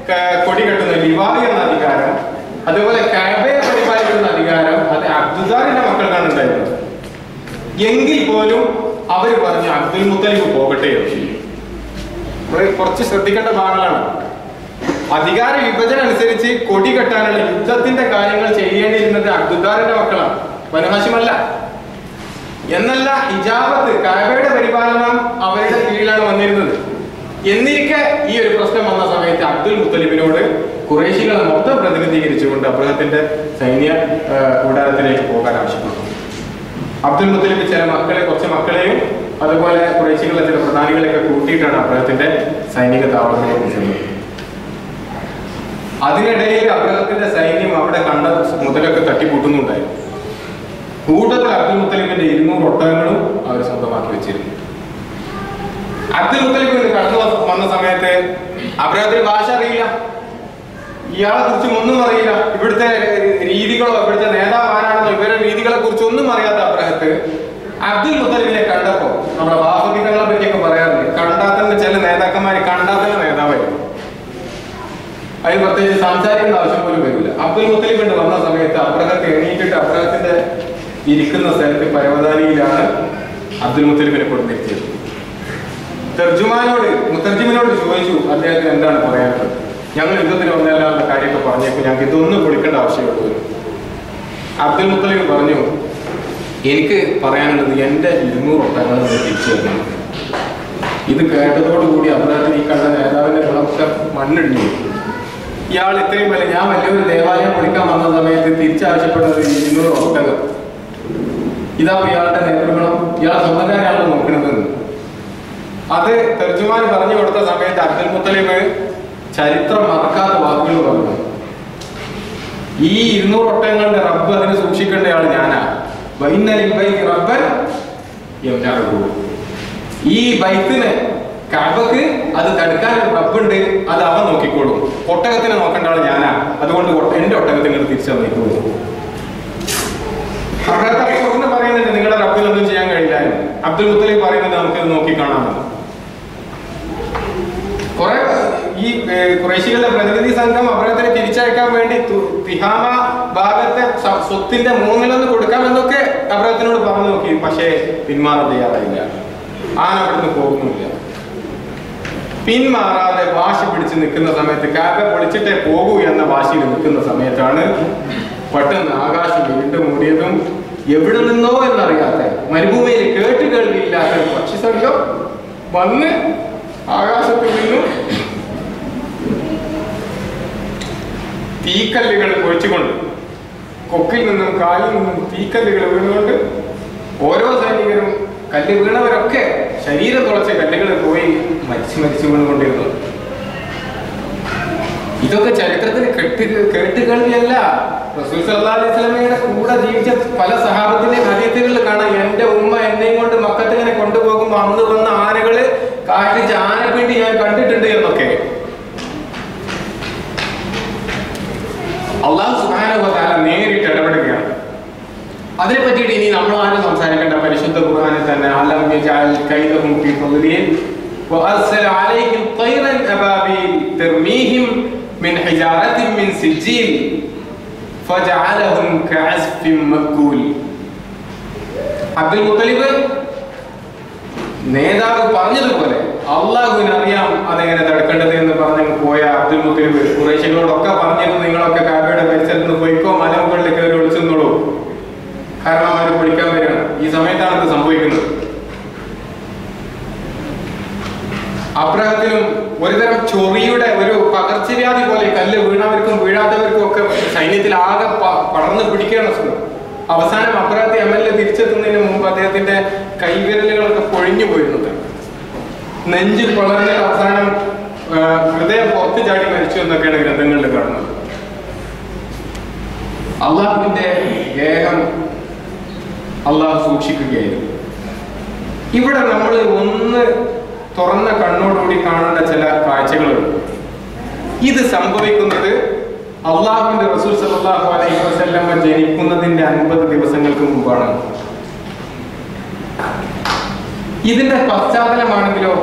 കൊടി കെട്ടുന്ന ലിവാദി എന്ന അധികാരം, അതുപോലെ കഅബയെ പരിപാലിക്കുന്ന അധികാരം അത് അബ്ദുദ്ദാറിന്റെ മക്കൾക്കാണ് ഉണ്ടായിരുന്നത്. എങ്കിൽ പോലും അവര് പറഞ്ഞു അബ്ദുൽ മുത്തലിബ് പോകട്ടെ. കുറച്ച് ശ്രദ്ധിക്കേണ്ട ഭാഗങ്ങളാണ്. അധികാര വിഭജനം അനുസരിച്ച് കൊടി കെട്ടാനുള്ള യുദ്ധത്തിന്റെ കാര്യങ്ങൾ ചെയ്യേണ്ടിയിരുന്നത് അബ്ദുദ്ദാറിന്റെ മക്കളാണ്, ബനു ഹാശിമല്ല. എന്നല്ല, ഹിജാബത്ത് കഅബയുടെ പരിപാലനം അവരുടെ കീഴിലാണ് വന്നിരുന്നത്. എന്നിരിക്കെ ഈ ഒരു പ്രശ്നം വന്ന സമയത്ത് അബ്ദുൽ മുത്തലിബിനോട് ഖുറൈശികളെ മൊത്തം പ്രതിനിധീകരിച്ചുകൊണ്ട് അബ്രഹത്തിന്റെ സൈന്യ കൂടാരത്തിലേക്ക് പോകാൻ ആവശ്യപ്പെട്ടു. അബ്ദുൽ മുത്തലിബ് കുറച്ച് മക്കളെയും അതുപോലെ ഖുറൈശികളെ ചില പ്രധാനികളെയൊക്കെ കൂട്ടിയിട്ടാണ് അബ്രഹത്തിന്റെ സൈനിക താവളത്തിലേക്ക് ചെന്നത്. അതിനിടയിൽ അബ്രഹത്തിന്റെ സൈന്യം അവിടെ കണ്ട മുതലൊക്കെ തട്ടിക്കൂട്ടുന്നുണ്ടായിരുന്നു. കൂട്ടത്തിൽ അബ്ദുൽ മുത്തലിബിന്റെ 200 ഒട്ടകങ്ങളും അവർ സ്വന്തമാക്കി വെച്ചിരുന്നു. അബ്ദുൽ മുത്തലിബ് കടന്നു വന്ന സമയത്ത് അബ്രഹത്തിന് ഭാഷ അറിയില്ല, ഇയാളെ കുറിച്ചും ഒന്നും അറിയില്ല, ഇവിടുത്തെ രീതികളോ ഇവിടുത്തെ നേതാവ് ആരാണെന്നോ ഇവരുടെ രീതികളെ കുറിച്ച് ഒന്നും അറിയാത്ത അബ്രഹത്ത് അബ്ദുൽ മുത്തലിബിനെ കണ്ടപ്പോ, നമ്മുടെ വാഫികളെ പറ്റിയൊക്കെ പറയാറുണ്ട്, കണ്ടാൽ തന്നെ ചില നേതാക്കന്മാര് കണ്ടാൽ തന്നെ നേതാവായിരുന്നു, അതിന് പ്രത്യേകിച്ച് സംസാരിക്കേണ്ട ആവശ്യം പോലും വരില്ല. അബ്ദുൽ മുത്തലിബ് വന്ന സമയത്ത് അബ്രഹത്ത് എണീറ്റിട്ട് അബ്രഹത്തിന്റെ ഇരിക്കുന്ന സ്ഥലത്ത് പരവതാനിയിലാണ് അബ്ദുൽ മുത്തലിബിനെ കൊടുത്തിരുത്തിയത്. മുത്തർജിമിനോട് ചോദിച്ചു അദ്ദേഹത്തിന് എന്താണ് പറയാനുള്ളത്. ഞങ്ങൾ യുദ്ധത്തിന് വന്നല്ലാത്ത കാര്യമൊക്കെ പറഞ്ഞേക്കും, ഞങ്ങൾക്ക് ഇതൊന്നും കൊടുക്കേണ്ട ആവശ്യമുള്ളൂ. അബ്ദുൽ മുത്തലിബ് പറഞ്ഞു, എനിക്ക് പറയാനുള്ളത് എൻ്റെ 200 ഒട്ടകങ്ങൾ തിരിച്ചു തരണം. ഇത് കേട്ടതോടുകൂടി അബ്രഹത്തിന് ഈ കണ്ട നേതാവിന്റെ ഗുണമൊക്കെ മണ്ണിടിഞ്ഞു. ഇയാൾ ഇത്രയും വലിയ, ഞാൻ വലിയൊരു ദേവാലയം പൊളിക്കാൻ വന്ന സമയത്ത് തിരിച്ചാവശ്യപ്പെട്ടത് 200 ഒട്ടകം. ഇതാ ഇയാളുടെ നേതൃഗുണം, ഇയാളെ സ്വന്തക്കാരാണല്ലോ നോക്കുന്നത്. അത് തർജുമാൻ പറഞ്ഞു കൊടുത്ത സമയത്ത് അബ്ദുൽ മുത്തലിബ് ചരിത്രം മറക്കാത്ത വാക്കുകൾ പറഞ്ഞു. ഈ 200 ഒട്ടകങ്ങളുടെ റബ്ബ് അതിനെ സൂക്ഷിക്കേണ്ടയാൾ ഞാനാ. ഈ ബൈത്തിന് കഅബക്ക് അത് തടുക്കാൻ റബ്ബുണ്ട്, അത് അവൻ നോക്കിക്കോളും. ഒട്ടകത്തിനെ നോക്കേണ്ട ആൾ ഞാനാ, അതുകൊണ്ട് എന്റെ ഒട്ടകത്തിന് നിങ്ങൾ തിരിച്ചു തന്നേക്കുള്ളൂ. അബ്രഹത്ത് പറയുന്നുണ്ട് നിങ്ങളുടെ റബ്ബിനൊന്നും ചെയ്യാൻ കഴിയില്ലായിരുന്നു. അബ്ദുൽ മുത്തലിബ് പറയുന്നത് നമുക്കിത് നോക്കിക്കാണാമെന്ന്. കുറെ ഈ ഖുറൈശികളുടെ പ്രതിനിധി സംഘം അബ്രഹത്തിനെ തിരിച്ചയക്കാൻ വേണ്ടി തിഹാമ ഭാഗത്തെ സ്വത്തിന്റെ 3/1 കൊടുക്കാമെന്നൊക്കെ അബ്രഹത്തിനോട് പറഞ്ഞു നോക്കി. പക്ഷേ പിന്മാറാൻ തയ്യാറായില്ല. ആന അവിടുന്ന് പോകുന്നില്ല. പിന്മാറാതെ വാശി പിടിച്ച് നിൽക്കുന്ന സമയത്ത്, കഅബ പൊളിച്ചിട്ടേ പോകൂ എന്ന വാശിയിൽ നിൽക്കുന്ന സമയത്താണ് പെട്ടെന്ന് ആകാശം ഇരുണ്ട് മൂടിയതും എവിടെ നിന്നോ എന്നറിയാത്ത മരുഭൂമിയിൽ കേൾവിയില്ലാത്ത ഒരു പക്ഷി സംഘം വന്ന് ആകാശത്തിൽ നിന്നും തീക്കല്ലുകൾ പൊഴിച്ചുകൊണ്ട്, കൊക്കിൽ നിന്നും കാലിൽ നിന്നും തീക്കല്ലുകൾ വീണുകൊണ്ട് ഓരോ സൈനികരും, കല്ല് വീണവരൊക്കെ ശരീരം തുളച്ച കല്ലുകൾ പോയി മരിച്ചു വീണുകൊണ്ടിരുന്നു. ഇതൊക്കെ ചരിത്രത്തിന് കേട്ടുകേൾവിയല്ല, റസൂൽ സല്ലല്ലാഹു അലൈഹി വസല്ലമയുടെ കൂടെ ജീവിച്ച പല സഹാബത്തിന്റെയും ഹദീസുകളിൽ കാണാം, എന്റെ ഉമ്മ എന്നെയും കൊണ്ട് മക്കത്ത് ഇങ്ങനെ കൊണ്ടുപോകുമ്പോൾ അന്ന് വന്ന ആനകള് കാട്ടിച്ച് ആനപ്പിണ്ടി ഞാൻ കണ്ടിട്ടുണ്ട് എന്നൊക്കെ. അല്ലാഹു സുബ്ഹാനഹു വ തആല നേരിട്ട് ഇടപെടുകയാണ്. അതിനെ പറ്റിയിട്ട് ഇനി നമ്മൾ ആരും സംസാരിക്കേണ്ട. പരിശുദ്ധ ഖുർആനിൽ തന്നെ അലം യജഅൽ കൈദഹും ഫീ തദ്ലീൽ വഅർസല അലൈഹിം തൈറൻ അബാബീൽ തർമീഹിം മിൻ ഹിജാറത്തിൻ മിൻ സിജീൽ ഫജഅലഹും കഅസ്ഫിൻ മഅകൂൽ. അബ്ദുൽ മുത്തലിബ് നേതാവ് പറഞ്ഞതുപോലെ അള്ളാഹുവിന് അറിയാം അതെങ്ങനെ തടുക്കേണ്ടത് എന്ന് പറഞ്ഞ് പോയ അബ്ദുൽ മുത്തലിബ് ഖുറൈശികളോടൊക്കെ പറഞ്ഞിരുന്നു, നിങ്ങളൊക്കെ കാബയുടെ പരിസരത്ത് നിന്ന് പോയിക്കോ, മലമുകളിൽ കയറി ഒളിച്ചെന്നുള്ളൂ, കാരണം അവർ പഠിക്കാൻ വരികയാണ്. ഈ സമയത്താണ് ഇത് സംഭവിക്കുന്നത്. അബ്രഹത്തിനും ഒരുതരം ചൊറിയുടെ ഒരു പകർച്ചവ്യാധി പോലെ കല്ല് വീണവർക്കും വീഴാത്തവർക്കും ഒക്കെ സൈന്യത്തിൽ ആകെ പടർന്ന് പിടിക്കുകയാണ് സുഖം. അവസാനം അബ്രഹത്തെ യമനിൽ തിരിച്ചെത്തുന്നതിന് മുമ്പ് അദ്ദേഹത്തിന്റെ കൈവിരലുകളൊക്കെ പൊഴിഞ്ഞു പോയിരുന്നത്, നെഞ്ചിൽ വളർന്ന് അവസാനം ഹൃദയം പുറത്ത് ചാടി മരിച്ചു എന്നൊക്കെയാണ് ഗ്രന്ഥങ്ങളിൽ കാണുന്നത്. അള്ളാഹുവിന്റെ ഗേഹം അള്ളാഹു സൂക്ഷിക്കുകയായിരുന്നു. ഇവിടെ നമ്മൾ ഒന്ന് തുറന്ന കണ്ണോടുകൂടി കാണേണ്ട ചില കാഴ്ചകളുണ്ട്. ഇത് സംഭവിക്കുന്നത് അള്ളാഹുവിന്റെ റസൂൽ സല്ലല്ലാഹു അലൈഹി വസല്ലം ജനിക്കുന്നതിന്റെ 50 ദിവസങ്ങൾക്ക് മുമ്പാണ്. ഇതിന്റെ പശ്ചാത്തലമാണെങ്കിലോ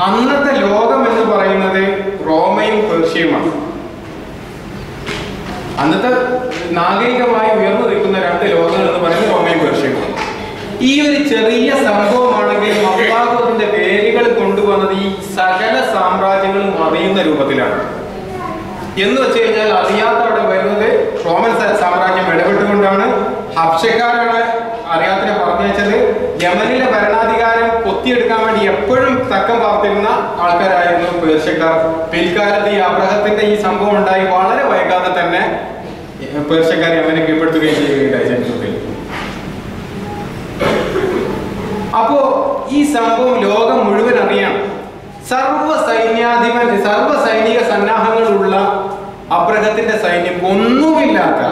അന്നത്തെ ലോകം എന്ന് പറയുന്നത് റോമയും പേർഷ്യയുമാണ്. അന്നത്തെ നാഗരികമായി ഉയർന്നു നിൽക്കുന്ന 2 ലോകങ്ങൾ എന്ന് പറയുന്നത് റോമയും പേർഷ്യയുമാണ്. ഈ ഒരു ചെറിയ സംഭവമാണെങ്കിലും അള്ളാഹു അതിന്റെ വേരുകൾ കൊണ്ടുവന്നത് ഈ സകല സാമ്രാജ്യങ്ങളും അറിയുന്ന രൂപത്തിലാണ്. എന്ന് വെച്ച് കഴിഞ്ഞാൽ അറിയാത്ത അവിടെ വരുന്നത് റോമൻ സാമ്രാജ്യം ഇടപെട്ടുകൊണ്ടാണ്. ഹബ്ശക്കാരാണ് അറിയാത്തിനെ പറഞ്ഞയച്ചത്. യമനിലെ ഭരണാധികാരം കൊത്തിയെടുക്കാൻ വേണ്ടി എപ്പോഴും തക്കം പാർത്തിരുന്ന ആൾക്കാരായിരുന്നു പേർഷ്യക്കാർ. പിൽക്കാലത്ത് ഈ അബ്രഹത്തിന്റെ ഈ സംഭവം ഉണ്ടായി വളരെ വൈകാതെ തന്നെ പേർഷ്യക്കാർ യമനെ കീഴ്പ്പെടുത്തുകയും ചെയ്യുകയുണ്ടായി ചരിത്രത്തിൽ. അപ്പോ ഈ സംഭവം ലോകം മുഴുവൻ അറിയാം. സർവ്വ സൈനിക സന്നാഹങ്ങളുള്ള അബ്രഹത്തിന്റെ സൈന്യം ഒന്നുമില്ലാത്ത,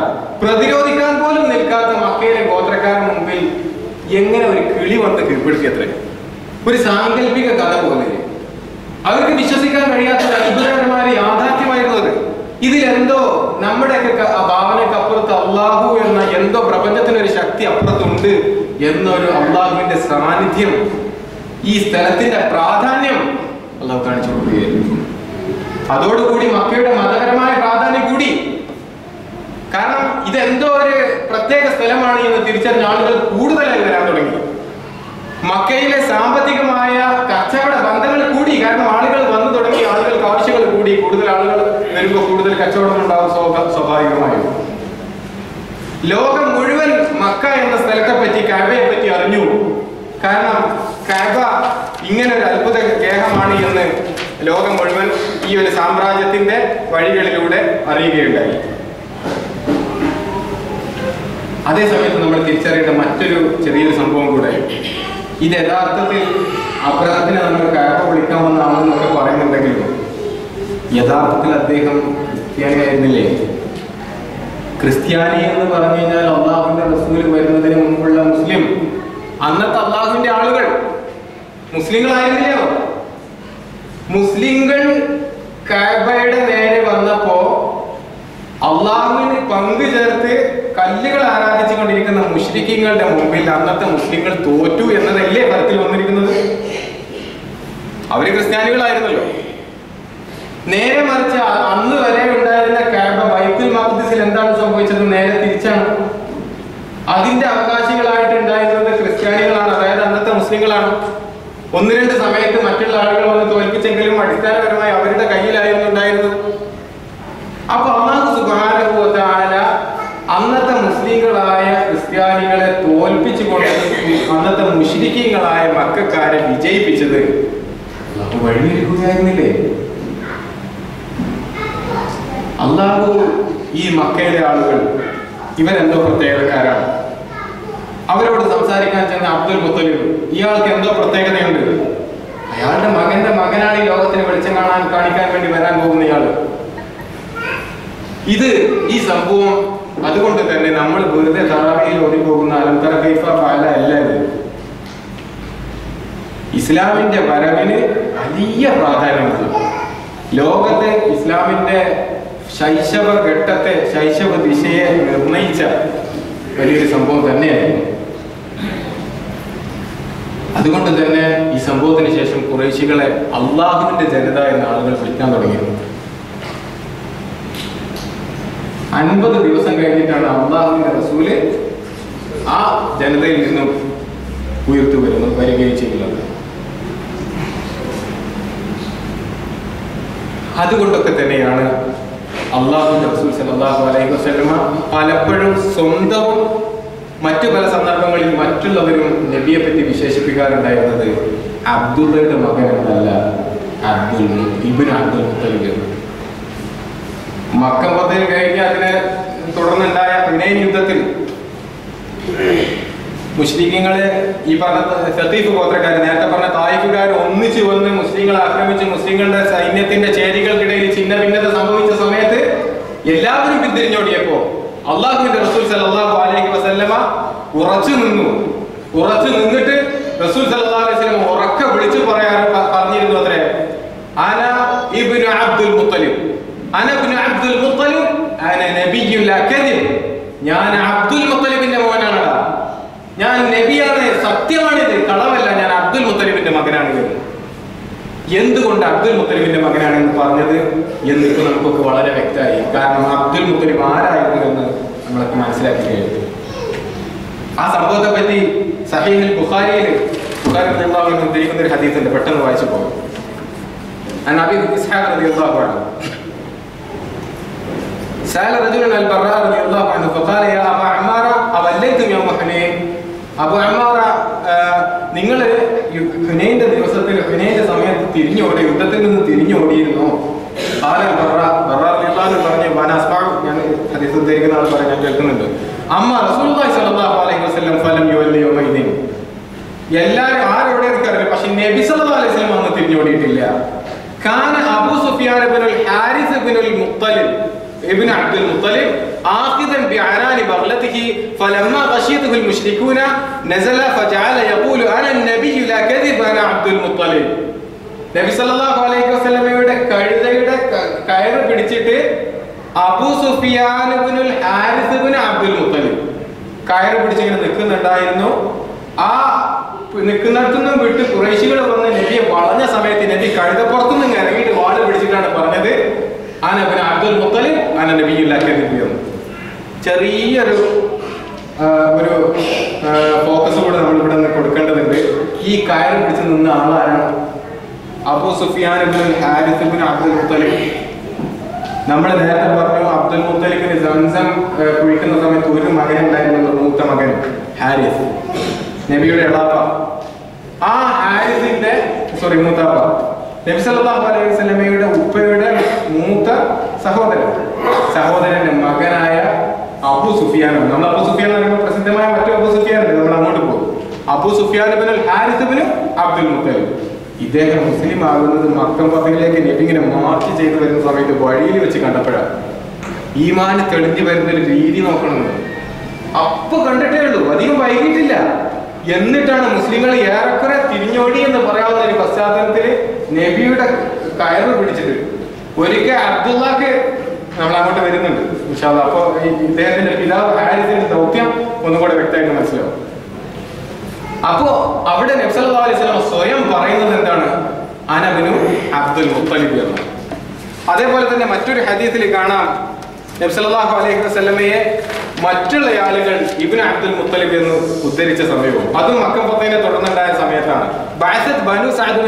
പ്രതിരോധിക്കാൻ പോലും നിൽക്കാത്ത മക്കയിലെ ഗോത്രക്കാരുടെ മുമ്പിൽ എങ്ങനെ ഒരു കിളി വന്ന് കീഴ്പ്പെടുത്തിയത്രേ. ഒരു സാങ്കല്പിക കഥ പോലെ അവർക്ക് വിശ്വസിക്കാൻ കഴിയാത്ത അത്ഭുതകരമായ യാഥാർത്ഥ്യമായിരുന്നത്. ഇതിലെന്തോ നമ്മുടെയൊക്കെ ഭാവനക്കപ്പുറത്ത് അള്ളാഹു എന്ന എന്തോ പ്രപഞ്ചത്തിനൊരു ശക്തി അപ്പുറത്തുണ്ട് എന്നൊരു അള്ളാഹുവിന്റെ സാന്നിധ്യം, ഈ സ്ഥലത്തിന്റെ പ്രാധാന്യം അള്ളാഹു കാണിച്ചു കൊടുക്കുകയായിരുന്നു. അതോടുകൂടി മക്കയുടെ മതപരമായ പ്രാധാന്യം കൂടി. കാരണം ഇതെന്തോ ഒരു പ്രത്യേക സ്ഥലമാണ് എന്ന് തിരിച്ചറിഞ്ഞ ആളുകൾ കൂടുതലായി വരാൻ തുടങ്ങി. മക്കയിലെ സാമ്പത്തികമായ കച്ചവട ബന്ധങ്ങൾ കൂടി. കാരണം ആളുകൾ വന്നു തുടങ്ങി, ആളുകൾക്ക് ആവശ്യങ്ങൾ കൂടി. കൂടുതൽ ആളുകൾ വരുമ്പോൾ കൂടുതൽ കച്ചവടം ഉണ്ടാവും സ്വാഭാവികമായും. ലോകം മുഴുവൻ മക്ക എന്ന സ്ഥലത്തെ പറ്റി, കഅബയെ പറ്റി അറിഞ്ഞു. കാരണം കഅബ ഇങ്ങനെ ഒരു അത്ഭുത ഗേഹമാണ് എന്ന് ലോകം മുഴുവൻ ഈ ഒരു സാമ്രാജ്യത്തിന്റെ വഴികളിലൂടെ അറിയുകയുണ്ടായി. അതേസമയത്ത് നമ്മൾ തിരിച്ചറിയേണ്ട മറ്റൊരു ചെറിയൊരു സംഭവം കൂടെ. ഇത് യഥാർത്ഥത്തിൽ അബ്രഹത്തിനെ നമ്മൾ കഅബ വിളിക്കാൻ വന്ന ആളെന്നൊക്കെ പറയുന്നുണ്ടെങ്കിലും യഥാർത്ഥത്തിൽ അദ്ദേഹം ക്രിസ്ത്യാനിയായിരുന്നില്ലേ? ക്രിസ്ത്യാനി എന്ന് പറഞ്ഞു കഴിഞ്ഞാൽ അള്ളാഹുവിന്റെ റസൂൽ വരുന്നതിന് മുമ്പുള്ള മുസ്ലിം. അന്നത്തെ അള്ളാഹുവിന്റെ ആളുകൾ മുസ്ലിങ്ങളായിരുന്നില്ലയോ? മുസ്ലിങ്ങൾ കഅബയുടെ നേരെ വന്നപ്പോ അള്ളാഹുവിന് പങ്കു ചേർത്ത് കല്ലുകൾ ആരാധിച്ചു കൊണ്ടിരിക്കുന്ന മുശ്രിക്കീങ്ങളുടെ മുമ്പിൽ അന്നത്തെ മുസ്ലിങ്ങൾ തോറ്റു എന്നതല്ലേ ഫലത്തിൽ വന്നിരിക്കുന്നത്? അവര് ക്രിസ്ത്യാനികളായിരുന്നല്ലോ. നേരെ മറിച്ച് അന്ന് വരെ ഉണ്ടായിരുന്ന കഅബ, ബൈത്തുൽ മഖ്ദിസിൽ എന്താണ് സംഭവിച്ചത്? നേരെ തിരിച്ചാണ്. അതിന്റെ അവകാശികളായിട്ട് ഉണ്ടായിരുന്നത് ക്രിസ്ത്യാനികളാണ്, അതായത് അന്നത്തെ മുസ്ലിങ്ങളാണ്. 1-2 സമയത്ത് മറ്റുള്ള ആളുകൾ വന്ന് തോൽപ്പിച്ചെങ്കിലും അടിസ്ഥാനപരമായി അവരുടെ കയ്യിലായിരുന്നു ഉണ്ടായിരുന്നത്. അപ്പൊ അല്ലാഹു സുബ്ഹാനഹു വ തആല അന്നത്തെ മുസ്ലിങ്ങളായ ക്രിസ്ത്യാനികളെ തോൽപ്പിച്ചുകൊണ്ട് അന്നത്തെ മുശ്രിക്കീങ്ങളായ മക്കക്കാരെ വിജയിപ്പിച്ചത് അല്ലാഹു വഴിയൊരുക്കുകയായിരുന്നില്ലേ? അല്ലാഹു ഈ മക്കയിലെ ആളുകൾ ഇവരെന്തോ പ്രത്യേകക്കാരാണ്. അവരോട് സംസാരിക്കാൻ ചെന്ന അബ്ദുൽ മുത്തലിബ്, ഇയാൾക്ക് എന്തോ പ്രത്യേകതയുണ്ട്. അയാളുടെ മകന്റെ മകനാണ് ഈ ലോകത്തിന് വെളിച്ചം കാണിക്കാൻ വേണ്ടി വരാൻ പോകുന്ന ഇയാള്. ഈ സംഭവം അതുകൊണ്ട് തന്നെ നമ്മൾ വെറുതെ തറാവീഹിൽ ഓതി പോകുന്ന അലംതറ കൈഫ ഫഅല അല്ല ഇത്. ഇസ്ലാമിന്റെ വരവിന് വലിയ പ്രാധാന്യമുണ്ട്. ലോകത്തെ ഇസ്ലാമിന്റെ ശൈശവ ഘട്ടത്തെ, ശൈശവ ദിശയെ നിർണയിച്ച വലിയൊരു സംഭവം തന്നെയായിരുന്നു. അതുകൊണ്ട് തന്നെ ഈ സംഭവത്തിന് ശേഷം ഖുറൈശികളെ അള്ളാഹുവിന്റെ ജനത എന്ന ആളുകൾ വിളിക്കാൻ തുടങ്ങിയിരുന്നു. 50 ദിവസം കഴിഞ്ഞിട്ടാണ് അള്ളാഹുവിന്റെ റസൂല് ആ ജനതയിൽ നിന്നും വരികയും ചെയ്യുന്നത്. അതുകൊണ്ടൊക്കെ തന്നെയാണ് അള്ളാഹുവിന്റെ റസൂൽ സല്ലല്ലാഹു അലൈഹി വസല്ലമ പലപ്പോഴും സ്വന്തവും മറ്റു പല സന്ദർഭങ്ങളിൽ മറ്റുള്ളവരും നബിയെ പറ്റി വിശേഷിപ്പിക്കാറുണ്ടായിരുന്നത് അബ്ദുള്ളയുടെ മകൻ എന്നല്ല, ഇബ്നു അബ്ദുൽ മുത്തലിബ്. മക്ക ഫതഹ് കഴിഞ്ഞ് അതിനെ തുടർന്നുണ്ടായ ഹുനൈൻ യുദ്ധത്തിൽ മുസ്ലിങ്ങളെ ഈ പറഞ്ഞ സഖീഫ് ഗോത്രക്കാർ, നേരത്തെ പറഞ്ഞ തായിഫുകാർ ഒന്നിച്ചു വന്ന് മുസ്ലിങ്ങളെ ആക്രമിച്ച് മുസ്ലിങ്ങളുടെ സൈന്യത്തിന്റെ ചേരികൾക്കിടയിൽ ചിഹ്ന ഭിന്നത സംഭവിച്ച സമയത്ത് എല്ലാവരും പിന്തിരിഞ്ഞോടിയപ്പോ അള്ളാഹുവിന്റെ റസൂൽ സല്ലല്ലാഹു അലൈഹി വസല്ലമ ഉറച്ചു നിന്നിട്ട് റസൂൽ സല്ലല്ലാഹു അലൈഹി വസല്ലം ഉറക്കെ വിളിച്ചു പറഞ്ഞിരുന്നു അത്രേ, അന ഇബ്നു അബ്ദുൽ മുത്തലിബ്, അന ഇബ്നു അബ്ദുൽ മുത്തലിബ്, അന നബിയ്യുൽ കദിബ്. ഞാൻ അബ്ദുൽ മുത്തലിബിന്റെ മോനാണ്, ഞാൻ നബിയാണ്, സത്യമാണിത്, കളവല്ല, ഞാൻ അബ്ദുൽ മുത്തലിബിന്റെ മകനാണ്. എന്തുകൊണ്ട് അബ്ദുൽ മുത്തലിബിന്റെ മകനാണെന്ന് പറഞ്ഞത് എന്നിപ്പോ നമുക്കൊക്കെ വളരെ വ്യക്തമായി. കാരണം അബ്ദുൽ മുത്തലിബ് ആരായിരുന്നു എന്ന് നമ്മളൊക്കെ മനസ്സിലാക്കി കഴിഞ്ഞു. ആ സംഭവത്തെ പറ്റി സഹീഹുൽ ബുഖാരിയിൽ ഉദ്ധരിക്കുന്ന ഒരു ഹദീസ് ഉണ്ട്, പെട്ടെന്ന് വായിച്ചു പോകും. അബീ ഇസ്ഹാഖ് റളിയല്ലാഹു അൻഹു سأل رجل البراء رضي الله عنه فقال يا أبا عمارة أوليتم يوم حنين. അബു അമ്മാറ, നിങ്ങൾ ഹുനൈന്റെ ദിവസത്തിൽ ഹുനൈന്റെ സമയത്ത് തിരിഞ്ഞോടി, യുദ്ധത്തിൽ നിന്ന് തിരിഞ്ഞോടിയിരുന്നു. പറഞ്ഞു, ഞാൻ ഹദീസ് ഉദ്ധരിക്കുന്ന ആൾ പറയാൻ ഞാൻ കേൾക്കുന്നുണ്ട്. അമ്മ റസൂലുള്ളാഹി സ്വല്ലല്ലാഹു അലൈഹി വസല്ലം ഫലം യുവല്ലി യൗമൈദിൻ. എല്ലാവരും ആരോടെ എനിക്കറിയില്ല, പക്ഷെ നബി സല്ലല്ലാഹു അലൈഹി വസല്ലം അന്ന് തിരിഞ്ഞോടിയിട്ടില്ല. കാന അബൂ സുഫിയാൻ ഇബ്നുൽ ഹാരിസ് ഇബ്നുൽ മുത്തലിബ് ابن عبد المطلب آخذا بعران بغلته فلما غشيته المشركون نزل فجعل يقول أنا النبي لا كذب أنا عبد المطلب. നബി സല്ലല്ലാഹു അലൈഹി വസല്ലമയുടെ കഴുതയുടെ കയറ് പിടിച്ചിട്ട് അബൂ സുഫിയാൻ ഇബ്നുൽ ഹാരിസ് ഇബ്നു അബ്ദുൽ മുത്തലിബ് കയറ് പിടിച്ചിങ്ങനെ നിൽക്കുന്നുണ്ടായിരുന്നു. ആ നിൽക്കുന്നിടത്തുനിന്നും വിട്ട് ഖുറൈശികൾ വന്ന് നബിയെ വളഞ്ഞ സമയത്ത് നബി കഴുതപ്പുറത്തുനിന്ന് ഇറങ്ങിയിട്ട് വാള് പിടിച്ചിട്ടാണ് പറഞ്ഞത്, അന ഇബ്നു അബ്ദുൽ മുത്തലിബ് അന നബിയ്യുൽ കദീബ്. ചെറിയൊരു ഒരു ഫോക്കസ് കൂടെ നമ്മൾ ഇവിടെ നിന്ന് കൊടുക്കേണ്ടതുണ്ട്. ഈ കയറ് പിടിച്ച് നിന്ന ആളാരാണ്? അബൂ സുഫിയാൻ ഇബ്നുൽ ഹാരിസ് ഇബ്നു അബ്ദുൽ മുത്തലിബ്. നമ്മൾ നേരത്തെ പറഞ്ഞു അബ്ദുൽ മുത്തലിബിന് സംസം കുഴിക്കുന്ന സമയത്ത് ഒരു മകനുണ്ടായിരുന്നു, മൂത്ത മകൻ ഹാരിസ്, നബിയുടെ എളാപ്പ. ആ ഹാരിസിന്റെ മൂത്താപ്പ നബി സല്ലല്ലാഹു അലൈഹി വസല്ലമയുടെ ഉപ്പയുടെ മൂത്ത സഹോദരന്റെ മകനായ അബൂ സുഫിയാനാണ്. നമ്മൾ അബൂ സുഫിയാൻ എന്ന് പറയുമ്പോൾ പ്രസിദ്ധമായ മറ്റു അബൂ സുഫിയാൻ ഉണ്ട്, നമ്മൾ അങ്ങോട്ട് പോകും. അബൂ സുഫിയാൻ ഇബ്നുൽ ഹാരിസ് ഇബ്നു അബ്ദുൽ മുത്തലിബ്. ഇദ്ദേഹം മുസ്ലിം ആകുന്നത് മക്ക ഫതഹിലേക്ക് നബി ഇങ്ങനെ മാർച്ച് ചെയ്ത് വരുന്ന സമയത്ത് വഴിയിൽ വെച്ച് കണ്ടപ്പോഴാണ്. ഈമാന് തെളിഞ്ഞു വരുന്ന ഒരു രീതി നോക്കണമെന്ന് അപ്പൊ കണ്ടിട്ടേ ഉള്ളൂ, അധികം വൈകിട്ടില്ല. എന്നിട്ടാണ് മുസ്ലിങ്ങൾ ഏറെക്കുറെ തിരിഞ്ഞോടി എന്ന് പറയാവുന്ന ഒരു പശ്ചാത്തലത്തിൽ നബിയുടെ കയറ് പിടിച്ചിട്ട് ഒരിക്കൽ അബ്ദുള്ളാക്ക് നമ്മൾ അങ്ങോട്ട് വരുന്നുണ്ട് ഇൻഷാ അല്ലാഹ്. അപ്പൊ ഇദ്ദേഹത്തിന്റെ പിതാവ് ഹാരിസിന്റെ ദൗത്യം ഒന്നുകൂടെ വ്യക്തമായിട്ട് മനസ്സിലാവും. അപ്പോ അവിടെ നബി സല്ലല്ലാഹു അലൈഹി വസല്ലം സ്വയം പറയുന്നത് എന്താണ്? അന ഇബ്നു അബ്ദുൽ മുത്തലിബ് എന്ന്. അതേപോലെ തന്നെ മറ്റൊരു ഹദീസിൽ കാണാം നബി സല്ലല്ലാഹു അലൈഹി വസല്ലമയെ മറ്റുള്ള ആളുകൾ ഇബ്നു അബ്ദുൽ മുത്തലിബ് എന്ന് ഉദ്ധരിച്ച സമയവും അതും മക്ക ഫതഹിനെ തുടർന്നുണ്ടായ സമയത്താണ്. ബനു സഅദ്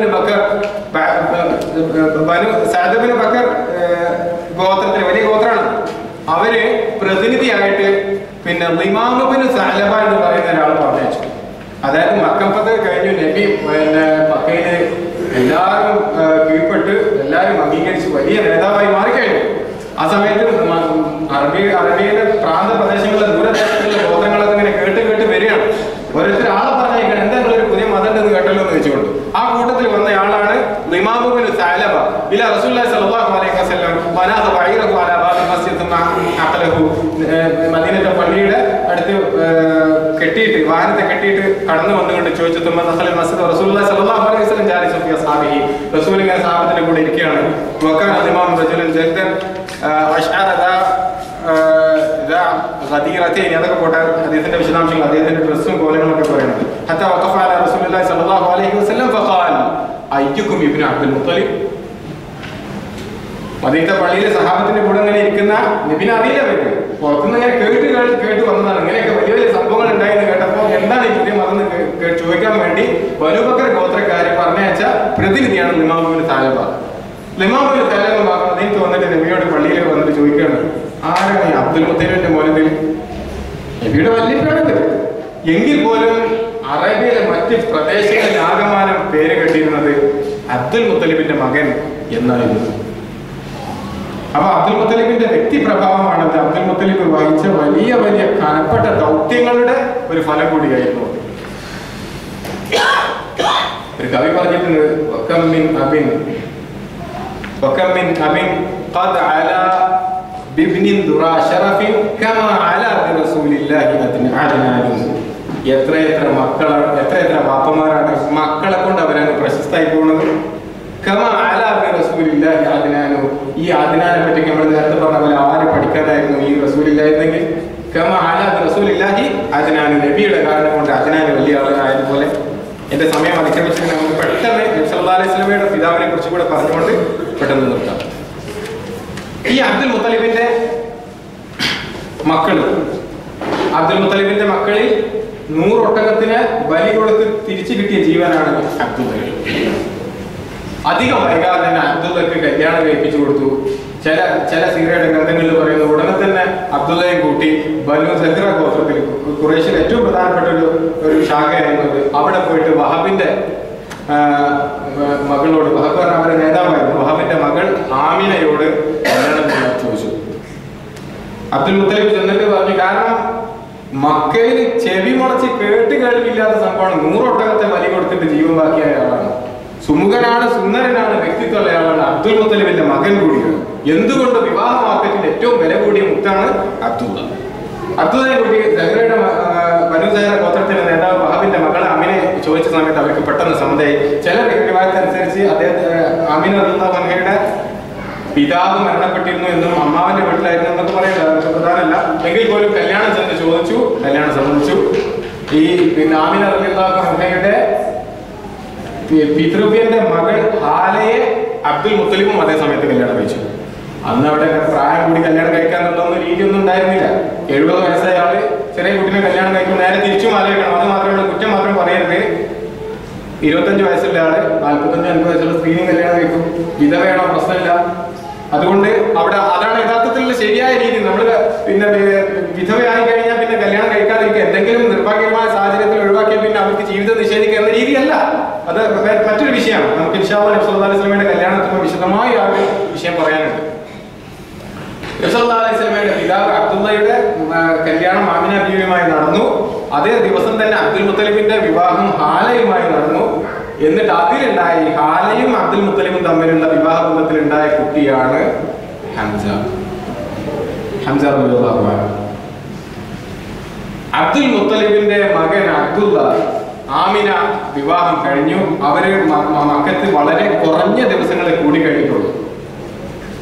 ബിൻ ബക്കർ ഗോത്രത്തിലെ വലിയ ഗോത്രമാണ്. അവര് പ്രതിനിധിയായിട്ട് പിന്നെ ഇമാം ഇബ്നു സഅലബ എന്ന് പറയുന്ന ഒരാൾ പറഞ്ഞയച്ചു. അതായത് മക്ക ഫതഹ് കഴിഞ്ഞു, നബി പിന്നെ മക്കയില് എല്ലാവരും കീഴ്പ്പെട്ട് എല്ലാവരും അംഗീകരിച്ച് വലിയ നേതാവായി മാറിക്കഴിഞ്ഞു. ആ സമയത്ത് അറബിയിലെ പ്രാന്ത പ്രദേശങ്ങളിലെ ദൂരദേശങ്ങളിലെ ഗോത്രങ്ങളൊക്കെ ഇങ്ങനെ കേട്ട് വരികയാണ്. ഓരോരുത്തർ ആളെ പറഞ്ഞേക്കണം, എന്തെങ്കിലും ഒരു പുതിയ മതം എന്ന് കേട്ടല്ലോ എന്ന് വെച്ചുകൊണ്ട് ആ കൂട്ടത്തിൽ വന്നയാളാണ് ഇമാം ഇബ്നു സഅലബ. ഇല റസൂലുള്ളാഹി സ്വല്ലല്ലാഹു അലൈഹി വസല്ലം വനാഹ ബഈറഹു അലാ ബാബിൽ മസ്ജിദ് മഅഖലഹു. മദീന വാഹനത്തെ കെട്ടിയിട്ട് കടന്നു വന്നുകൊണ്ട് ചോദിച്ചു, റസൂലുള്ളാഹി സ്വല്ലല്ലാഹു അലൈഹി വസല്ലം ജാലിസൻ ഫി അസ്ഹാബിഹി, റസൂൽ ഇങ്ങനെ സഹാബത്തിന്റെ കൂടെ ഇരിക്കുകയാണ്. വകാന ഇമാം റജുലൻ ജൽദൻ അശ്അറ ഗദീറതൈൻ, അതൊക്കെ പോട്ടെ ഹദീസിന്റെ വിശദാംശങ്ങൾ, അദ്ദേഹത്തിന്റെ ഡ്രസ്സും കോലങ്ങളൊക്കെ പറയുന്നത്. ഹത്താ വഖഫ അലാ റസൂലുള്ളാഹി സ്വല്ലല്ലാഹു അലൈഹി വസല്ലം ഫഖാൽ അയ്യുക്കും ഇബ്നു അബ്ദുൽ മുത്തലിബ്. മദീനത്തെ പള്ളിയിലെ സഹാബത്തിന്റെ കൂടെ അങ്ങനെ ഇരിക്കുന്ന നബിനെ അറിയില്ല, അവർക്ക് പുറത്തുനിന്ന് ഇങ്ങനെ കേട്ട് വന്നതാണ്. ഇങ്ങനെയൊക്കെ വലിയ വലിയ സംഭവങ്ങൾ ഉണ്ടായെന്ന് കേട്ടപ്പോൾ എന്താണ് ഈ പുതിയ മതം ചോദിക്കാൻ വേണ്ടി ബനൂ ബക്കർ ഗോത്രക്കാരെ പറഞ്ഞയച്ച പ്രതിനിധിയാണ് ലിമാമുബിന് താലബ. ലിമാമുബിന് താലബ മദീനത്ത് വന്നിട്ട് നബിയോട് പള്ളിയിൽ വന്നിട്ട് ചോദിക്കുകയാണ്, ആരാണ് ഈ അബ്ദുൽ മുത്തലിബിന്റെ മോനത്തിൽ? നബിയുടെ വലിയ പേരുണ്ട്. എങ്കിൽ പോലും അറേബ്യയിലെ മറ്റ് പ്രദേശങ്ങളിൽ ആകമാനം പേര് കെട്ടിയിരുന്നത് അബ്ദുൽ മുത്തലിബിന്റെ മകൻ എന്നായിരുന്നു. അപ്പൊ അബ്ദുൽ മുത്തലിബിന്റെ വ്യക്തിപ്രഭാവമാണത്. അബ്ദുൽ മുത്തലിബ് വഹിച്ച വലിയ വലിയ കനപ്പെട്ട ദൗത്യങ്ങളുടെ ഒരു ഫലം കൂടിയായിരുന്നു. ഒരു കവി പറഞ്ഞിട്ടുണ്ട്, എത്രയെത്ര മക്കളാണ്, എത്രയെത്ര വാപ്പമാരാണ് മക്കളെ കൊണ്ട് അവരങ്ങ് പ്രശസ്തമായി പോകുന്നത്. ഈ ആദിനാനെ പറ്റി നമ്മൾ നേരത്തെ പറഞ്ഞ പോലെ ആര് പഠിക്കാനായിരുന്നു ഈ റസൂലില്ലായിരുന്നെങ്കിൽ, നബിയുടെ കാരണം കൊണ്ട് അദ്നാൻ വലിയ ആളായതുപോലെ. എന്റെ സമയം അതിക്രമിച്ചിട്ട് നമുക്ക് പെട്ടെന്ന് നബി സല്ലല്ലാഹു അലൈഹി വസല്ലമയുടെ പിതാവിനെ കുറിച്ച് കൂടെ പറഞ്ഞുകൊണ്ട് പെട്ടെന്ന് നിർത്താം. ഈ അബ്ദുൽ മുത്തലിബിന്റെ മക്കളിൽ 100 ഒട്ടകത്തിന് ബലി കൊടുത്ത് തിരിച്ചു കിട്ടിയ ജീവനാണ് അബ്ദുൽ. അധികം വൈകാതെ തന്നെ അബ്ദുള്ളക്ക് കല്യാണം കഴിപ്പിച്ചു കൊടുത്തു. ചില സീറയുടെ ഗ്രന്ഥങ്ങളിൽ പറയുന്നു, ഉടനെ തന്നെ അബ്ദുള്ളയും കൂട്ടി ബനു സഹ്റ ഗോത്രത്തിൽ, ഖുറൈശിൽ ഏറ്റവും പ്രധാനപ്പെട്ട ഒരു ശാഖയായിരുന്നത്, അവിടെ പോയിട്ട് വഹബിന്റെ മകളോട്, വഹബ് പറഞ്ഞ അവരുടെ നേതാവായിരുന്നു, വഹബിന്റെ മകൾ ആമിനയോട് കല്യാണം ചോദിച്ചു. അബ്ദുൽ മുത്തലിബ് ചെന്നിട്ട് പറഞ്ഞു, കാരണം മക്കയിൽ ചെവി മുളച്ച് കേൾവില്ലാത്ത സംഭവമാണ്. 100 ഒട്ടകത്തെ ബലി കൊടുത്തിട്ട് ജീവൻ ബാക്കിയായ ആളാണ്. സുമുഖനാണ്, സുന്ദരനാണ്, വ്യക്തിത്വമുള്ള ആളാണ്. അബ്ദുൽ മുത്തലിബിന്റെ മകൻ കൂടിയാണ്. എന്തുകൊണ്ട് വിവാഹ മാർക്കറ്റിൽ ഏറ്റവും വില കൂടിയ മുത്താണ് അബ്ദുള്ള. അബ്ദുള്ളയെ കൂടി സഹ്റയുടെ ബനൂ സഹ്റ ഗോത്രത്തിന്റെ നേതാവ് വഹബിന്റെ മകളെ അമിനെ ചോദിച്ച സമയത്ത് അവർക്ക് പെട്ടെന്ന് സമ്മതമായി. ചില റിവായത്തനുസരിച്ച് അദ്ദേഹത്തെ അമിന റളിയല്ലാഹു അൻഹയുടെ പിതാവ് മരണപ്പെട്ടിരുന്നു എന്നും അമ്മാവന്റെ വീട്ടിലായിരുന്നു എന്നൊക്കെ പറയുന്നത് പ്രധാനമല്ല. എങ്കിൽ പോലും കല്യാണം ചെന്ന് ചോദിച്ചു, കല്യാണം സമ്മതിച്ചു. ഈ ആമിന റളിയല്ലാഹു അൻഹയുടെ പിതൃവ്യന്റെ മകൾ ഹാലയെ അബ്ദുൽ മുത്തലിബും അതേ സമയത്ത് കല്യാണം കഴിച്ചു. അന്ന് അവിടെ പ്രായം കൂടി കല്യാണം കഴിക്കാന്നുള്ളൊന്നും രീതിയൊന്നും ഉണ്ടായിരുന്നില്ല. 70 വയസ്സായ ആള് ചെറിയ കുട്ടിനെ കല്യാണം കഴിക്കും, നേരെ തിരിച്ചും ആലോചിക്കണം. അത് മാത്രമേ കുറ്റം മാത്രം പറയരുത്. 25 വയസ്സുള്ള ആള് 45-50 വയസ്സുള്ള സ്ത്രീയും കല്യാണം കഴിക്കും. വിധവയാണോ പ്രശ്നമില്ല. അതുകൊണ്ട് അവിടെ അതാണ് യഥാർത്ഥത്തിലുള്ള ശരിയായ രീതി. നമ്മൾ പിന്നെ വിധവയായി കഴിഞ്ഞാൽ പിന്നെ കല്യാണം കഴിക്കാതിരിക്കുക, എന്തെങ്കിലും നിർഭാഗ്യമായ സാഹചര്യത്തിൽ ഒഴിവാക്കിയാൽ പിന്നെ അവർക്ക് ജീവിതം നിഷേധിക്കുക എന്ന രീതിയല്ല. അത് മറ്റൊരു വിഷയമാണ്. നമുക്ക് ഇൻഷാ അല്ലാഹ് നബി സല്ലല്ലാഹു അലൈഹി വസല്ലമയുടെ കല്യാണത്തിന് വിശദമായി ആ വിഷയം പറയാനുണ്ട്. നബി സല്ലല്ലാഹു അലൈഹി വസല്ലമയുടെ പിതാവ് അബ്ദുള്ളയുടെ കല്യാണം ആമിന ബീവിയുമായി നടന്നു. അതേ ദിവസം തന്നെ അബ്ദുൽ മുത്തലിബിന്റെ വിവാഹം ഹാലയുമായി നടന്നു. എന്നിട്ട് അതിലുണ്ടായി ഹാലയും അബ്ദുൽ മുത്തലിബും തമ്മിലുള്ള വിവാഹ ബന്ധത്തിൽ ഉണ്ടായ കുട്ടിയാണ് ഹംസ. റളിയല്ലാഹു അൻഹു. അബ്ദുൽ മുത്തലിബിന്റെ മകൻ അബ്ദുള്ള, ആമിന വിവാഹം കഴിഞ്ഞു. അവര് മക്കത്ത് വളരെ കുറഞ്ഞ ദിവസങ്ങളിൽ കൂടി കഴിഞ്ഞിട്ടുള്ളൂ.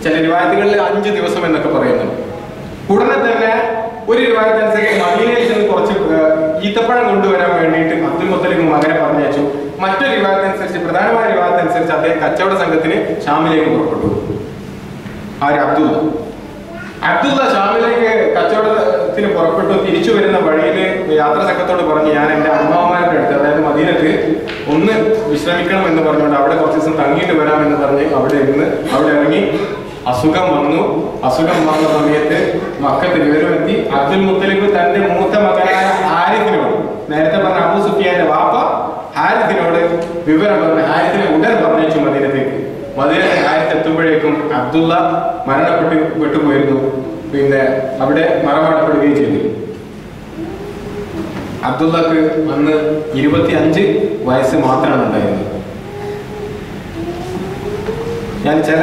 ചില റിവായത്തുകളിൽ 5 ദിവസം എന്നൊക്കെ പറയുന്നുണ്ട്. ഉടനെ തന്നെ ഒരു റിവായത്തനുസരിച്ച് മദീനയിൽ ചെന്ന് കുറച്ച് ഈത്തപ്പഴം കൊണ്ടുവരാൻ വേണ്ടിയിട്ട് അബ്ദുൽ മുത്തലിബ് മകനെ പറഞ്ഞയച്ചു. മറ്റൊരു റിവായത്തനുസരിച്ച്, പ്രധാനമായ റിവായത്തനുസരിച്ച് അദ്ദേഹം കച്ചവട സംഘത്തിന് ഷാമിലേക്ക് പുറപ്പെട്ടു. അബ്ദുള്ള ഷാമിലേക്ക് കച്ചവടത്തിന് പുറപ്പെട്ടു. തിരിച്ചു വരുന്ന വഴിയിൽ യാത്രാ സംഘത്തോട് പറഞ്ഞു, ഞാൻ എൻ്റെ അമ്മാവന്മാരുടെ അടുത്ത്, അതായത് മദീനത്ത് ഒന്ന് വിശ്രമിക്കണം എന്ന് പറഞ്ഞുകൊണ്ട് അവിടെ കുറച്ച് ദിവസം തങ്ങിയിട്ട് വരാമെന്ന് പറഞ്ഞ് അവിടെ ഇറങ്ങി. അസുഖം വന്നു സമയത്ത് മക്കത്ത് വിവരമെത്തി. അബ്ദുൽ മുത്തലിബ് തന്റെ മൂത്ത മകനായ ഹാരിസിനോട്, നേരത്തെ പറഞ്ഞ അബൂ സുഫിയാന്റെ വാപ്പ ഹാരിസിനോട് വിവരം പറഞ്ഞു. ഹാരിസിനെ ഉടൻ പറഞ്ഞയച്ചു മദീനത്തേക്ക്. ഹാരിസ് എത്തുമ്പോഴേക്കും അബ്ദുള്ള മരണപ്പെട്ടുപോയിരുന്നു. പിന്നെ അവിടെ മറമാടപ്പെടുകയും ചെയ്തു. അബ്ദുള്ളക്ക് അന്ന് 25 വയസ്സ് മാത്രമാണ് ഉണ്ടായിരുന്നത്. ഞാൻ ചില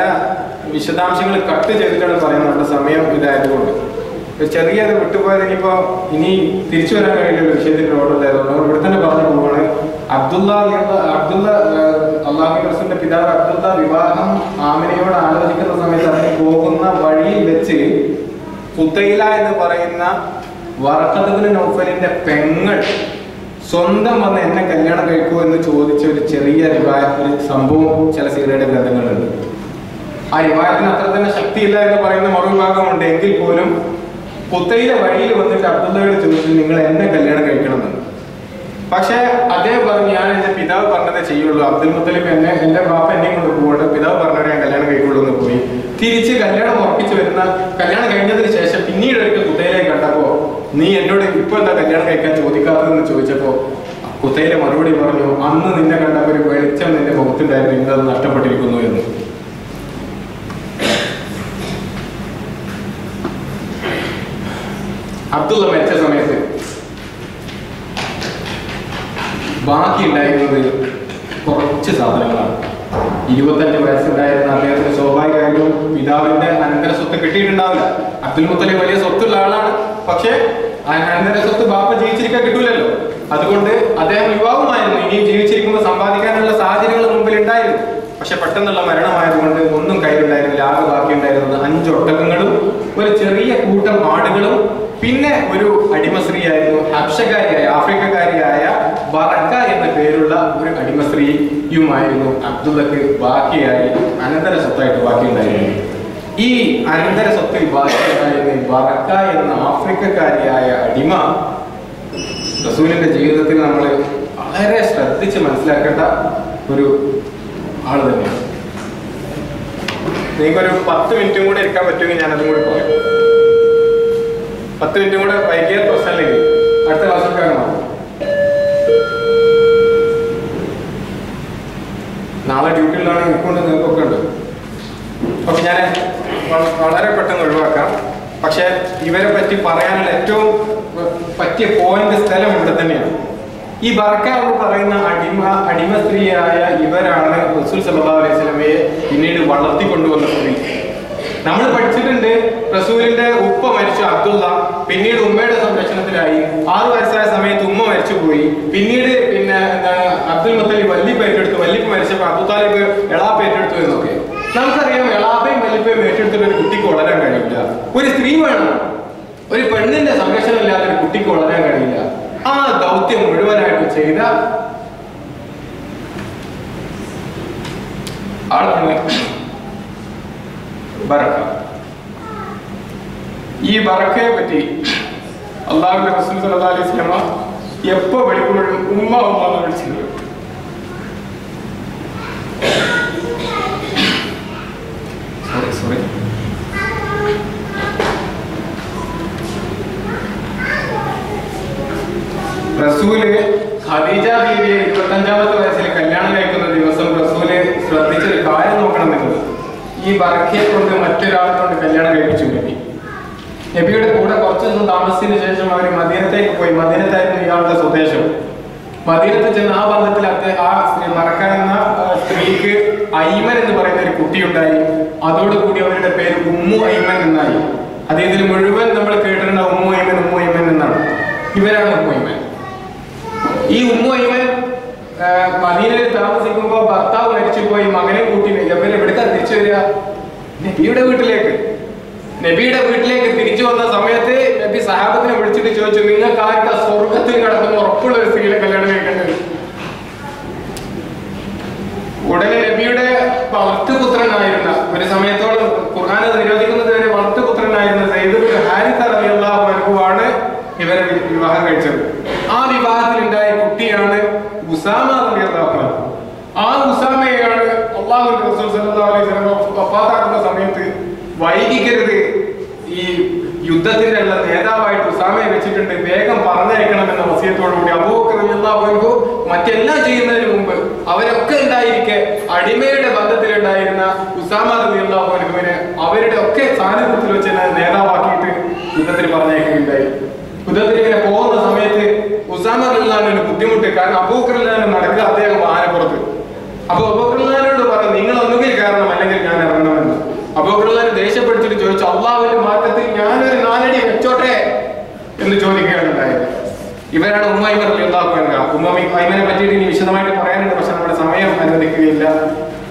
വിശദാംശങ്ങൾ കട്ട് ചെയ്തിട്ടാണ് പറയുന്നത്, സമയം ഇതായതുകൊണ്ട്. ചെറിയത് വിട്ടുപോയത് ഇനി തിരിച്ചു വരാൻ കഴിയില്ല വിഷയത്തിന്റെ ഓർഡറിലായതുകൊണ്ട് നമ്മൾ ഇവിടെ തന്നെ പറഞ്ഞു പോവാണ്. അബ്ദുള്ള അള്ളാഹു റസൂലിന്റെ പിതാവ് അബ്ദുള്ള വിവാഹം ആമിനയോട് ആലോചിക്കുന്ന സമയത്ത് അതിന് പോകുന്ന വഴിയിൽ വെച്ച് ഫുതൈല എന്ന് പറയുന്ന വറഖത്ത് ഇബ്നു നൗഫലിന്റെ പെങ്ങൾ സ്വന്തം വന്ന് എന്നെ കല്യാണം കഴിക്കുമോ എന്ന് ചോദിച്ച ഒരു ചെറിയ ഒരു സംഭവം ചില സീറയുടെ ഗ്രന്ഥങ്ങളുണ്ട്. ആ റിവായത്തിന് അത്ര തന്നെ ശക്തിയില്ല എന്ന് പറയുന്ന മറുവിഭാഗമുണ്ട്. എങ്കിൽ പോലും ഫുതൈല വഴിയിൽ വന്നിട്ട് അബ്ദുള്ളയോട് ചോദിച്ചു നിങ്ങൾ എന്നെ കല്യാണം കഴിക്കണമെന്ന്. പക്ഷെ അദ്ദേഹം പറഞ്ഞു ഞാൻ എന്റെ പിതാവ് പറഞ്ഞതേ ചെയ്യുള്ളൂ. അബ്ദുൽ മുത്തലിബ് എന്റെ ബാപ്പ എന്നെയും കൊണ്ട് പോകട്ടെ, പിതാവ് പറഞ്ഞവരെ ഞാൻ കല്യാണം കഴിക്കുള്ളൂ എന്ന് പോയി. തിരിച്ച് കല്യാണം ഉറപ്പിച്ചു വരുന്ന കല്യാണം കഴിഞ്ഞതിന് ശേഷം പിന്നീട് ഒരിക്കൽ ഫുതൈലയെ കണ്ടപ്പോ നീ എന്നോട് ഇപ്പൊ എന്താ കല്യാണം കഴിക്കാൻ ചോദിക്കാത്തതെന്ന് ചോദിച്ചപ്പോ ഫുതൈല മറുപടി പറഞ്ഞു അന്ന് നിന്നെ കണ്ടപ്പോ ഒരു വെളിച്ചം നിന്റെ മുഖത്തുണ്ടായിരുന്നു, ഇന്നത് നഷ്ടപ്പെട്ടിരിക്കുന്നു എന്ന്. അബ്ദുള്ള മരിച്ച സമയത്ത് ബാക്കി ഉണ്ടായിരുന്നത് കുറച്ച് സാധനങ്ങളാണ്. 25 വയസ്സുണ്ടായിരുന്ന അദ്ദേഹത്തിന് സ്വാഭാവികമായിട്ടും പിതാവിന്റെ അനന്തര സ്വത്ത് കിട്ടിയിട്ടുണ്ടാവില്ല. അബ്ദുൽ മുത്തലിബ് വലിയ സ്വത്തുള്ള ആളാണ്, പക്ഷെ അനന്തര സ്വത്ത് ബാപ്പ ജീവിച്ചിരിക്കാൻ കിട്ടൂലല്ലോ. അതുകൊണ്ട് അദ്ദേഹം യുവാവുമായിരുന്നു, ഇനിയും ജീവിച്ചിരിക്കുമ്പോൾ സമ്പാദിക്കാനുള്ള സാഹചര്യങ്ങൾ മുമ്പിൽ ഉണ്ടായിരുന്നു. പക്ഷെ പെട്ടെന്നുള്ള മരണമായതുകൊണ്ട് ഒന്നും കയ്യിലുണ്ടായിരുന്നില്ല. ആകെ ബാക്കി ഉണ്ടായിരുന്നത് 5 ഒട്ടകങ്ങളും ഒരു ചെറിയ കൂട്ടം ആടുകളും പിന്നെ ഒരു അടിമസ്ത്രീയായിരുന്നു, ഹബ്ശക്കാരിയായ ആഫ്രിക്കക്കാരിയായ ബറക്ക എന്ന പേരുള്ള ഒരു അടിമസ്ത്രീയുമായിരുന്നു അബ്ദുള്ളക്ക് ബാക്കിയായി അനന്തര സ്വത്തായിട്ട് ബാക്കിയുണ്ടായിരുന്നു. ഈ അനന്തര സ്വത്തിൽ ബാക്കിയുണ്ടായിരുന്ന ബറക്ക എന്ന ആഫ്രിക്കക്കാരിയായ അടിമ റസൂലിന്റെ ജീവിതത്തിൽ നമ്മൾ വളരെ ശ്രദ്ധിച്ച് മനസ്സിലാക്കേണ്ട ഒരു ആള് തന്നെയാണ്. നിങ്ങൾക്കൊരു 10 മിനിറ്റും കൂടെ ഇരിക്കാൻ പറ്റുമെങ്കിൽ ഞാൻ അതും കൂടി പറയാം. 10 മിനിറ്റും കൂടെ വൈകിയ പ്രശ്നമില്ലെങ്കിൽ അടുത്ത ക്ലാസ്സിൽ കാണാം. നാളെ ഡ്യൂട്ടിയിലാണ് എനിക്കൊണ്ട് നിങ്ങൾക്കൊക്കെ ഉണ്ട്. ഓക്കെ, ഞാൻ വളരെ പെട്ടെന്ന് ഒഴിവാക്കാം. പക്ഷെ ഇവരെ പറ്റി പറയാനുള്ള ഏറ്റവും പറ്റിയ സ്ഥലം ഇവിടെ തന്നെയാണ്. ഈ ബർക്ക എന്ന് പറയുന്ന അടിമ സ്ത്രീയായ ഇവരാണ് റസൂൽ സല്ലല്ലാഹു അലൈഹി വസല്ലമയെ പിന്നീട് വളർത്തിക്കൊണ്ടുവന്ന സ്ത്രീ. നമ്മൾ പഠിച്ചിട്ടുണ്ട് റസൂലിന്റെ ഉപ്പ മരിച്ചു അബ്ദുള്ള, പിന്നീട് ഉമ്മയുടെ സംരക്ഷണത്തിലായി. 6 വയസ്സായ സമയത്ത് ഉമ്മ മരിച്ചുപോയി. പിന്നീട് എന്താണ് അബ്ദുൽ മുത്തലിബ് വല്ലിപ്പ ഏറ്റെടുത്തു. വല്ലിപ്പ മരിച്ചപ്പോൾ അബൂ താലിബ് എളാപ്പ ഏറ്റെടുത്തു എന്നൊക്കെ നമുക്കറിയാം. എളാപ്പയും വല്ലിപ്പയും ഏറ്റെടുത്തിട്ട് ഒരു കുട്ടിക്ക് വളരാൻ കഴിയില്ല. ഒരു സ്ത്രീ വേണം, ഒരു പെണ്ണിന്റെ സംരക്ഷണം ഇല്ലാത്ത ഒരു കുട്ടിക്ക് വളരാൻ കഴിയില്ല. ആ ദൗത്യം മുഴുവനായിട്ട് ചെയ്ത ആളാണ് ബറക്ക. ഈ ബറക്കയെ പറ്റി അള്ളാഹുവിന്റെ റസൂൽ സല്ലല്ലാഹു അലൈഹി വസല്ലമ എപ്പോ വിളിക്കുമ്പോഴും ഉമ്മ എന്ന് വിളിച്ചിട്ടുണ്ട്. റസൂല് ഖദീജ ബീവിയെ 25-ാമത്തെ വയസ്സിൽ കല്യാണം കഴിക്കുന്ന ദിവസം റസൂല് ശ്രദ്ധിച്ചൊരു കാര്യം നോക്കണം. നിങ്ങൾ ഈ ബറക്കയെ കൊണ്ട് മറ്റൊരാളെ കൊണ്ട് കല്യാണം കഴിപ്പിച്ചു. നബിയുടെ കൂടെ കുറച്ചു ദിവസം താമസിച്ചതിന് ശേഷം അവർ മദീനത്തേക്ക് പോയി. മദീനത്തായിരുന്നു ഇയാളുടെ സ്വദേശം. മദീനത്ത് ചെന്ന് ആ ബന്ധത്തിൽ ആ ബറക്ക എന്ന സ്ത്രീക്ക് ഐമൻ എന്ന് പറയുന്ന ഒരു കുട്ടിയുണ്ടായി. അതോടുകൂടി അവരുടെ പേര് ഉമ്മു ഐമൻ എന്നായി. അദ്ദേഹത്തിന് മുഴുവൻ നമ്മൾ കേട്ടിട്ടുണ്ട് ഉമ്മു ഐമൻ എന്നാണ്. ഇവരാണ് ഉമ്മു ഐമൻ. ഈ ഉമ്മു ഐമൻ മദീനയിൽ താമസിക്കുമ്പോൾ ഭർത്താവ് മരിച്ചുപോയി. മകനെ കൂട്ടി ഇവരെ എവിടുക്കാൻ തിരിച്ചു വരിക? നബിയുടെ വീട്ടിലേക്ക്. നബിയുടെ വീട്ടിലേക്ക് തിരിച്ചു വന്ന സമയത്ത് നബി സഹാബത്തിനെ വിളിച്ചിട്ട് ചോദിച്ചു, നിങ്ങൾക്ക് ആർക്കാ സ്വർഗത്തിൽ കിടക്കുന്ന ഉറപ്പുള്ള ഒരു സ്ത്രീയെ കല്യാണം കഴിക്കേണ്ടത്? ഉടനെ നബിയുടെ വളർത്തുപുത്രനായിരുന്ന, ഒരു സമയത്തോളം ഖുർആൻ നിരോധിക്കുന്നത് വരെ വളർത്തുപുത്രനായിരുന്ന സയ്യിദ് ബിൻ ഹാരിസ റളിയല്ലാഹു അൻഹു ആണ് ഇവരെ വിവാഹം കഴിച്ചത്. ആ വിവാഹത്തിൽ ഉണ്ടായ കുട്ടിയാണ് ഉസാമ റളിയല്ലാഹു അൻഹു. ആ ഉസാമയാണ് അല്ലാഹുവിന്റെ റസൂൽ സല്ലല്ലാഹു അലൈഹി വസല്ലം വഫാത്താക്കുന്ന സമയത്ത് വൈകിക്കരുത്, ഈ യുദ്ധത്തിന്റെ നേതാവായിട്ട് ഉസാമയെ വെച്ചിട്ടുണ്ട്, വേഗം പറഞ്ഞയക്കണമെന്ന വസിയത്തോടുകൂടി അബൂബക്കർ റളിയല്ലാഹു അൻഹു മറ്റെല്ലാം ചെയ്യുന്നതിന് മുമ്പ് അവരൊക്കെ ഉണ്ടായിരിക്കെ അടിമയുടെ ബന്ധത്തിലുണ്ടായിരുന്ന ഉസാമ റളിയല്ലാഹു അൻഹുവിനെ അവരുടെ ഒക്കെ സാന്നിധ്യത്തിൽ വെച്ച് നേതാവാക്കിയിട്ട് യുദ്ധത്തിന് പറഞ്ഞയക്കുകയുണ്ടായി. യുദ്ധത്തിൽ ഇങ്ങനെ പോകുന്ന സമയത്ത് ഉസാമ റളിയല്ലാഹു അൻഹുവിന് ബുദ്ധിമുട്ട്. കാരണം അബൂബക്കർ റളിയല്ലാഹു അൻഹു നടക്കുക, അദ്ദേഹം വാഹനപ്പുറത്ത്. അപ്പൊ അബൂബക്കർ റളിയല്ലാഹു അൻഹുവിനോട് പറഞ്ഞു, നിങ്ങൾ ഒന്നുകിൽ കാരണം അല്ലെങ്കിൽ ഞാൻ ഇറങ്ങണമെന്ന്. അബൂബക്കർ റളിയല്ലാഹു അൻഹു ദേഷ്യപ്പെടുത്തിട്ട് ചോദിച്ചു, അള്ളാഹുവിന്റെ മാർഗത്തിൽ ഞാനൊരു 4 അടി വെച്ചോട്ടെ അതിനെ പറ്റിയിട്ട് ഇനി വിശദമായിട്ട് പറയാനുണ്ട്, പക്ഷെ നമ്മുടെ സമയം അനുവദിക്കുകയില്ല.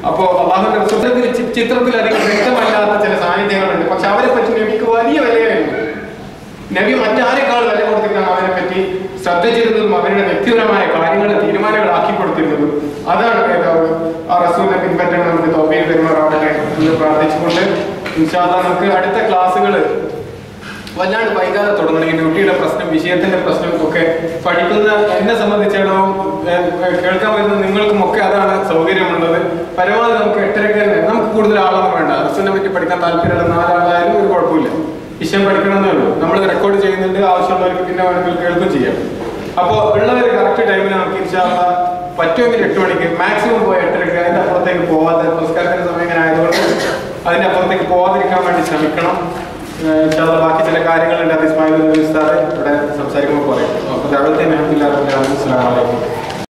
അപ്പോ അള്ളാഹുവിന്റെ റസൂലിൽ ചിത്രത്തിലധികം വ്യക്തമല്ലാത്ത ചില സാന്നിധ്യങ്ങളുണ്ട്. പക്ഷെ അവരെ പറ്റി നബിക്ക് വലിയ വിലയായിരുന്നു. നബി മറ്റാരെക്കാൾ വില കൊടുത്തിട്ടാണ് അവരെ പറ്റി ശ്രദ്ധിച്ചിരുന്നതും അവരുടെ വ്യക്തിപരമായ കാര്യങ്ങളെ തീരുമാനങ്ങളാക്കി കൊടുത്തിരുന്നതും. അതാണ് ആ റസൂലിനെ പിൻപറ്റാൻ നമുക്ക് തൗഫീഖ് തരുമാറാവട്ടെ എന്ന് പ്രാർത്ഥിച്ചുകൊണ്ട് ഇൻഷാ അല്ലാഹ് നമുക്ക് അടുത്ത ക്ലാസ്സുകൾ വല്ലാണ്ട് വൈകാതെ തുടങ്ങണം. ഈ ഡ്യൂട്ടിയുടെ പ്രശ്നം, വിഷയത്തിന്റെ പ്രശ്നം ഒക്കെ പഠിക്കുന്ന എന്നെ സംബന്ധിച്ചിടത്തോളം കേൾക്കാൻ വരുന്ന നിങ്ങൾക്കും ഒക്കെ അതാണ് സൗകര്യമുള്ളത്. പരമാവധി നമുക്ക് 8:30 തന്നെ, നമുക്ക് കൂടുതൽ ആളൊന്നും വേണ്ട. റസൂലിനെ പറ്റി പഠിക്കാൻ താല്പര്യമുള്ള 4 ആളായാലും ഒരു കുഴപ്പമില്ല. വിഷയം പഠിക്കണമെന്നേ ഉള്ളൂ. നമ്മൾ റെക്കോർഡ് ചെയ്യുന്നുണ്ട്, ആവശ്യമുള്ളവർക്ക് പിന്നെ വേണമെങ്കിൽ കേൾക്കും ചെയ്യാം. അപ്പോൾ ഉള്ളവർ കറക്റ്റ് ടൈമിൽ നമുക്ക് ഇൻഷാ അല്ലാഹ് പറ്റുമെങ്കിൽ 8 മണിക്ക്, മാക്സിമം പോയി 8:30. അതിന്റെ അപ്പുറത്തേക്ക് പോവാതെ, പുരസ്കാരത്തിന്റെ സമയം ഇങ്ങനെ ആയതുകൊണ്ട് അതിന്റെ അപ്പുറത്തേക്ക് പോവാതിരിക്കാൻ വേണ്ടി ശ്രമിക്കണം. ബാക്കി ചില കാര്യങ്ങളുണ്ട്. അത് ഇസ്മായിൽ ഉസ്താദ്